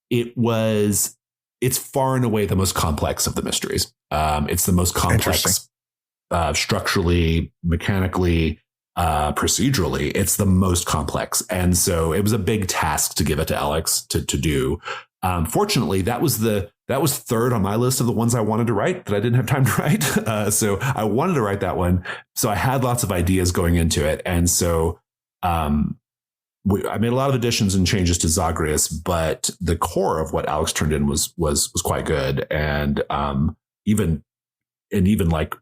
S1: it's far and away the most complex of the mysteries. It's the most complex structurally, mechanically, procedurally. It's the most complex. And so it was a big task to give it to Alex to do. Fortunately, that was the that was third on my list of the ones I wanted to write that I didn't have time to write. So I wanted to write that one. So I had lots of ideas going into it. And so I made a lot of additions and changes to Zagreus, but the core of what Alex turned in was quite good. And even like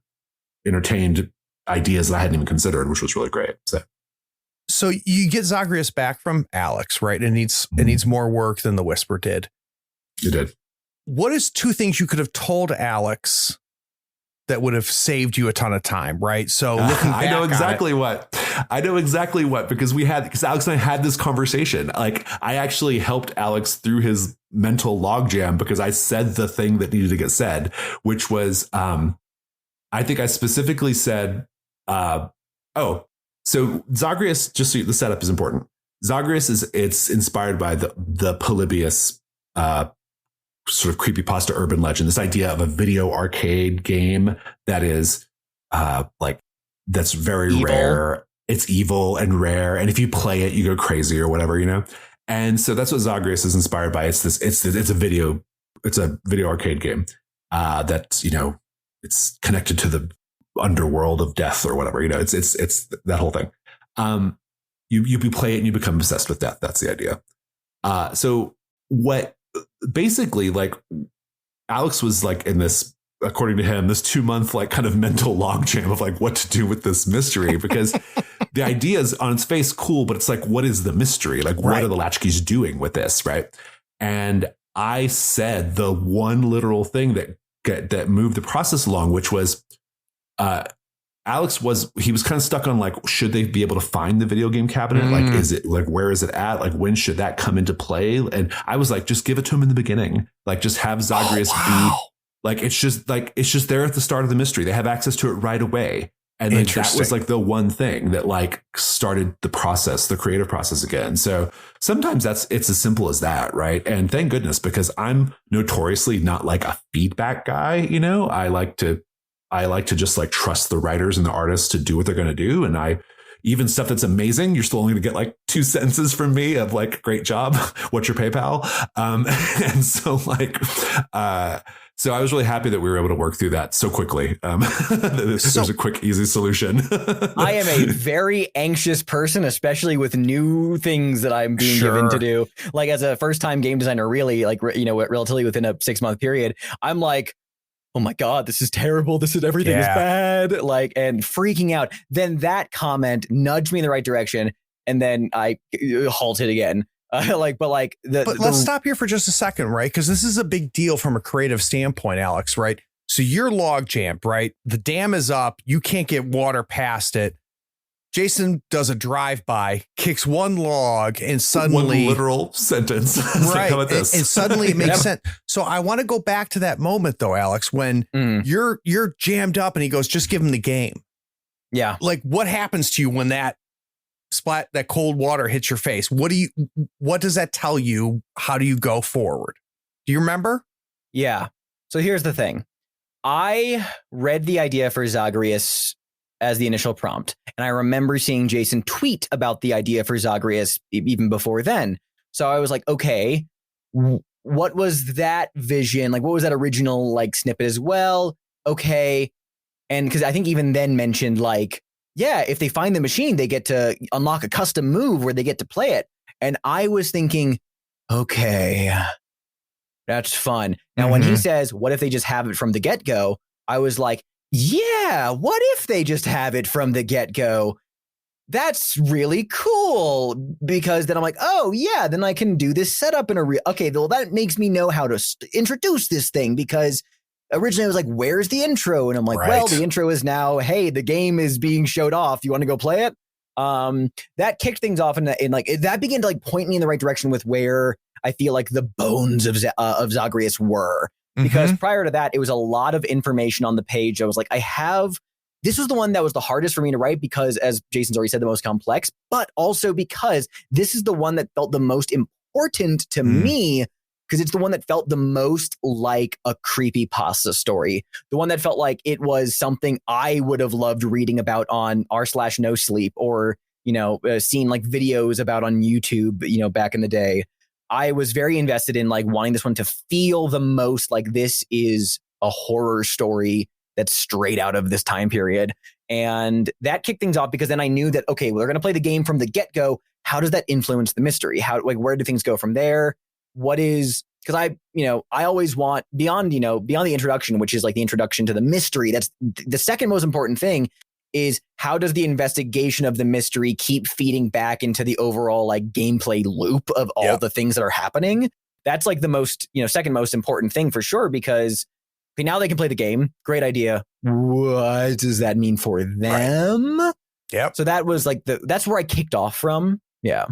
S1: entertained ideas that I hadn't even considered, which was really great.
S2: So you get Zagreus back from Alex, right? It needs more work than the Whisper did.
S1: It did.
S2: What is 2 things you could have told Alex that would have saved you a ton of time, right? So looking back
S1: I know exactly what, because Alex and I had this conversation. Like, I actually helped Alex through his mental logjam because I said the thing that needed to get said, which was, I think I specifically said, so Zagreus, just so the setup is important. Zagreus it's inspired by the Polybius, sort of creepypasta urban legend, this idea of a video arcade game that is that's very evil. Rare. It's evil and rare. And if you play it, you go crazy or whatever, you know? And so that's what Zagreus is inspired by. It's a video arcade game that, you know, it's connected to the underworld of death or whatever, you know, it's that whole thing. You play it and you become obsessed with death. That's the idea. So what basically, like, Alex was like in this, according to him, this 2-month like kind of mental logjam of like what to do with this mystery, because the idea is on its face cool, but it's like, what is the mystery? Like, what are the Latchkeys doing with this? Right. And I said the one literal thing that moved the process along, which was Alex was kind of stuck on like, should they be able to find the video game cabinet? Like, is it like, where is it at? Like, when should that come into play? And I was like, just give it to him in the beginning. Like, just have Zagreus be like, it's just there at the start of the mystery. They have access to it right away. And then that was like the one thing that like started the creative process again. So sometimes it's as simple as that. Right. And thank goodness, because I'm notoriously not like a feedback guy. You know, I like to just like trust the writers and the artists to do what they're going to do. And even stuff that's amazing, you're still only going to get like 2 sentences from me of like, great job. What's your PayPal? And so like, so I was really happy that we were able to work through that so quickly. There's a quick, easy solution.
S4: I am a very anxious person, especially with new things that I'm being given to do. Like, as a first time game designer, really, like, you know, relatively within a 6-month period, I'm like, oh my God, this is terrible. Everything is bad. Like, and freaking out. Then that comment nudged me in the right direction. And then I halted again. But let's stop here for just a second, right? Because this is a big deal from a creative standpoint, Alex, right? So you're log jammed, right? The dam is up. You can't get water past it. Jason does a drive-by, kicks one log, and suddenly...
S1: One literal sentence.
S2: Right.
S1: Like, how about this?
S2: And suddenly it makes sense. So I want to go back to that moment, though, Alex, when you're jammed up and he goes, just give him the game.
S4: Yeah.
S2: Like, what happens to you when that cold water hits your face? What does that tell you? How do you go forward? Do you remember? Yeah. So here's the thing. I read the idea for Zagreus as the initial prompt. And I remember seeing Jason tweet about the idea for Zagreus even before then. So I was like, okay, what was that vision? Like, what was that original like snippet as well? Okay. And because I think even then mentioned like, yeah, if they find the machine, they get to unlock a custom move where they get to play it. And I was thinking, okay, that's fun. Now, when he says, what if they just have it from the get-go? I was like, yeah, what if they just have it from the get-go? That's really cool, because then I'm like, oh, yeah, then I can do this setup in a real. Okay, well, that makes me know how to introduce this thing, because originally I was like, where's the intro? And I'm like, well, the intro is now, hey, the game is being showed off. You want to go play it? That kicked things off, and like that began to like point me in the right direction with where I feel like the bones of Zagreus were. Because prior to that, it was a lot of information on the page. I was like, this was the one that was the hardest for me to write because, as Jason's already said, the most complex, but also because this is the one that felt the most important to me, because it's the one that felt the most like a creepypasta story. The one that felt like it was something I would have loved reading about on r/no sleep, or, seen like videos about on YouTube, back in the day.
S4: I was very invested in like wanting this one to feel the most like this is a horror story that's straight out of this time period. And that kicked things off because then I knew that, okay, we're going to play the game from the get-go. How does that influence the mystery? Where do things go from there? Because I always want beyond the introduction, which is like the introduction to the mystery. That's the second most important thing is how does the investigation of the mystery keep feeding back into the overall like gameplay loop of all the things that are happening? That's like the most, second most important thing for sure, because now they can play the game. Great idea. What does that mean for them? Right.
S2: Yep.
S4: So that was like that's where I kicked off from. Yeah.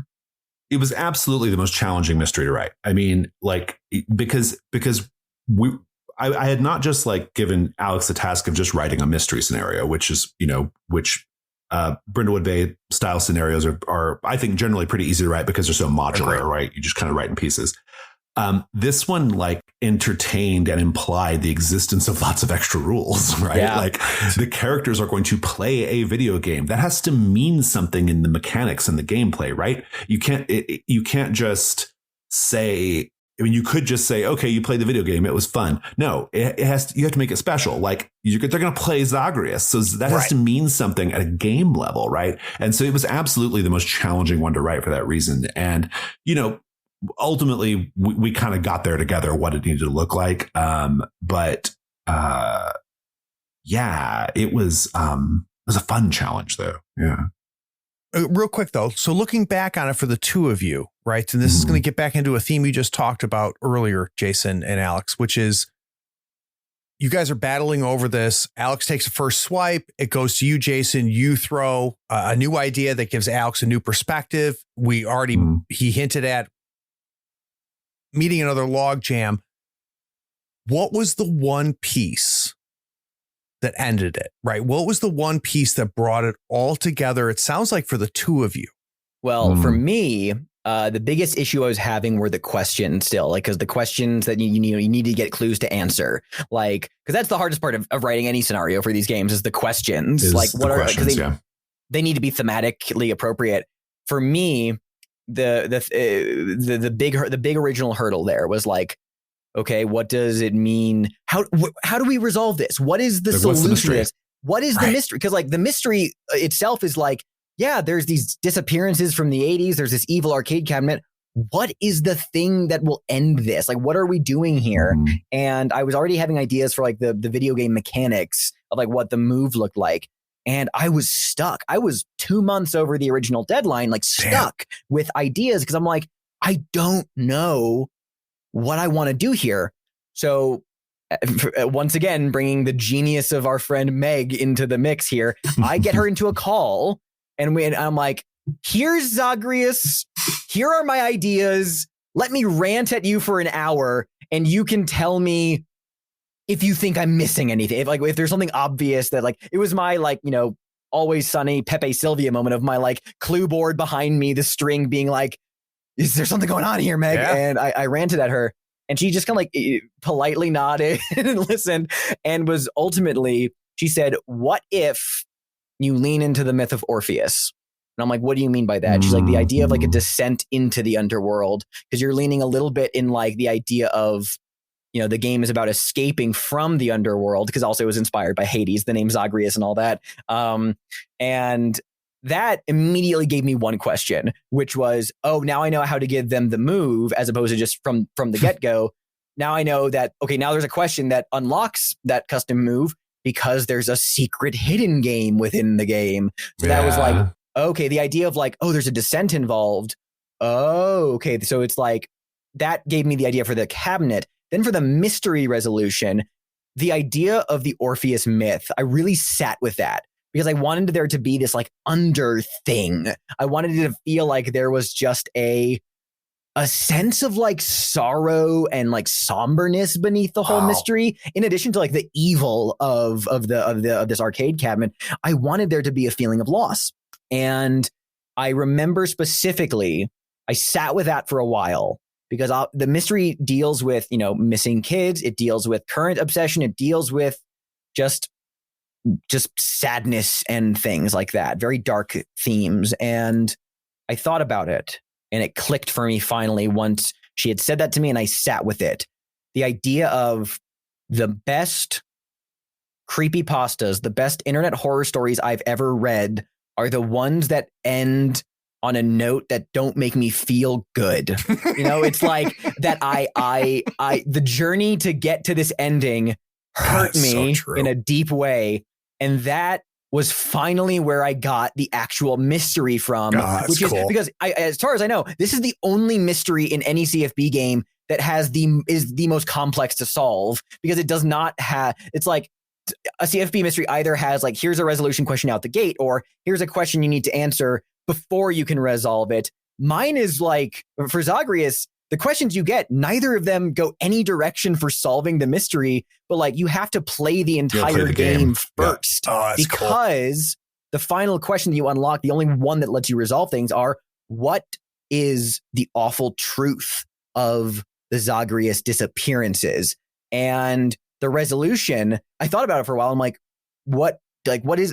S1: It was absolutely the most challenging mystery to write. I mean, like, because I had not just like given Alex the task of just writing a mystery scenario, which is, Brindlewood Bay style scenarios are, I think, generally pretty easy to write because they're so modular, right? You just kind of write in pieces. This one like entertained and implied the existence of lots of extra rules, right? Yeah. Like the characters are going to play a video game that has to mean something in the mechanics and the gameplay, right? You can't just say, I mean, you could just say, okay, you played the video game. It was fun. No, you have to make it special. Like they're going to play Zagreus. So that has to mean something at a game level. Right. And so it was absolutely the most challenging one to write for that reason. And, ultimately we kind of got there together, what it needed to look like. It was a fun challenge though. Yeah.
S2: Real quick though. So looking back on it for the two of you, right. And this is going to get back into a theme you just talked about earlier, Jason and Alex, which is you guys are battling over this. Alex takes a first swipe. It goes to you, Jason. You throw a new idea that gives Alex a new perspective. He hinted at meeting another log jam. What was the one piece that ended it, right? What was the one piece that brought it all together? It sounds like for the two of you.
S4: Well, for me, the biggest issue I was having were the questions still, like, because the questions that you need to get clues to answer, like, because that's the hardest part of writing any scenario for these games is the questions. They need to be thematically appropriate. For me, the big original hurdle there was like, okay, what does it mean? How do we resolve this? What is the solution to this? What is the mystery? Because like the mystery itself is like, yeah, there's these disappearances from the 80s. There's this evil arcade cabinet. What is the thing that will end this? Like, what are we doing here? And I was already having ideas for like the video game mechanics of like what the move looked like. And I was stuck. I was 2 months over the original deadline, like stuck with ideas because I'm like, I don't know what I want to do here. So once again, bringing the genius of our friend Meg into the mix here, I get her into a call and I'm like, here's Zagreus. Here are my ideas. Let me rant at you for an hour and you can tell me if you think I'm missing anything, if there's something obvious that like, it was my like, Always Sunny Pepe Sylvia moment of my like clue board behind me, the string being like, is there something going on here, Meg? Yeah. And I ranted at her and she just kind of like politely nodded and listened and was ultimately, she said, what if you lean into the myth of Orpheus? And I'm like, what do you mean by that? She's like, the idea of like a descent into the underworld, because you're leaning a little bit in like the idea of, the game is about escaping from the underworld, because also it was inspired by Hades, the name Zagreus and all that. And that immediately gave me one question, which was, oh, now I know how to give them the move as opposed to just from the get-go. Now I know that, okay, now there's a question that unlocks that custom move because there's a secret hidden game within the game. So that was like, okay, the idea of like, oh, there's a descent involved. Oh, okay. So it's like, that gave me the idea for the cabinet. Then for the mystery resolution, the idea of the Orpheus myth, I really sat with that because I wanted there to be this like under thing. I wanted it to feel like there was just a sense of like sorrow and like somberness beneath the whole mystery. In addition to like the evil of this arcade cabinet, I wanted there to be a feeling of loss. And I remember specifically, I sat with that for a while. Because the mystery deals with, missing kids. It deals with current obsession. It deals with just sadness and things like that. Very dark themes. And I thought about it and it clicked for me finally once She had said that to me and I sat with it. The idea of the best creepypastas, the best internet horror stories I've ever read are the ones that end on a note that don't make me feel good. It's like that the journey to get to this ending hurt me in a deep way. And that was finally where I got the actual mystery from, which is cool. Because as far as I know, this is the only mystery in any CFB game that is the most complex to solve, because it does not have, it's like a CFB mystery either has like, here's a resolution question out the gate, or here's a question you need to answer before you can resolve it. Mine is like, for Zagreus, the questions you get, neither of them go any direction for solving the mystery, but like you have to play the entire game first. Because the final question that you unlock, the only one that lets you resolve things, are what is the awful truth of the Zagreus disappearances? And the resolution, I thought about it for a while. I'm like,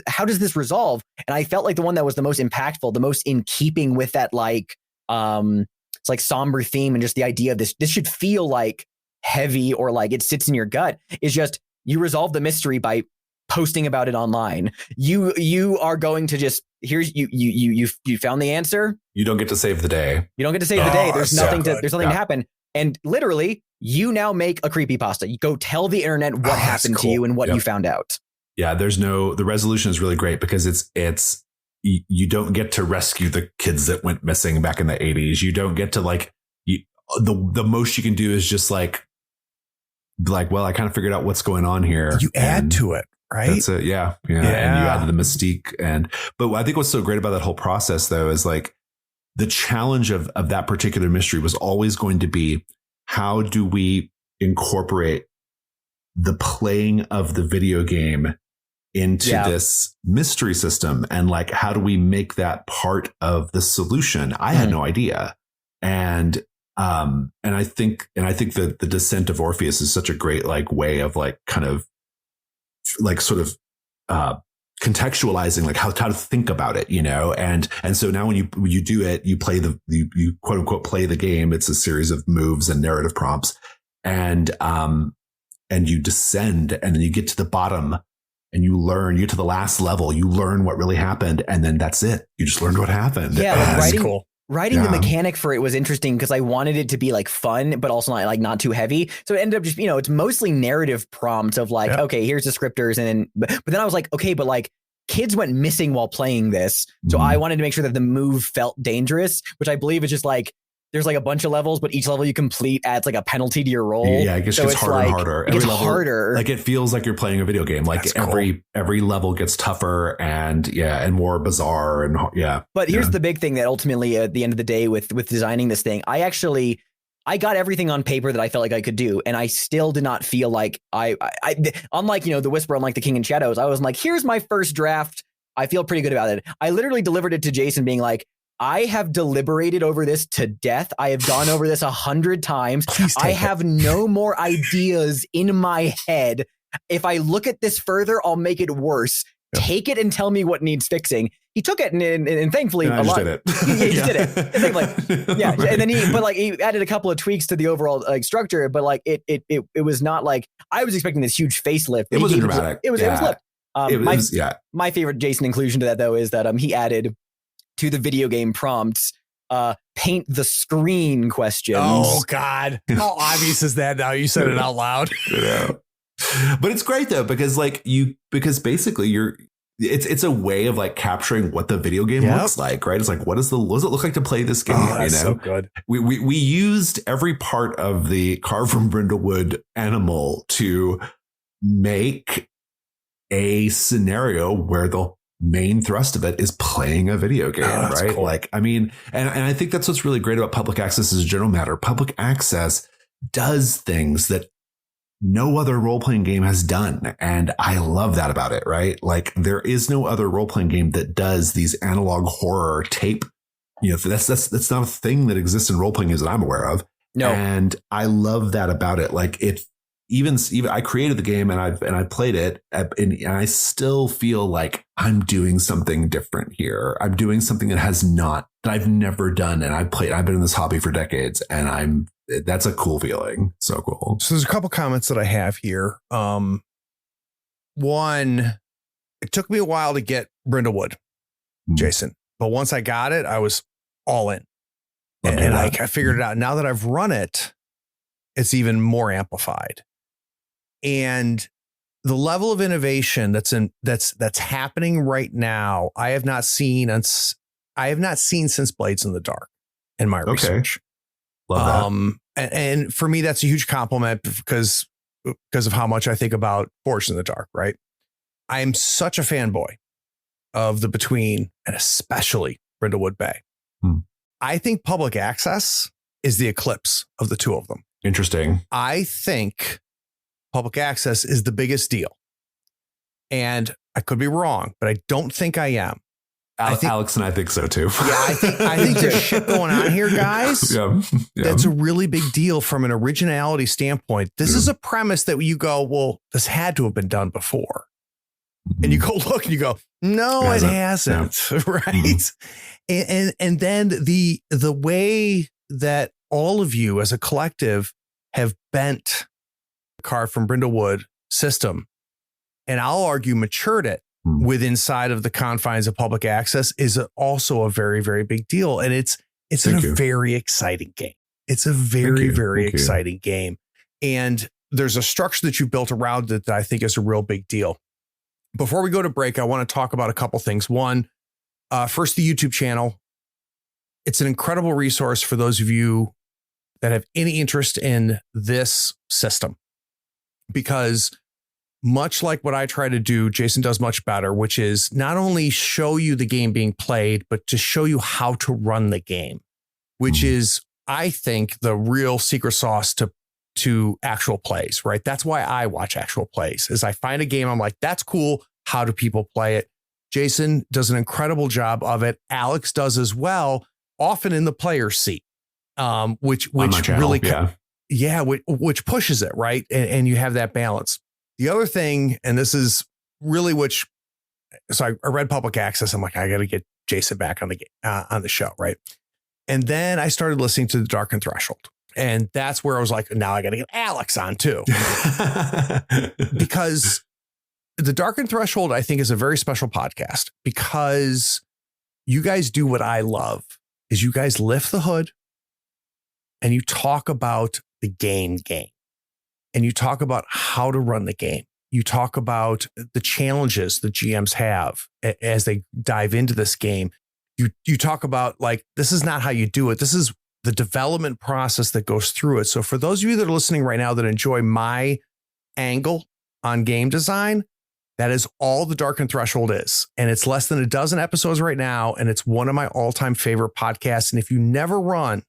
S4: how does this resolve? And I felt like the one that was the most impactful, the most in keeping with that, like, it's like somber theme, and just the idea of this should feel like heavy, or like it sits in your gut, is just, you resolve the mystery by posting about it online. You are going to just, here's you found the answer.
S1: You don't get to save the day.
S4: There's nothing to happen. And literally, you now make a creepypasta. You go tell the internet what happened to you and what you found out.
S1: Yeah, the resolution is really great, because it's you don't get to rescue the kids that went missing back in the 80s. You don't get to the most you can do is just like, well, I kind of figured out what's going on here.
S2: You add to it, right?
S1: That's it. Yeah. And you add the mystique. But I think what's so great about that whole process, though, is like the challenge of that particular mystery was always going to be, how do we incorporate the playing of the video game into this mystery system, and like, how do we make that part of the solution? I had no idea. And I think that the Descent of Orpheus is such a great like way of like kind of like sort of contextualizing like how to think about it, and so now when you do it, you play you quote unquote play the game. It's a series of moves and narrative prompts, and you descend, and then you get to the bottom, and you get to the last level, you learn what really happened, and then that's it. You just learned what happened.
S4: Yeah, writing the mechanic for it was interesting, because I wanted it to be like fun, but also not too heavy. So it ended up just, it's mostly narrative prompts of like, okay, here's descriptors. And then, but then I was like, okay, but like kids went missing while playing this. So I wanted to make sure that the move felt dangerous, which I believe is just like, there's like a bunch of levels, but each level you complete adds like a penalty to your roll.
S1: Yeah, it gets harder and harder.
S4: It gets harder.
S1: Like it feels like you're playing a video game. Like every level gets tougher and more bizarre and
S4: But here's the big thing that ultimately at the end of the day with designing this thing, I got everything on paper that I felt like I could do, and I still did not feel like I unlike the Whisper, unlike the King in Shadows, I was like, here's my first draft. I feel pretty good about it. I literally delivered it to Jason, being like, I have deliberated over this to death. I have gone over this 100 times. I have no more ideas in my head. If I look at this further, I'll make it worse. Yep. Take it and tell me what needs fixing. He took it and thankfully a lot. Did it. He just did it. Yeah. And then he added a couple of tweaks to the overall like structure, but like it was not like I was expecting this huge facelift.
S1: It wasn't dramatic.
S4: It was lit. My favorite Jason inclusion to that though is that he added to the video game prompts, paint the screen questions.
S2: Oh God. How obvious is that now? You said it out loud.
S1: But it's great though, because basically it's a way of like capturing what the video game looks like, right? It's like, what does it look like to play this game?
S2: That's so good.
S1: We used every part of the carved from Brindlewood animal to make a scenario where the main thrust of it is playing a video game, right? Cool. Like, I mean, and I think that's what's really great about public access as a general matter. Public access does things that no other role-playing game has done. And I love that about it, right? Like there is no other role-playing game that does these analog horror tape. That's not a thing that exists in role-playing games that I'm aware of.
S4: No.
S1: And I love that about it. Like even I created the game and I played it and I still feel like I'm doing something different here. I'm doing something that I've never done. And I've been in this hobby for decades, and that's a cool feeling. So cool.
S2: So there's a couple comments that I have here. One, it took me a while to get Brindlewood, Jason, but once I got it, I was all in. And I figured it out. Now that I've run it, it's even more amplified. And the level of innovation that's happening right now, I have not seen since Blades in the Dark in my research.
S1: Love that.
S2: And for me, that's a huge compliment because of how much I think about Forged in the Dark, right? I am such a fanboy of the Between, and especially Brindlewood Bay. I think public access is the eclipse of the two of them.
S1: Interesting.
S2: I think public access is the biggest deal. And I could be wrong, but I don't think I am.
S1: Alex and I think so too.
S2: Yeah, I think there's shit going on here, guys.
S1: Yeah.
S2: That's a really big deal from an originality standpoint. This is a premise that you go, well, this had to have been done before. And you go look and you go, no, it hasn't. Yeah. Right. And then the way that all of you as a collective have bent the card from Brindlewood system, and I'll argue matured it with inside of the confines of public access, is also a very, very big deal. And it's a very exciting game. It's a very, very exciting game. And there's a structure that you built around it that I think is a real big deal. Before we go to break, I want to talk about a couple things. One, first, the YouTube channel. It's an incredible resource for those of you that have any interest in this system, because much like what I try to do, Jason does much better, which is not only show you the game being played, but to show you how to run the game, which is, I think, the real secret sauce to actual plays, right? That's why I watch actual plays, is I find a game, I'm like, that's cool. How do people play it? Jason does an incredible job of it. Alex does as well, often in the player's seat, which really, which pushes it, right? And you have that balance. The other thing, and this is really so I read public access. I'm like, I got to get Jason back on the show, right? And then I started listening to the Darkened Threshold. And that's where I was like, now I got to get Alex on too. Because the Darkened Threshold, I think, is a very special podcast, because you guys do what I love, is you guys lift the hood and you talk about the game. And you talk about how to run the game. You talk about the challenges the GMs have as they dive into this game. You talk about, like, this is not how you do it. This is the development process that goes through it. So for those of you that are listening right now that enjoy my angle on game design, that is all the Darkened Threshold is. And it's less than a dozen episodes right now. And it's one of my all-time favorite podcasts. And if you never run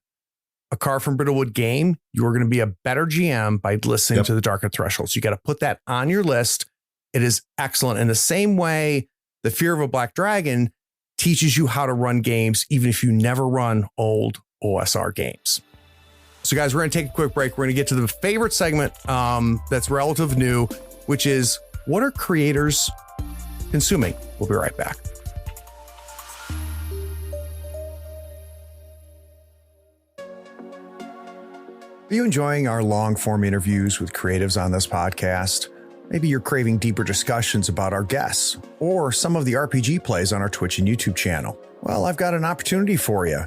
S2: a Card from Brindlewood game, you are going to be a better GM by listening to the Darkened Threshold. So you got to put that on your list. It is excellent. In the same way, The Fear of a Black Dragon teaches you how to run games, even if you never run old OSR games. So guys, we're going to take a quick break. We're going to get to the favorite segment that's relative new, which is, what are creators consuming? We'll be right back. Are you enjoying our long-form interviews with creatives on this podcast? Maybe you're craving deeper discussions about our guests or some of the RPG plays on our Twitch and YouTube channel. Well, I've got an opportunity for you.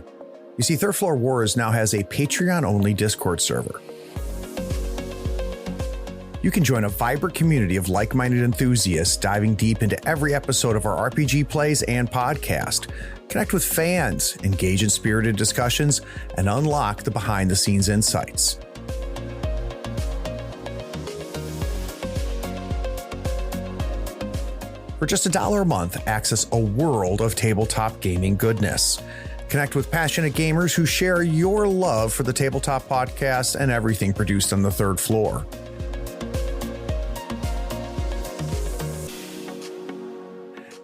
S2: You see, Third Floor Wars now has a Patreon-only Discord server. You can join a vibrant community of like-minded enthusiasts diving deep into every episode of our RPG plays and podcast. Connect with fans, engage in spirited discussions, and unlock the behind-the-scenes insights. For just $1 a month, access a world of tabletop gaming goodness. Connect with passionate gamers who share your love for the Tabletop Podcast and everything produced on the third floor.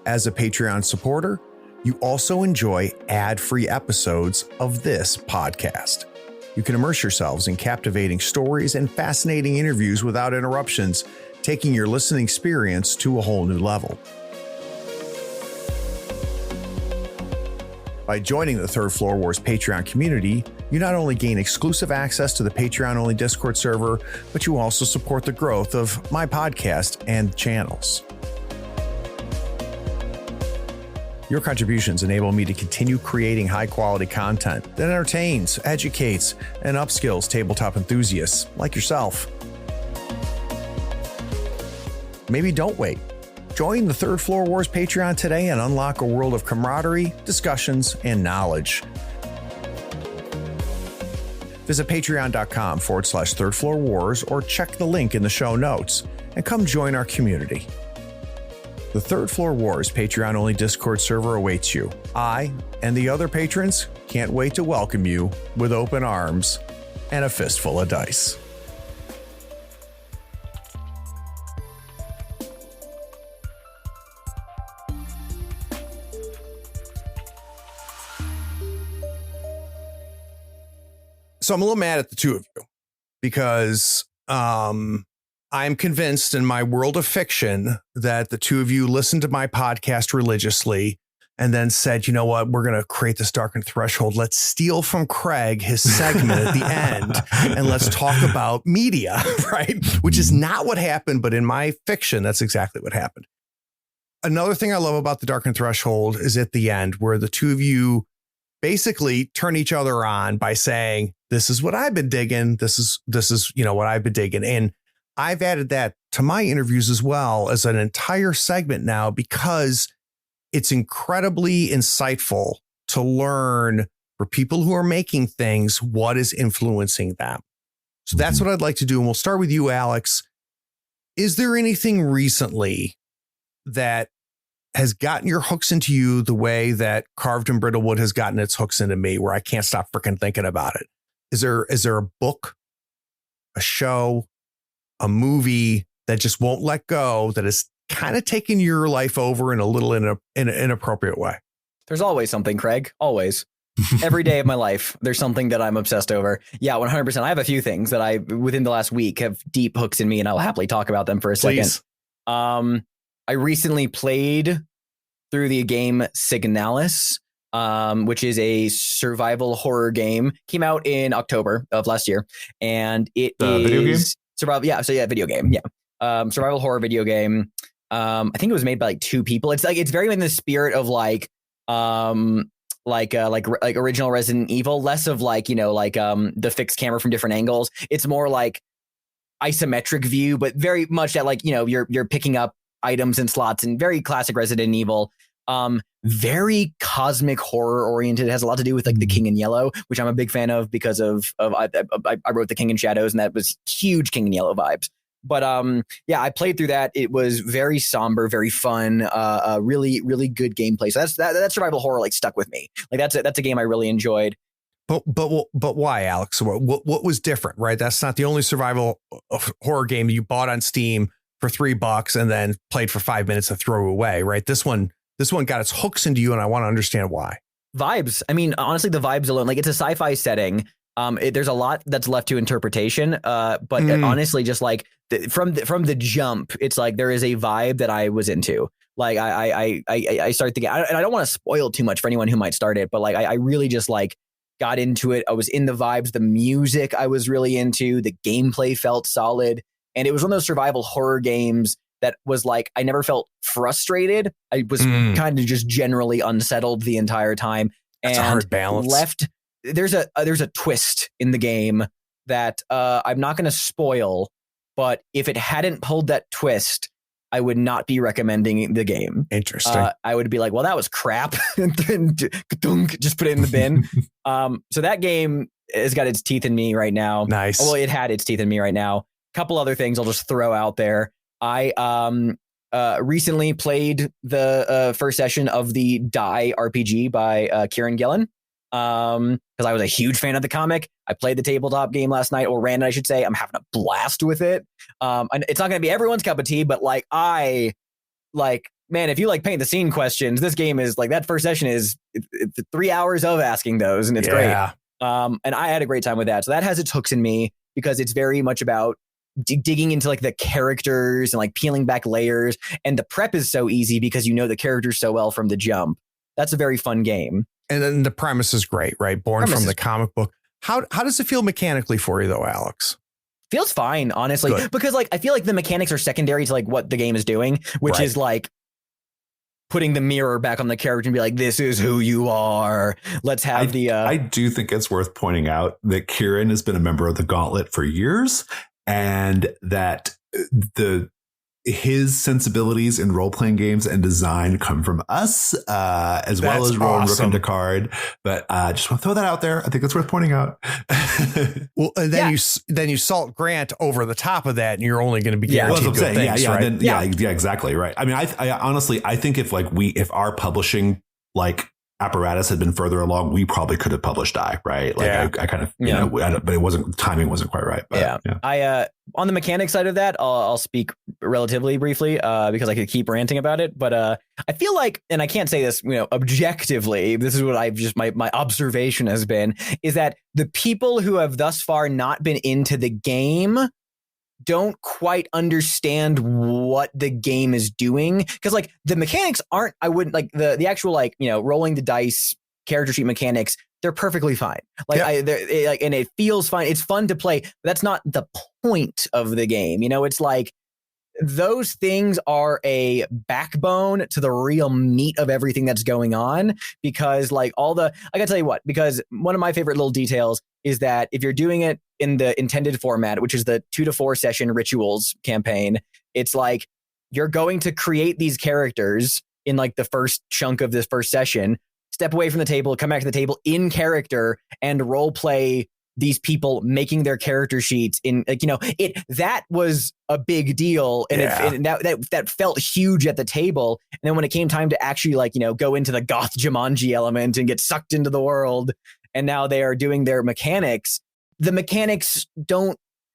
S2: As a Patreon supporter, you also enjoy ad-free episodes of this podcast. You can immerse yourselves in captivating stories and fascinating interviews without interruptions, taking your listening experience to a whole new level. By joining the Third Floor Wars Patreon community, you not only gain exclusive access to the Patreon-only Discord server, but you also support the growth of my podcast and channels. Your contributions enable me to continue creating high-quality content that entertains, educates, and upskills tabletop enthusiasts like yourself. Maybe don't wait. Join the Third Floor Wars Patreon today and unlock a world of camaraderie, discussions, and knowledge. Visit patreon.com/Third Floor Wars or check the link in the show notes and come join our community. The Third Floor Wars Patreon-only Discord server awaits you. I and the other patrons can't wait to welcome you with open arms and a fistful of dice. So I'm a little mad at the two of you because I'm convinced in my world of fiction that the two of you listened to my podcast religiously and then said, you know what, we're going to create this darkened threshold. Let's steal from Craig his segment at the end and let's talk about media, right? Which is not what happened, but in my fiction, that's exactly what happened. Another thing I love about the darkened threshold is at the end where the two of you basically turn each other on by saying, this is what I've been digging. This is, what I've been digging. And I've added that to my interviews as well as an entire segment now because it's incredibly insightful to learn for people who are making things, what is influencing them. So that's what I'd like to do. And we'll start with you, Alex. Is there anything recently that has gotten your hooks into you the way that Carved in Brindlewood has gotten its hooks into me, where I can't stop freaking thinking about it? Is there a book, a show, a movie that just won't let go, that is kind of taking your life over in a little in an inappropriate way?
S4: There's always something, Craig. Always. Every day of my life, there's something that I'm obsessed over. Yeah, 100%. I have a few things that I, within the last week, have deep hooks in me, and I'll happily talk about them for a second. I recently played through the game Signalis, which is a survival horror game. Came out in October of last year, and it is
S1: video game?
S4: survival. Yeah, so yeah, video game. Yeah, survival horror video game. I think it was made by like two people. It's very in the spirit of like original Resident Evil, less of the fixed camera from different angles. It's more like isometric view, but very much that you're picking up items and slots, and very classic Resident Evil. Very cosmic horror oriented. It has a lot to do with like the King in Yellow, which I'm a big fan of because of I wrote The King in Shadows, and that was huge King in Yellow vibes. But I played through that. It was very somber, very fun, really, really good gameplay. So that survival horror stuck with me. That's a game I really enjoyed.
S2: But why, Alex? What was different, right? That's not the only survival horror game you bought on Steam for $3 and then played for 5 minutes and throw away, right? This one got its hooks into you, and I want to understand why. Vibes.
S4: I mean, honestly, the vibes alone, it's a sci-fi setting. There's a lot that's left to interpretation. But honestly, just from the jump, it's there is a vibe that I was into. I started thinking, and I don't want to spoil too much for anyone who might start it, but I really just got into it. I was in the vibes, the music I was really into, the gameplay felt solid. And it was one of those survival horror games that was I never felt frustrated. I was kind of just generally unsettled the entire time.
S2: That's a hard balance.
S4: There's a twist in the game that I'm not going to spoil, but if it hadn't pulled that twist, I would not be recommending the game.
S2: Interesting.
S4: I would be like, well, that was crap. And then just put it in the bin. So that game has got its teeth in me right now.
S2: Nice.
S4: Well, it had its teeth in me right now. Couple other things I'll just throw out there. I recently played the first session of the Die RPG by Kieran Gillen because I was a huge fan of the comic. I played the tabletop game last night, or ran it, I should say. I'm having a blast with it. And it's not going to be everyone's cup of tea, but man, if you paint the scene questions, this game is that first session is 3 hours of asking those, and it's great. And I had a great time with that. So that has its hooks in me because it's very much about digging into like the characters and like peeling back layers. And the prep is so easy because you know the characters so well from the jump. That's a very fun game.
S2: And then the premise is great, right? Born from the comic book. How does it feel mechanically for you though, Alex?
S4: Feels fine, honestly, because like I feel like the mechanics are secondary to like what the game is doing, which is like putting the mirror back on the character and be like, this is who you are. Let's have
S1: I do think it's worth pointing out that Kieran has been a member of the Gauntlet for years, and that his sensibilities in role-playing games and design come from us, as well as Rowan Rook and Descartes. But I just want to throw that out there. I think it's worth pointing out.
S2: Well, and then you salt Grant over the top of that, and you're only going to be guaranteed good things, right?
S1: Yeah, exactly right. I mean, I honestly, I think if our publishing like apparatus had been further along, we probably could have published Die, right? Like I kind of, but it wasn't, timing wasn't quite right. But,
S4: I on the mechanic side of that, I'll speak relatively briefly because I could keep ranting about it. But I feel like, and I can't say this, objectively, this is what I've just my observation has been, is that the people who have thus far not been into the game don't quite understand what the game is doing, because like the mechanics aren't, I wouldn't like the actual like rolling the dice character sheet mechanics, they're perfectly fine. Like and it feels fine, it's fun to play, but that's not the point of the game. It's like those things are a backbone to the real meat of everything that's going on, because like I gotta tell you what, because one of my favorite little details is that if you're doing it in the intended format, which is the 2 to 4 session rituals campaign, it's like you're going to create these characters in like the first chunk of this first session, step away from the table, come back to the table in character and role play these people making their character sheets in like, that was a big deal. And that felt huge at the table. And then when it came time to actually like, go into the goth Jumanji element and get sucked into the world, and now they are doing their mechanics, the mechanics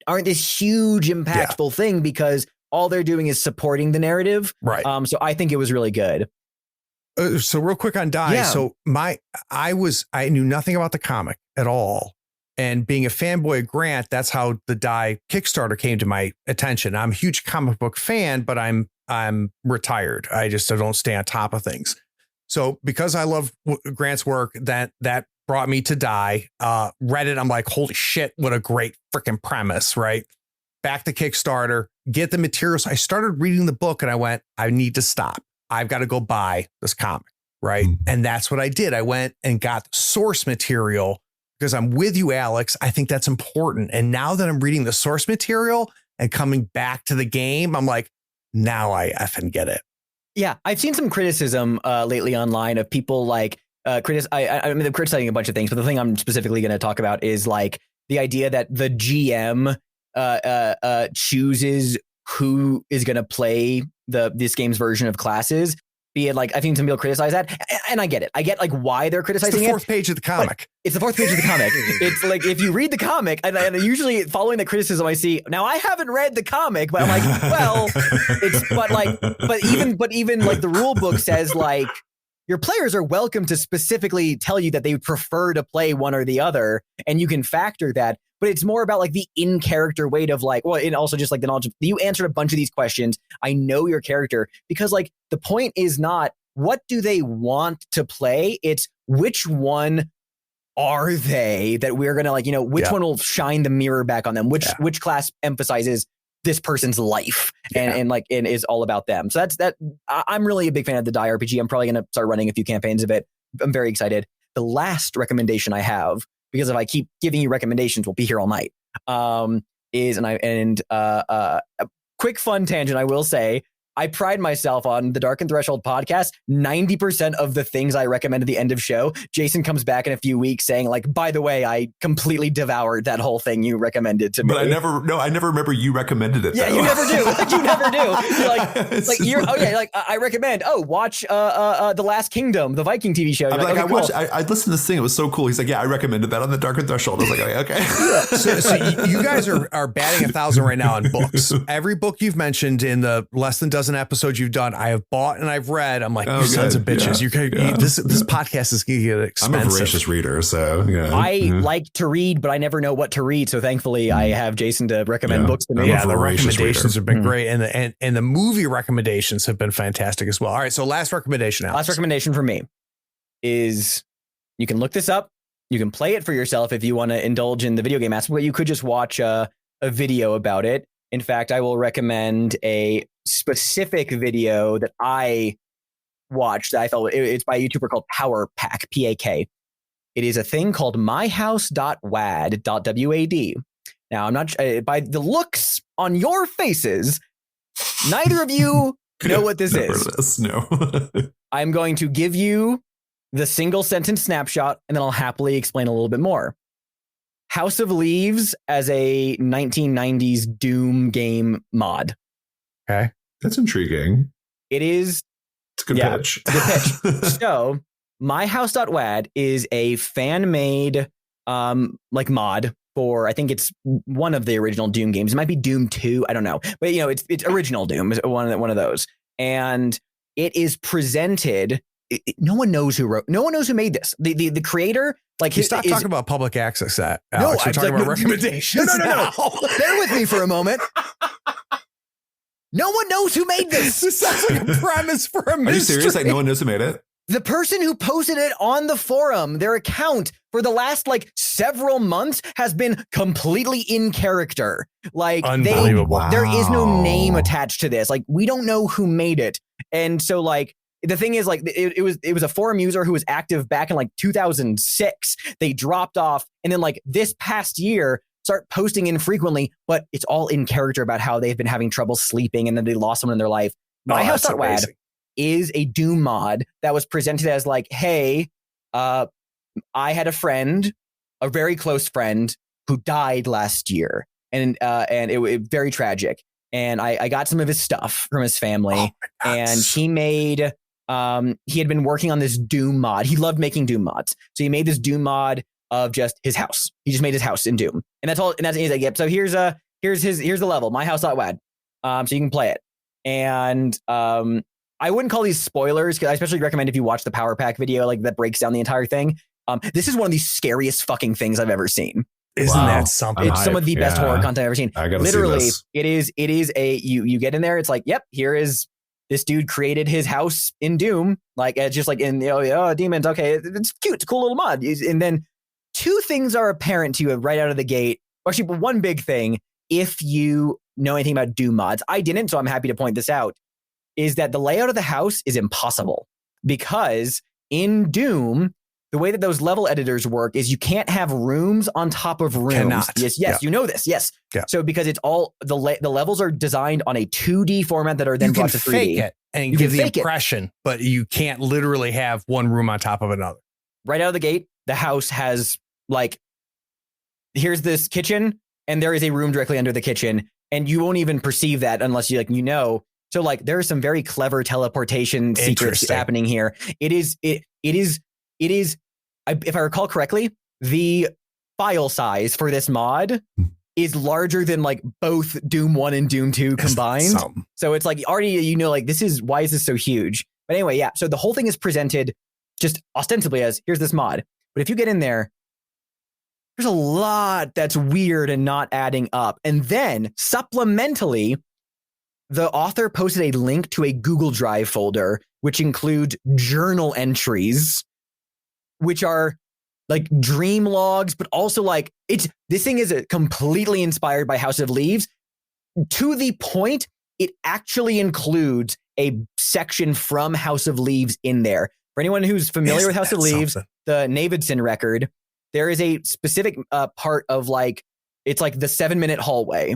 S4: aren't this huge impactful thing because all they're doing is supporting the narrative.
S2: Right.
S4: So I think it was really good.
S2: So real quick on Die. So I knew nothing about the comic at all. And being a fanboy of Grant, that's how the Die Kickstarter came to my attention. I'm a huge comic book fan, but I'm retired. I don't stay on top of things. So because I love Grant's work, that brought me to Die. Read it. I'm like, holy shit, what a great freaking premise, right? Back to Kickstarter, get the materials. I started reading the book and I went, I need to stop. I've got to go buy this comic, right? And that's what I did. I went and got the source material because I'm with you, Alex. I think that's important. And now that I'm reading the source material and coming back to the game, I'm like, now I effing get it.
S4: Yeah, I've seen some criticism lately online of people like, I mean, they're criticizing a bunch of things, but the thing I'm specifically going to talk about is like the idea that the GM chooses who is going to play this game's version of classes. Be it like, I've seen some people criticize that, and I get it. I get like why they're criticizing it.
S2: It's the fourth page of the comic.
S4: It's the fourth page of the comic. It's like if you read the comic, and usually following the criticism I see now, I haven't read the comic, but I'm like, well, but even like the rule book says like, your players are welcome to specifically tell you that they prefer to play one or the other, and you can factor that. But it's more about like the in-character weight of like, well, and also just like the knowledge. You answered a bunch of these questions. I know your character, because like the point is not what do they want to play? It's which one are they that we're going to like, which one will shine the mirror back on them? Which class emphasizes this person's life and is all about them. So that's I'm really a big fan of the Die RPG. I'm probably going to start running a few campaigns of it. I'm very excited. The last recommendation I have, because if I keep giving you recommendations, we'll be here all night, is a quick fun tangent. I will say, I pride myself on the Dark and Threshold podcast. 90% of the things I recommend at the end of show, Jason comes back in a few weeks saying like, by the way, I completely devoured that whole thing you recommended to me.
S1: But I never remember you recommended it.
S4: Yeah,
S1: though.
S4: you never do. You never do. You're like, I recommend, watch The Last Kingdom, the Viking TV show.
S1: I'm like,
S4: okay,
S1: I listened to this thing. It was so cool. He's like, yeah, I recommended that on the Dark and Threshold. I was like, okay.
S2: So you guys are batting 1,000 right now on books. Every book you've mentioned in the less than dozen dozen episodes you've done, I have bought and I've read. I'm like,
S1: Oh,
S2: you sons of
S1: good.
S2: bitches.
S1: Yeah.
S2: This podcast is going to get expensive.
S1: I'm a voracious reader, so yeah.
S4: I like to read, but I never know what to read. So thankfully, I have Jason to recommend books to me.
S1: I'm a
S2: The
S1: voracious
S2: recommendations
S1: reader.
S2: have been great, and the movie recommendations have been fantastic as well. All right, so last recommendation, Alex.
S4: Last recommendation for me is you can look this up. You can play it for yourself if you want to indulge in the video game aspect, but you could just watch a video about it. In fact, I will recommend a specific video that I watched. I felt it's by a YouTuber called Power Pack, PAK. It is a thing called myhouse.wad.wad. Now, I'm not by the looks on your faces, neither of you know what this is.
S1: No.
S4: I'm going to give you the single sentence snapshot, and then I'll happily explain a little bit more. House of Leaves as a 1990s Doom game mod.
S2: Okay.
S1: That's intriguing.
S4: It is.
S1: It's a good pitch.
S4: It's a good pitch. So, myhouse.wad is a fan-made mod for, I think it's one of the original Doom games. It might be Doom 2. I don't know. But, it's original Doom, is one of those. And it is presented. No one knows who made this. The creator,
S2: Stop talking about public access. Alex.
S4: No,
S2: we're talking about recommendations.
S4: No. Bear with me for a moment. No one knows who made this.
S2: This sounds like a premise for a mystery.
S1: Are you serious? Like no one knows who made it?
S4: The person who posted it on the forum, their account for the last several months has been completely in character.
S2: Unbelievable.
S4: There is no name attached to this. We don't know who made it. And so the thing is, it was a forum user who was active back in 2006. They dropped off, and then this past year start posting infrequently, but it's all in character about how they've been having trouble sleeping and then they lost someone in their life. myhouse.wad is a Doom mod that was presented as hey, I had a friend, a very close friend, who died last year, and it was very tragic. And I got some of his stuff from his family, and he made. He had been working on this Doom mod. He loved making Doom mods. So he made this Doom mod of just his house. He just made his house in Doom. And that's all. And that's he's yep. So here's the level, myhouse.wad. So you can play it. And I wouldn't call these spoilers, because I especially recommend if you watch the Power Pack video, that breaks down the entire thing. This is one of the scariest fucking things I've ever seen.
S2: Isn't that something?
S4: It's some of the best horror content I've ever seen.
S1: I gotta
S4: Literally,
S1: see this.
S4: it is a you get in there, it's yep, here is this dude created his house in Doom, it's just in demons. Okay, it's cute, it's a cool little mod. And then two things are apparent to you right out of the gate. Actually, one big thing, if you know anything about Doom mods, I didn't, so I'm happy to point this out, is that the layout of the house is impossible, because in Doom, the way that those level editors work is you can't have rooms on top of rooms.
S2: Cannot.
S4: Yes, yeah. You know this. Yes.
S2: Yeah.
S4: So because it's all the levels are designed on a 2D format that are then brought to 3D.
S2: Fake it and give the impression, but you can't literally have one room on top of another. Right
S4: out of the gate, the house has here's this kitchen, and there is a room directly under the kitchen, and you won't even perceive that unless you So there are some very clever teleportation secrets happening here. It is. If I recall correctly, the file size for this mod is larger than both Doom 1 and Doom 2 combined. So it's already, why is this so huge? But anyway, yeah. So the whole thing is presented just ostensibly as, here's this mod. But if you get in there, there's a lot that's weird and not adding up. And then supplementally, the author posted a link to a Google Drive folder, which includes journal entries, which are dream logs, but also this thing is completely inspired by House of Leaves, to the point it actually includes a section from House of Leaves in there. For anyone who's familiar with House of Leaves, the Navidson record, there is a specific part of it's the 7-minute hallway,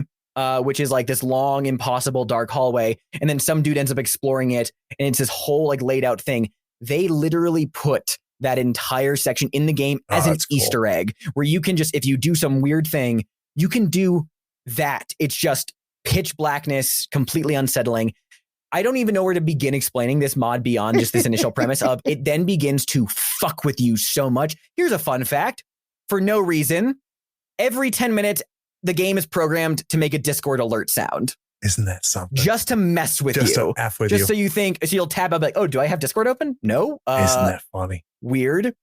S4: which is this long, impossible, dark hallway. And then some dude ends up exploring it, and it's this whole laid out thing. They literally put that entire section in the game as an Easter egg, where you can just, if you do some weird thing, you can do that. It's just pitch blackness, completely unsettling. I don't even know where to begin explaining this mod beyond just this initial premise of it then begins to fuck with you so much. Here's a fun fact. For no reason, every 10 minutes, the game is programmed to make a Discord alert sound.
S2: Isn't that something?
S4: Just to mess with
S2: Just
S4: you.
S2: to F with
S4: Just
S2: you.
S4: so you think, so you'll tab up like, oh, do I have Discord open? No.
S2: Isn't that funny?
S4: Weird.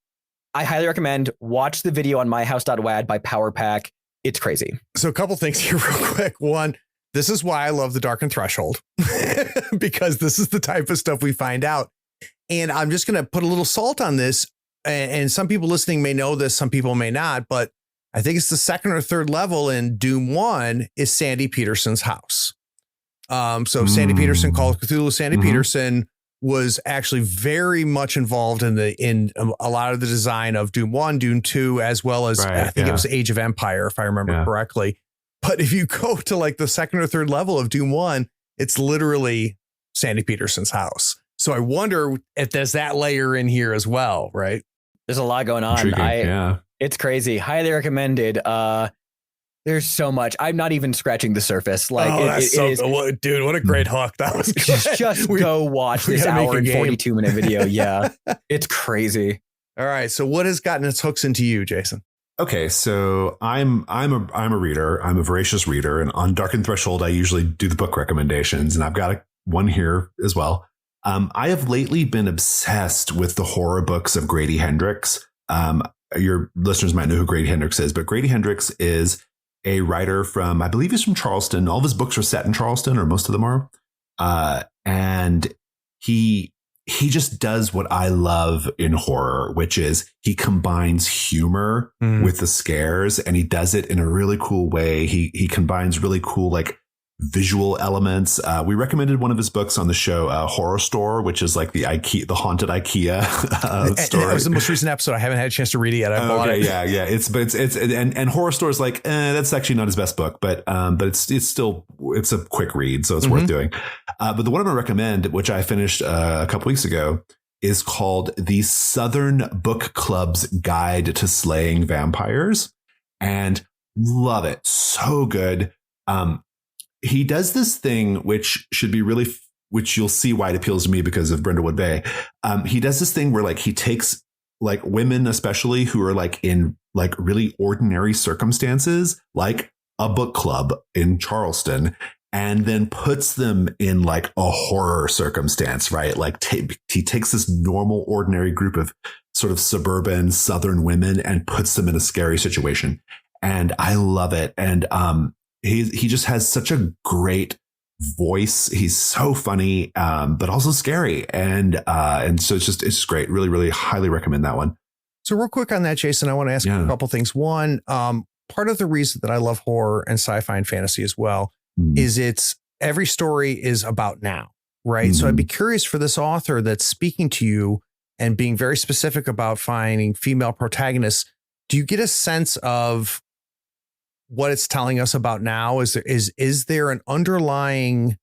S4: I highly recommend watch the video on myhouse.wad by Powerpack. It's crazy.
S2: So a couple things here real quick. One, this is why I love the Darkened Threshold, because this is the type of stuff we find out. And I'm just going to put a little salt on this. And some people listening may know this, some people may not, but I think it's the second or third level in Doom 1 is Sandy Peterson's house. So Sandy Peterson, Call of Cthulhu, Sandy Peterson was actually very much involved in a lot of the design of Doom 1, Doom 2, as well as I think it was Age of Empire, if I remember correctly. But if you go to like the second or third level of Doom 1, it's literally Sandy Peterson's house. So I wonder if there's that layer in here as well, right?
S4: There's a lot going on. It's crazy. Highly recommended. There's so much. I'm not even scratching the surface. Like,
S2: dude, what a great hook. That was good.
S4: Just go watch this hour and 42 minute video. Yeah, it's crazy.
S2: All right. So what has gotten its hooks into you, Jason?
S1: Okay, so I'm a reader. I'm a voracious reader, and on Darkened Threshold, I usually do the book recommendations, and I've got one here as well. I have lately been obsessed with the horror books of Grady Hendrix. Your listeners might know who Grady Hendrix is, but Grady Hendrix is a writer from, I believe he's from Charleston. All of his books are set in Charleston, or most of them are. And he just does what I love in horror, which is he combines humor with the scares, and he does it in a really cool way. He combines really cool, like, visual elements. We recommended one of his books on the show, Horror Store, which is like the haunted IKEA story.
S2: That was the most recent episode. I haven't had a chance to read it yet.
S1: Yeah. It's Horror Store is like, that's actually not his best book, but it's still a quick read, so it's worth doing. But the one I'm going to recommend, which I finished a couple weeks ago, is called The Southern Book Club's Guide to Slaying Vampires, and love it. So good. He does this thing, which you'll see why it appeals to me because of Brindlewood Bay. He does this thing where, like, he takes, like, women, especially who are like in like really ordinary circumstances, like a book club in Charleston, and then puts them in like a horror circumstance, right? Like he takes this normal, ordinary group of sort of suburban Southern women and puts them in a scary situation. And I love it. And, he just has such a great voice. He's so funny, but also scary. And so it's just great. Really, really highly recommend that one.
S2: So real quick on that, Jason, I want to ask you a couple things. One, part of the reason that I love horror and sci-fi and fantasy as well is every story is about now, right? So I'd be curious for this author that's speaking to you and being very specific about finding female protagonists. Do you get a sense of what it's telling us about now? Is there an underlying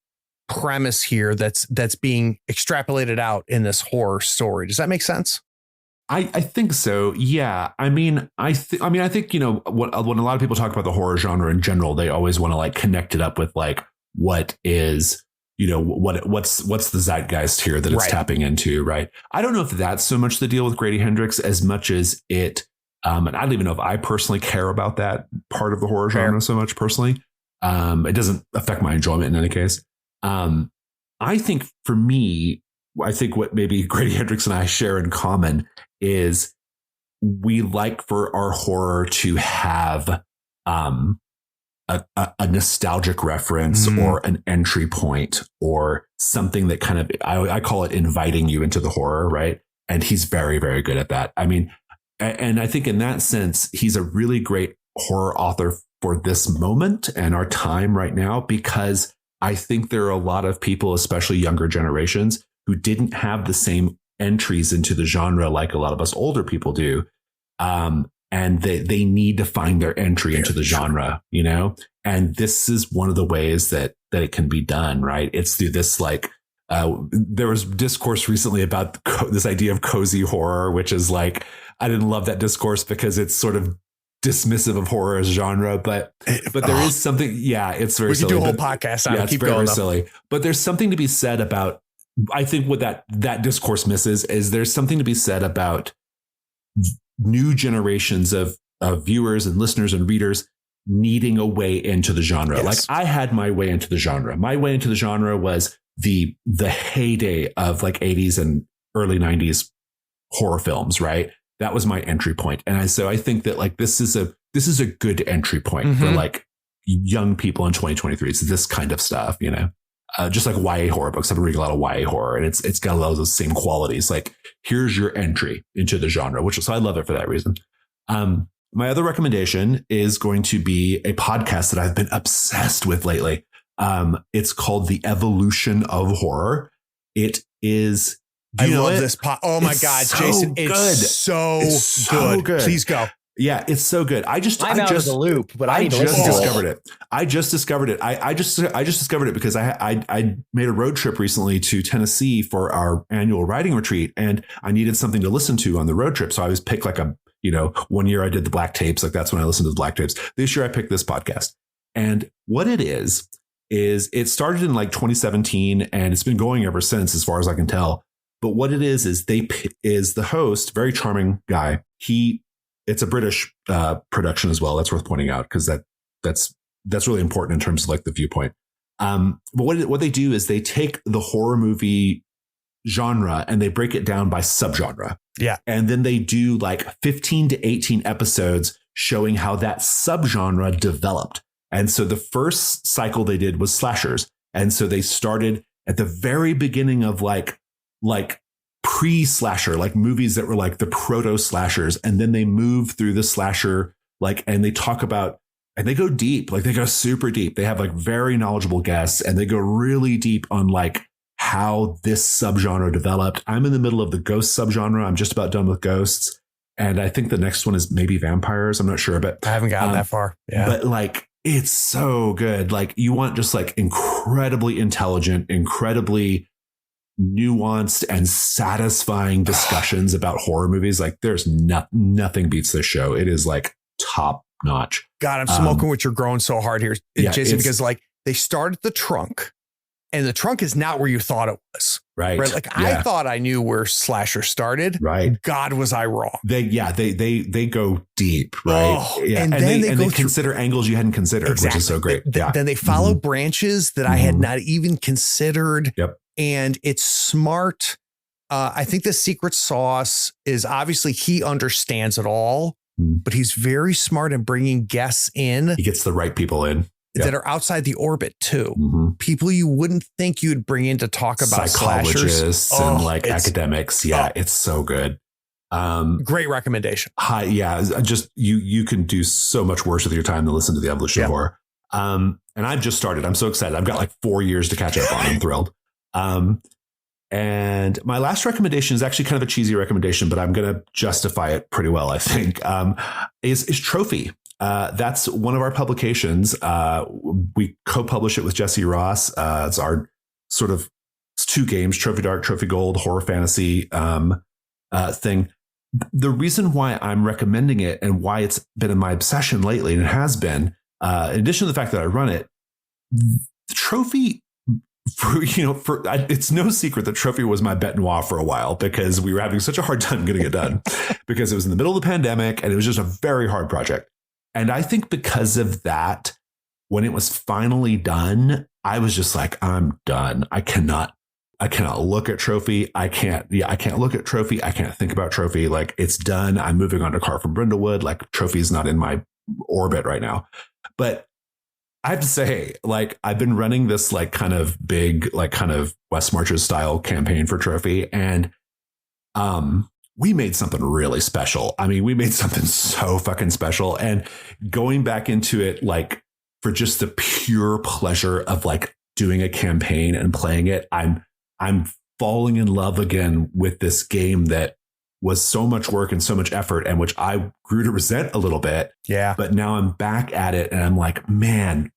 S2: premise here that's being extrapolated out in this horror story? Does that make sense?
S1: I think so. Yeah. I think, you know, when a lot of people talk about the horror genre in general, they always want to like connect it up with like, what is, you know, what's the zeitgeist here that it's tapping into. Right. I don't know if that's so much the deal with Grady Hendrix as much as it, and I don't even know if I personally care about that part of the horror genre so much personally. It doesn't affect my enjoyment in any case. I think for me, what maybe Grady Hendrix and I share in common is we like for our horror to have a nostalgic reference or an entry point or something that kind of, I call it inviting you into the horror, right? And he's very, very good at that. I mean, and I think in that sense, he's a really great horror author for this moment and our time right now, because I think there are a lot of people, especially younger generations, who didn't have the same entries into the genre like a lot of us older people do. And they need to find their entry into the genre, you know? And this is one of the ways that it can be done, right? It's through this like, there was discourse recently about this idea of cozy horror, which is like, I didn't love that discourse because it's sort of dismissive of horror as genre, but there is something. Yeah, it's very silly. We could do a whole podcast on it. Keep going. Very silly. But there's something to be said about, I think what that discourse misses is there's something to be said about new generations of viewers and listeners and readers needing a way into the genre.
S2: Yes.
S1: Like I had my way into the genre. My way into the genre was the heyday of like 80s and early 90s horror films, right? That was my entry point. And so I think that like this is a good entry point for like young people in 2023. It's this kind of stuff, you know. Just like YA horror books. I've been reading a lot of YA horror, and it's got a lot of those same qualities. Like here's your entry into the genre, so I love it for that reason. My other recommendation is going to be a podcast that I've been obsessed with lately. It's called The Evolution of Horror. It is.
S2: I love this oh my God, so Jason! It's so good. Please go.
S1: Yeah, it's so good. I'm
S4: out of the loop, but I
S1: just discovered it. I just discovered it. I just discovered it because I made a road trip recently to Tennessee for our annual writing retreat, and I needed something to listen to on the road trip. So I always pick like one year I did the black tapes, like that's when I listened to the black tapes. This year I picked this podcast, and what it is it started in like 2017, and it's been going ever since, as far as I can tell. But what it is the host, very charming guy. It's a British production as well. That's worth pointing out because that's really important in terms of like the viewpoint. But what they do is they take the horror movie genre and they break it down by subgenre.
S2: Yeah. And
S1: then they do like 15 to 18 episodes showing how that subgenre developed. And so the first cycle they did was slashers. And so they started at the very beginning of like pre-slasher, like movies that were like the proto slashers. And then they move through the slasher, and they talk about, and they go deep, like they go super deep. They have like very knowledgeable guests, and they go really deep on like how this subgenre developed. I'm in the middle of the ghost subgenre. I'm just about done with ghosts. And I think the next one is maybe vampires. I'm not sure, but
S2: I haven't gotten that far. Yeah.
S1: But like, it's so good. Like you want just like incredibly intelligent, incredibly nuanced and satisfying discussions about horror movies. Like there's nothing beats this show. It is like top notch.
S2: God, I'm smoking what you're growing so hard here, Jason, because like they started the trunk, and the trunk is not where you thought it was.
S1: Right.
S2: Like I thought I knew where slasher started.
S1: Right.
S2: God, was I wrong?
S1: They go deep. Right.
S2: Oh, yeah. And then they
S1: consider angles you hadn't considered, which is so great.
S2: Then they follow branches that I had not even considered.
S1: Yep.
S2: And it's smart. I think the secret sauce is obviously he understands it all, but he's very smart in bringing guests in.
S1: He gets the right people in
S2: that are outside the orbit too. People you wouldn't think you'd bring in to talk about
S1: psychologists
S2: slashers.
S1: And like academics. Yeah, it's so good.
S2: Great recommendation.
S1: Just you can do so much worse with your time than listen to The Evolution of Horror. And I've just started. I'm so excited. I've got like 4 years to catch up on. I'm thrilled. And my last recommendation is actually kind of a cheesy recommendation, but I'm going to justify it pretty well, I think, is Trophy. That's one of our publications. We co-publish it with Jesse Ross. It's our it's 2 games, Trophy Dark, Trophy Gold, horror fantasy thing. The reason why I'm recommending it and why it's been in my obsession lately, and it has been, in addition to the fact that I run it, the Trophy, it's no secret that Trophy was my bête noire for a while because we were having such a hard time getting it done because it was in the middle of the pandemic and it was just a very hard project. And I think because of that, when it was finally done, I was just like, I'm done. I cannot look at Trophy. I can't look at Trophy. I can't think about Trophy. Like it's done. I'm moving on to Car from Brindlewood. Like Trophy is not in my orbit right now. But I have to say, like, I've been running this like kind of big, like kind of West Marches style campaign for Trophy. And we made something really special. I mean, we made something so fucking special. And going back into it, like for just the pure pleasure of like doing a campaign and playing it, I'm falling in love again with this game that was so much work and so much effort and which I grew to resent a little bit. Yeah. But now I'm back at it and I'm like, man,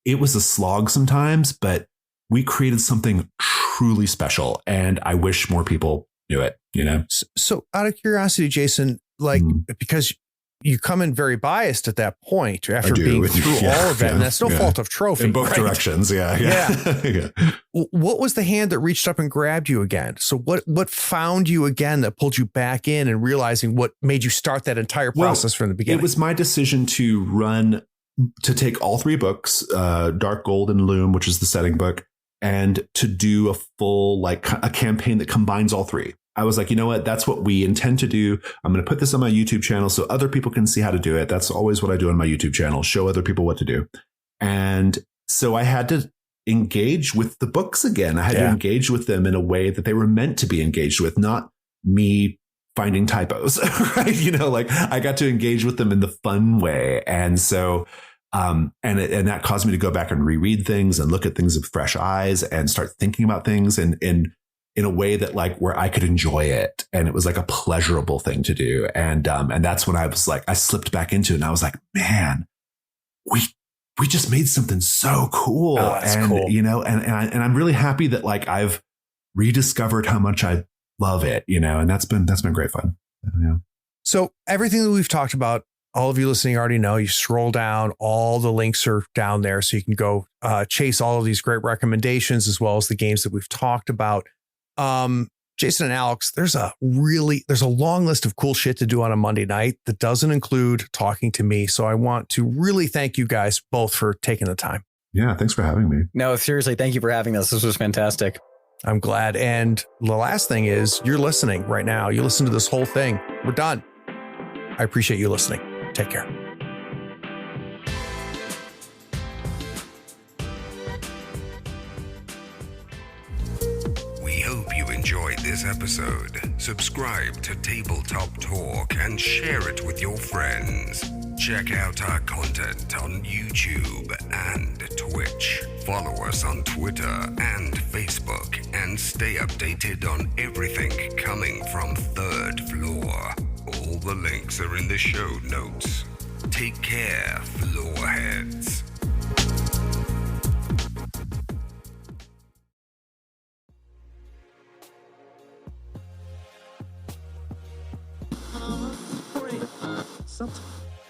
S1: it was a slog sometimes, but we created something truly special. And I wish more people knew it,
S2: So out of curiosity, Jason, like, because you come in very biased at that point after being through all of it. And that's no fault of Trophy.
S1: In both directions. Yeah.
S2: What was the hand that reached up and grabbed you again? So what found you again that pulled you back in and realizing what made you start that entire process from the beginning?
S1: It was my decision to run to take all 3 books, Dark Gold and Loom, which is the setting book, and to do a full, like a campaign that combines all 3. I was like, you know what? That's what we intend to do. I'm going to put this on my YouTube channel so other people can see how to do it. That's always what I do on my YouTube channel, show other people what to do. And so I had to engage with the books again. I had to engage with them in a way that they were meant to be engaged with, not me finding typos, right? You know, like I got to engage with them in the fun way. And so, and that caused me to go back and reread things and look at things with fresh eyes and start thinking about things and in a way that like where I could enjoy it. And it was like a pleasurable thing to do. And that's when I was like, I slipped back into it and I was like, man, we just made something so cool.
S2: Oh, that's
S1: and,
S2: cool.
S1: You know, and I'm really happy that like I've rediscovered how much I love it, you know, and that's been great fun. Yeah.
S2: So everything that we've talked about, all of you listening already know. You scroll down, all the links are down there. So you can go chase all of these great recommendations as well as the games that we've talked about. Jason and Alex, there's a long list of cool shit to do on a Monday night that doesn't include talking to me. So I want to really thank you guys both for taking the time.
S1: Yeah. Thanks for having me.
S4: No, seriously. Thank you for having us. This was fantastic.
S2: I'm glad. And the last thing is you're listening right now. You listen to this whole thing. We're done. I appreciate you listening. Take care.
S5: We hope you enjoyed this episode. Subscribe to Tabletop Talk and share it with your friends. Check out our content on YouTube and Twitch. Follow us on Twitter and Facebook and stay updated on everything coming from Third Floor. All the links are in the show notes. Take care, floorheads.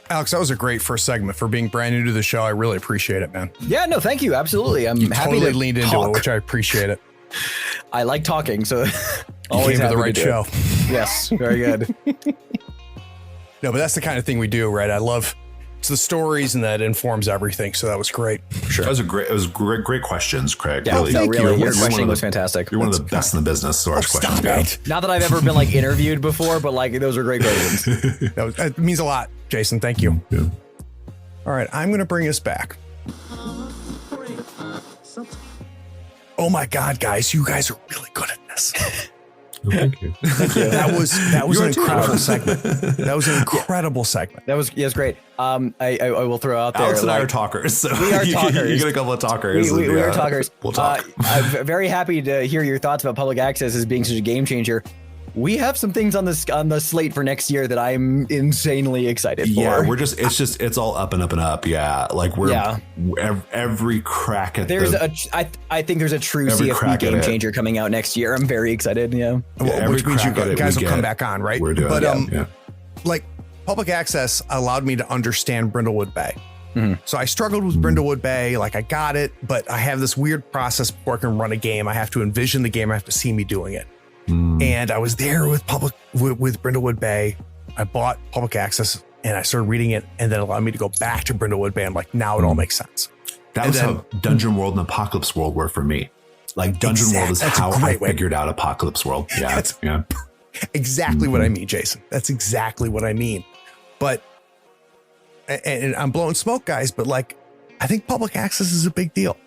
S2: Alex, that was a great first segment for being brand new to the show. I really appreciate it, man.
S4: Yeah, no, thank you. Absolutely. I'm happy
S2: totally
S4: to
S2: leaned into
S4: talk.
S2: it, which I appreciate it.
S4: I like talking, so
S2: Came
S4: always
S2: to
S4: happy
S2: the right
S4: do it.
S2: show.
S4: Yes, very good.
S2: No, but that's the kind of thing we do, right? I love it's the stories and that informs everything. So that was great.
S1: Sure. It was great questions, Craig.
S4: Yeah,
S1: Really.
S4: no, really, your
S1: You're one
S4: questioning
S1: of
S4: was
S1: the-
S4: fantastic.
S1: You're one of the best in the business. So
S2: Stop
S1: questions.
S2: it.
S4: Not that I've ever been like interviewed before, but like those are great questions.
S2: That means a lot, Jason. Thank you.
S1: Yeah.
S2: All right, I'm going to bring us back. Oh my God, guys, you guys are really good at this.
S1: Thank you.
S2: That was
S1: You
S2: an
S1: are too.
S2: incredible segment. That was an incredible segment.
S4: That was great. I will throw out there.
S1: Alex and I
S4: like,
S1: are talkers. So
S4: we are talkers.
S1: You get a couple of talkers.
S4: We
S1: and,
S4: are talkers.
S1: We'll talk.
S4: I'm very happy to hear your thoughts about public access as being such a game changer. We have some things on the slate for next year that I'm insanely excited for.
S1: Yeah, it's all up and up and up. Yeah, like every crack at
S4: I think there's a true
S1: every
S4: CFP
S1: crack at
S4: game
S1: it.
S4: changer coming out next year. I'm very excited. Yeah.
S1: every
S2: Which means you
S1: crack at it
S2: guys
S1: we
S2: will come
S1: get,
S2: back on, right?
S1: We're doing
S2: But
S1: yeah.
S2: like public access allowed me to understand Brindlewood Bay. So I struggled with Brindlewood Bay. Like I got it, but I have this weird process before I can run a game. I have to envision the game. I have to see me doing it. And I was there with Brindlewood Bay. I bought public access and I started reading it, and then it allowed me to go back to Brindlewood Bay. I'm like, now it all makes sense.
S1: That was how Dungeon World and Apocalypse World were for me. Like Dungeon World is
S2: That's a
S1: how I
S2: great way.
S1: figured out Apocalypse World. Yeah, yeah.
S2: Exactly what I mean, Jason. That's exactly what I mean. But, and I'm blowing smoke, guys, but like, I think public access is a big deal.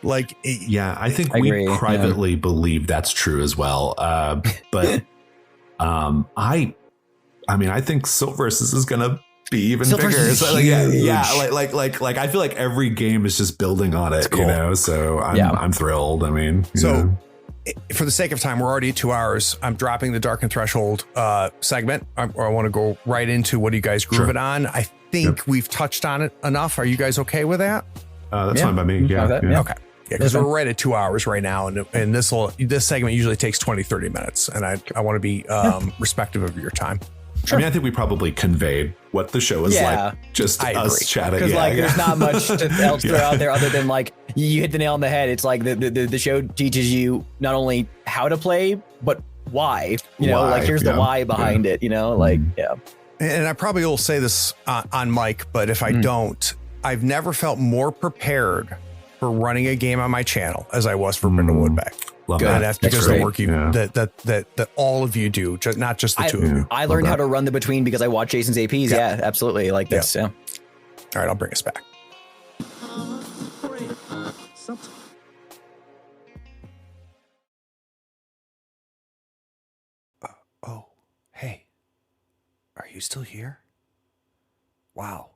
S2: Like,
S1: Yeah, I think
S4: I
S1: we
S4: agree,
S1: privately believe that's true as well. But I think Silversus is gonna be even
S4: Silversus
S1: bigger.
S4: is
S1: So, like,
S4: huge.
S1: like I feel like every game is just building on it,
S2: cool.
S1: you know. So I'm thrilled. I mean, you
S2: so
S1: know.
S2: for the sake of time, we're already at 2 hours. I'm dropping the Dark and Threshold segment. I want to go right into what are you guys grooving on. I think we've touched on it enough. Are you guys okay with that?
S1: That's
S4: Yeah.
S1: fine by me. Yeah,
S4: that,
S1: yeah.
S4: yeah.
S2: Okay. Yeah, because we're right at 2 hours right now. And this segment usually takes 20, 30 minutes. And I want to be respective of your time.
S1: I mean, I think we probably conveyed what the show is
S4: Yeah.
S1: like. Just
S2: I
S1: us
S2: agree.
S1: chatting.
S4: Because
S1: Yeah,
S4: there's not much else to throw out there other than like you hit the nail on the head. It's like the show teaches you not only how to play, but why. You know,
S1: Why,
S4: like here's the
S1: yeah,
S4: why behind it. You know, like yeah.
S2: And I probably will say this on mic, but if I don't, I've never felt more prepared for running a game on my channel as I was for Brindlewood Bay.
S1: Love
S4: Good.
S1: that.
S2: And that's because of the work that all of you do, not just the two of you.
S4: I learned how to run the between because I watched Jason's APs. Yeah, absolutely. Like this. Yeah.
S2: All right, I'll bring us back. Oh, hey, are you still here? Wow.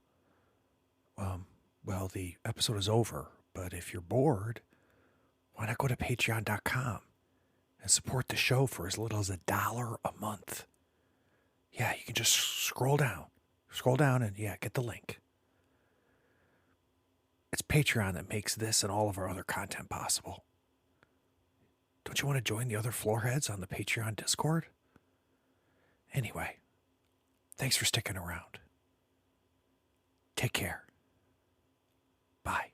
S2: Well, the episode is over, but if you're bored, why not go to patreon.com and support the show for as little as $1 a month? Yeah, you can just scroll down and get the link. It's Patreon that makes this and all of our other content possible. Don't you want to join the other floorheads on the Patreon Discord? Anyway, thanks for sticking around. Take care. Bye.